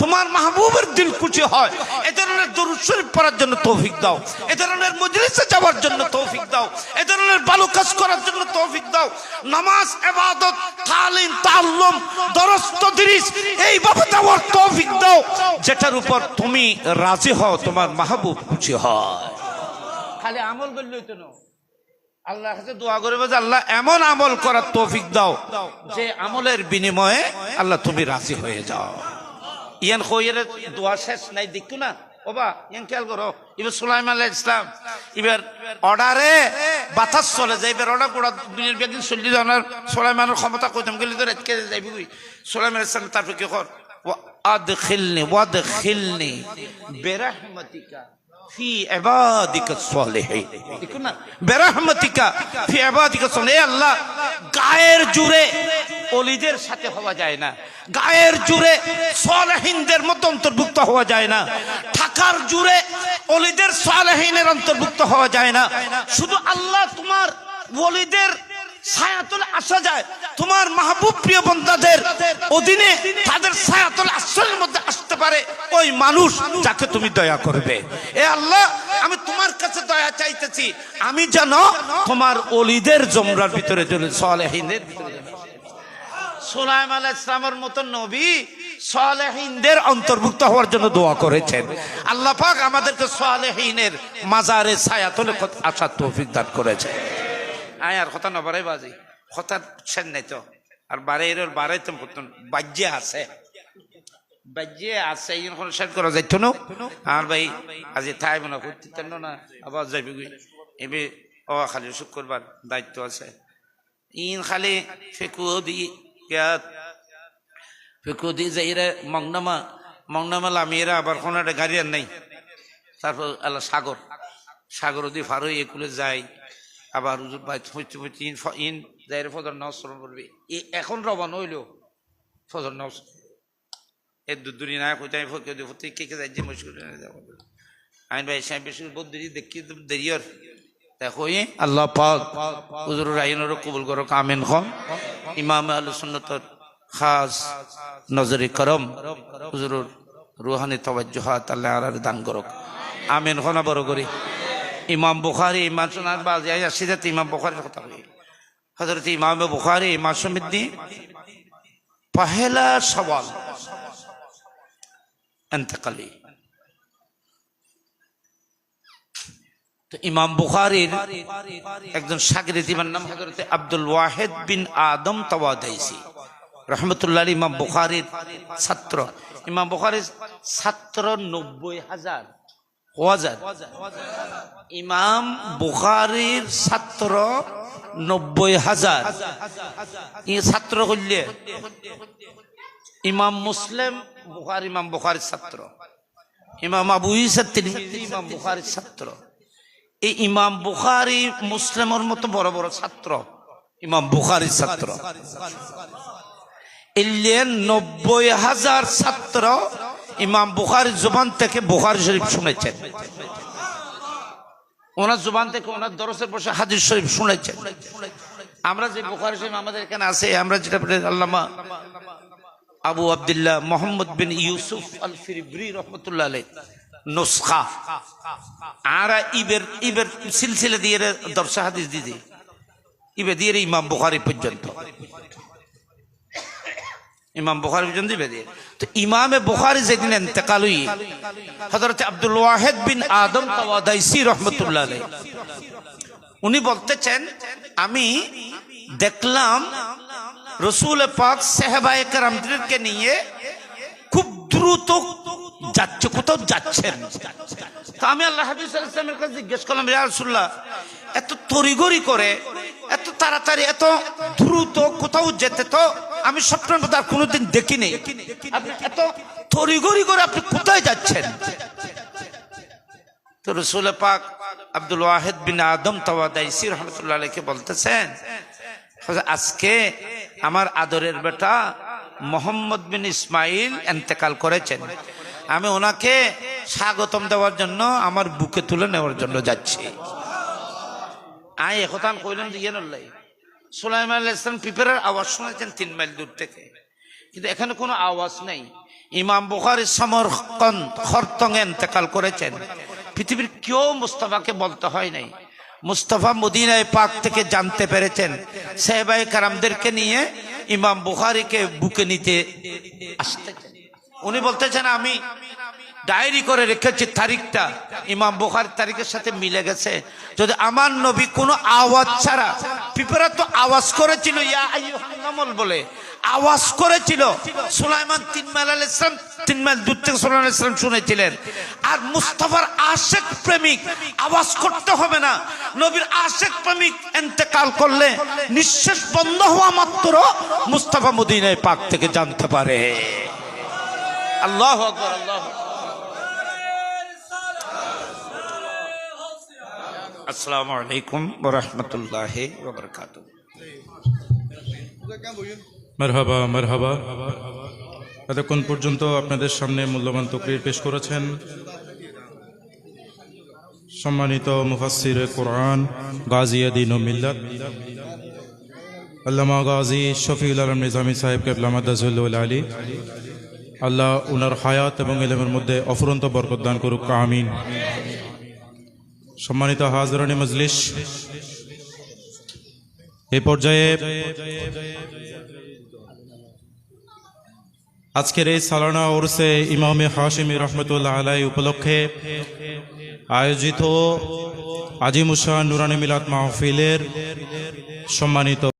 তোমার মাহবুবের দিল খুশি হয়। এ ধরনের দরুদ শরীফ পড়ার জন্য তৌফিক দাও, এ ধরনের মজলিসে যাওয়ার জন্য তৌফিক দাও, এ ধরনের ভালো কাজ করার জন্য তৌফিক দাও। নামাজ, ইবাদত, তালিম, তাআল্লুম, দরস, তাদরিস এইভাবে দেওয়ার তৌফিক দাও যেটার উপর তুমি রাজি হও, তোমার মাহবুব খুশি হয়। খালি আমল বললেই তো না, আল্লাহর কাছে দোয়া করে যে আল্লাহ এমন আমল করার তৌফিক দাও যে আমলের বিনিময়ে আল্লাহ তুমি রাজি হয়ে যাও। ইয়ান কইয়ের দোয়া শেষ নাই দেখু না বাবা, ইয়ান খেয়াল করো। এবার সুলাইমান আলাইহিস সালাম এবার অর্ডারে বাতাস চলে যায়, এবার অর্ডার পুরা দুনিয়ার ব্যাগিন চলে যাওয়ার সুলাইমানের ক্ষমতা কইতাম গেলে তো রেটকে যাইবি। সুলাইমান আলাইহিস সালাম তারপর কি কর, ওয়াদখিলনি বিরহমাতিকা ফি ইবাদিকা সালিহিন, দেখো না, বিরহমাতিকা ফি ইবাদিকা সালিহিন। আল্লাহ, গায়ের জুড়ে ওলিদের সাথে হওয়া যায় না, গায়ের জুড়ে সালেহিনদের মতো অন্তর্ভুক্ত হওয়া যায় না, ঢাকার জুড়ে ওলিদের সালেহিনের অন্তর্ভুক্ত হওয়া যায় না। শুধু আল্লাহ তোমার ওলিদের ছায়াতলে আসা যায়, তোমার মাহবুব প্রিয় বান্দাদের অধীনে তাদের ছায়াতলে আশ্রয়ের মধ্যে আসতে পারে ওই মানুষ যাকে তুমি দয়া করবে। এ আল্লাহ, আমি তোমার কাছে দয়া চাইতেছি, আমি যেন তোমার ওলিদের জমরার ভিতরে সালেহিনের ভিতরে। সুলাইমান আলাইহিস সালামের মতো নবী সালেহিনদের অন্তর্ভুক্ত হওয়ার জন্য দোয়া করেছেন। আল্লাহ পাক আমাদেরকে সালেহিনের মাজারে ছায়াতলে আসার তৌফিক দান করেছেন। আয় আর কথা না বাড়াই বাজি, কথা সেন নাই তো, আর বাড়াইতাম বাজ্যে আছে, বাজ্যে আছে, এখন শেষ করা যাইতো না। আর ভাই আজি থাই মনে করতেন না, আবার যাইবি এবে ও খালি শুক্রবার দায়িত্ব আছে। ইন খালি ফেকু দি যাইরা মংনামা লামিয়েরা আবার কোনো একটা গাড়ি আর নাই। তারপর আল্লাহ সাগর দি ফারো একুলে যায়, আবার হুজুর ভাই ইন যাই ফজর নামাজ স্মরণ করবে। এখন রবান হইল ফজর নামাজ এর দুদুরি না কইতে আমি ফকে দি ফতে কে যাই যে মুশকিল যাব আইন ভাই সাহেব বেশি বহুত দেরি দেখি দেরিয়র দেখো আল্লাহ পাক হুজুরের আইনের কবুল করো, আমিন খন। ইমাম আহলে সুন্নাতের খাস নজরে করম হুজুরের রুহানি তাওয়াজ্জুহাত আল্লাহ আর দান করো, আমিন খন। বড় করি ইমাম বুখারী, ইমাম সুনান বাজি আসিদাত ইমাম বুখারীর কথা কই। হযরত ইমাম বুখারী মাসুমিদ্দি পহেলা সওয়াল ইন্তেকালি। তো ইমাম বুখারীর একজন শাগির্দ, ইমাম নাম হযরত আব্দুল ওয়াহিদ বিন আদম তাওয়াদাইসি রাহমাতুল্লাহ আলাইহি। ইমাম বুখারীর ছাত্র, ইমাম বুখারীর ছাত্র 90,000 ইমাম বুখারীর ছাত্র 90,000 ছাত্র করলে ইমাম মুসলিম বুখারী, ইমাম বুখারীর ছাত্র, ইমাম আবু ঈসা তিরমিজি ইমাম বুখারীর ছাত্র। এই ইমাম বুখারী মুসলিমের মতো বড় বড় ছাত্র ইমাম বুখারীর ছাত্র। এলে 90,000 ছাত্র ইমাম বুখারীর জবান থেকে বুখারী শরীফ শুনেছেন, ওনার জবান থেকে ওনার দরসের বসে হাদিস শরীফ শুনেছেন। আমরা যে বুখারী শরীফ আমাদের এখানে আছে, আমরা যেটা আল্লামা আবু আব্দুল্লাহ মোহাম্মদ বিন ইউসুফ আল ফিরিব্রি রহমতুল্লাহ আলাইহি নুসখা, আর ইবের সিলসিলা দিয়ে দরস হাদিস দিদি ইবে দিয়ে ইমাম বুখারী পর্যন্ত, ইমাম বুখারী পর্যন্ত ইবে দিয়ে। তো ইমামে বুখারী যেদিন ইন্তেকাল হই, হযরত আব্দুল ওয়াহিদ বিন আদম তাওয়াদাইসি রহমতুল্লাহ আলাইহি উনি বলতেছেন, আমি দেখলাম রাসূল পাক সাহাবায়ে কেরামদেরকে নিয়ে খুব দ্রুত যাচ্ছে, কোথাও যাচ্ছেন, তো আমি আল্লাহ হাবিব সাল্লাল্লাহু আলাইহি ওয়াসাল্লামের কাছে জিজ্ঞেস করলাম, ইয়া রাসূলুল্লাহ, এত তড়িঘড়ি করে, এত তাড়াতাড়ি, এত দ্রুত কোথাও যেতে তো আমি স্বপ্নের মধ্যে আর কোনোদিন দেখিনি। আপনি এত তড়িঘড়ি করে আপনি কোথায় যাচ্ছেন? তো রাসূল পাক আব্দুল ওয়াহিদ বিন আদম তাওয়াদাইসি রাহমাতুল্লাহ আলাইহি বলতেছেন, আজকে আমার আদরের বেটা মোহাম্মদ বিন ইসমাইল ইন্তেকাল করেছেন, আমি ওনাকে স্বাগতম দেওয়ার জন্য আমার বুকে তুলে নেওয়ার জন্য যাচ্ছি। আই একথা কইলেন যে ইয়েনল্লাই সুলাইমান আলাইহিস সালাম পিপেরার আওয়াজ শুনেছেন 3 মাইল দূর থেকে, কিন্তু এখানে কোনো আওয়াজ নেই। ইমাম বুখারী সমরকন্দ খরতঙ্গে ইন্তেকাল করেছেন, পৃথিবীর কেউ মুস্তাফাকে বলতে হয় নাই। মুস্তাফা মদিনায় পাক থেকে জানতে পেরেছেন, সাহাবায়ে কেরামদেরকে নিয়ে ইমাম বুখারীকে বুকে নিতে আসতেছেন। উনি বলতেছেন, আমি ডায়েরি করে রেখেছি তারিখটা, ইমাম বুখারীর তারিখের সাথে মিলে গেছে। যদি আমার নবী কোনো আওয়াজ ছাড়া, পিপেরা তো আওয়াজ করেছিল ইয়া আইয়ুহান নামল বলে আওয়াজ করেছিল, সুলাইমান 3 মাইল আলাইহিস সালাম 3 মাইল দূর থেকে সুলাইমান আলাইহিস সালাম শুনেছিলেন। আর মুস্তাফার আশিক প্রেমিক আওয়াজ করতে হবে না, নবীর আশিক প্রেমিক ইন্তেকাল করলে নিঃশ্বাস বন্ধ হওয়া মাত্র মুস্তাফা মদিনায় পাক থেকে জানতে পারে। আল্লাহু আকবার, আল্লাহু আকবার। আসসালামু আলাইকুম ওয়া রাহমাতুল্লাহি ওয়া বারাকাতুহু। মারহাবা মারহাবা। এতক্ষণ পর্যন্ত আপনাদের সামনে মূল্যবান তাকরীর পেশ করেছেন সম্মানিত মুফাসসিরে কোরআন গাজী দ্বীন ও মিল্লাত আল্লামা গাজী শফিউল আলম নিজামী সাহেব কেবলা মাদাজুল আলী। আল্লাহ উনার হায়াত এবং ইলমের মধ্যে অফুরন্ত বরকত দান করুক, আমিন। সম্মানিত হাজরানে মজলিস, এই পর্যায়ে আজকের এই সালানা ওরসে ইমামে হাশিমি রহমতুল্লাহ আলাইহি উপলক্ষে আয়োজিত আজিমুশান নুরানি মিলাদ মাহফিলের সম্মানিত